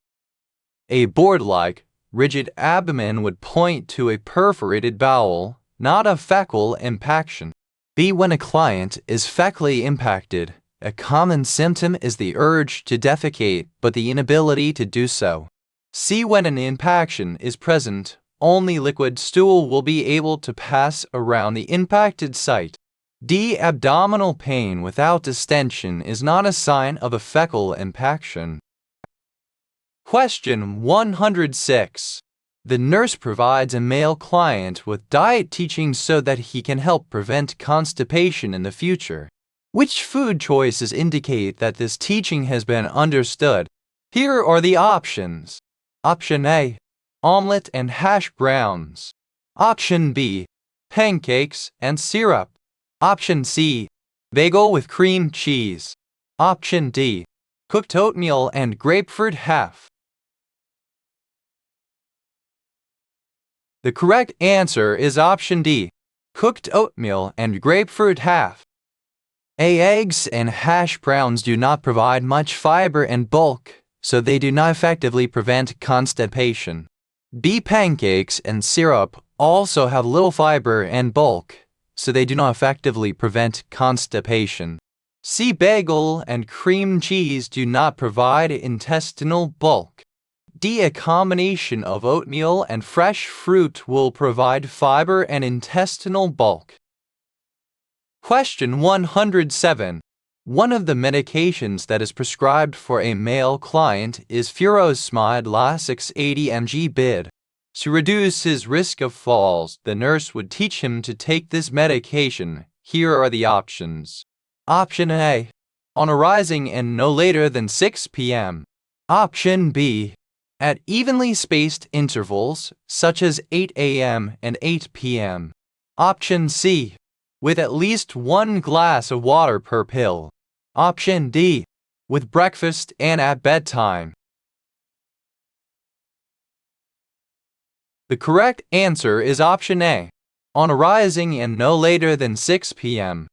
A board-like, rigid abdomen would point to a perforated bowel, not a fecal impaction. B. When a client is fecally impacted, a common symptom is the urge to defecate but the inability to do so. C. When an impaction is present, only liquid stool will be able to pass around the impacted site. D. Abdominal pain without distension is not a sign of a fecal impaction. Question 106. The nurse provides a male client with diet teaching so that he can help prevent constipation in the future. Which food choices indicate that this teaching has been understood? Here are the options. Option A. Omelette and hash browns. Option B. Pancakes and syrup. Option C. Bagel with cream cheese. Option D. Cooked oatmeal and grapefruit half. The correct answer is option D. Cooked oatmeal and grapefruit half. A. Eggs and hash browns do not provide much fiber and bulk, so they do not effectively prevent constipation. B. Pancakes and syrup also have little fiber and bulk, so they do not effectively prevent constipation. C. Bagel and cream cheese do not provide intestinal bulk. D. A combination of oatmeal and fresh fruit will provide fiber and intestinal bulk. Question 107. One of the medications that is prescribed for a male client is furosemide Lasix 80 mg bid. To reduce his risk of falls, the nurse would teach him to take this medication. Here are the options. Option A. On arising and no later than 6 p.m. Option B. At evenly spaced intervals, such as 8 a.m. and 8 p.m. Option C. With at least 1 glass of water per pill. Option D. With breakfast and at bedtime. The correct answer is option A. On arising and no later than 6 p.m.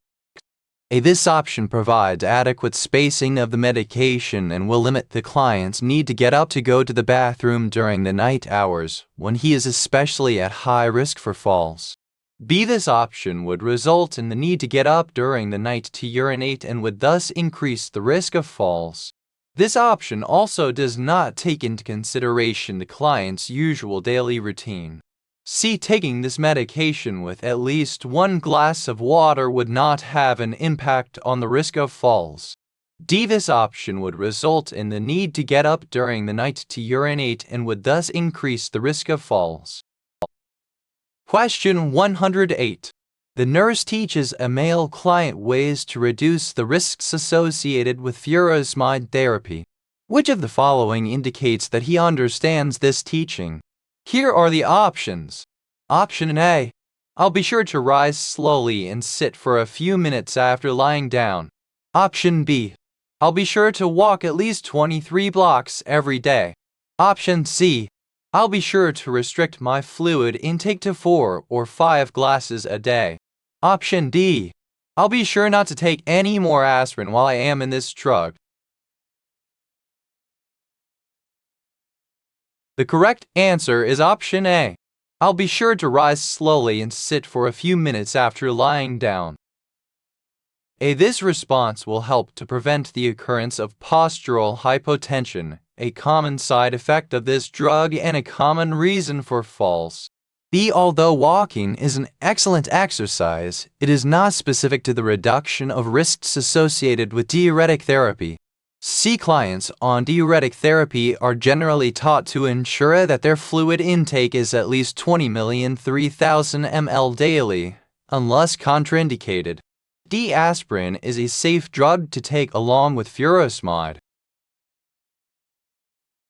This option provides adequate spacing of the medication and will limit the client's need to get up to go to the bathroom during the night hours, when he is especially at high risk for falls. B. This option would result in the need to get up during the night to urinate and would thus increase the risk of falls. This option also does not take into consideration the client's usual daily routine. C. Taking this medication with at least 1 glass of water would not have an impact on the risk of falls. D. This option would result in the need to get up during the night to urinate and would thus increase the risk of falls. Question 108. The nurse teaches a male client ways to reduce the risks associated with furosemide therapy. Which of the following indicates that he understands this teaching? Here are the options. Option A. I'll be sure to rise slowly and sit for a few minutes after lying down. Option B. I'll be sure to walk at least 23 blocks every day. Option C. I'll be sure to restrict my fluid intake to 4 or 5 glasses a day. Option D. I'll be sure not to take any more aspirin while I am in this drug. The correct answer is option A. I'll be sure to rise slowly and sit for a few minutes after lying down. This response will help to prevent the occurrence of postural hypotension, a common side effect of this drug and a common reason for falls. D. Although walking is an excellent exercise, it is not specific to the reduction of risks associated with diuretic therapy. C. Clients on diuretic therapy are generally taught to ensure that their fluid intake is at least 20,003,000 ml daily, unless contraindicated. D. Aspirin is a safe drug to take along with furosemide.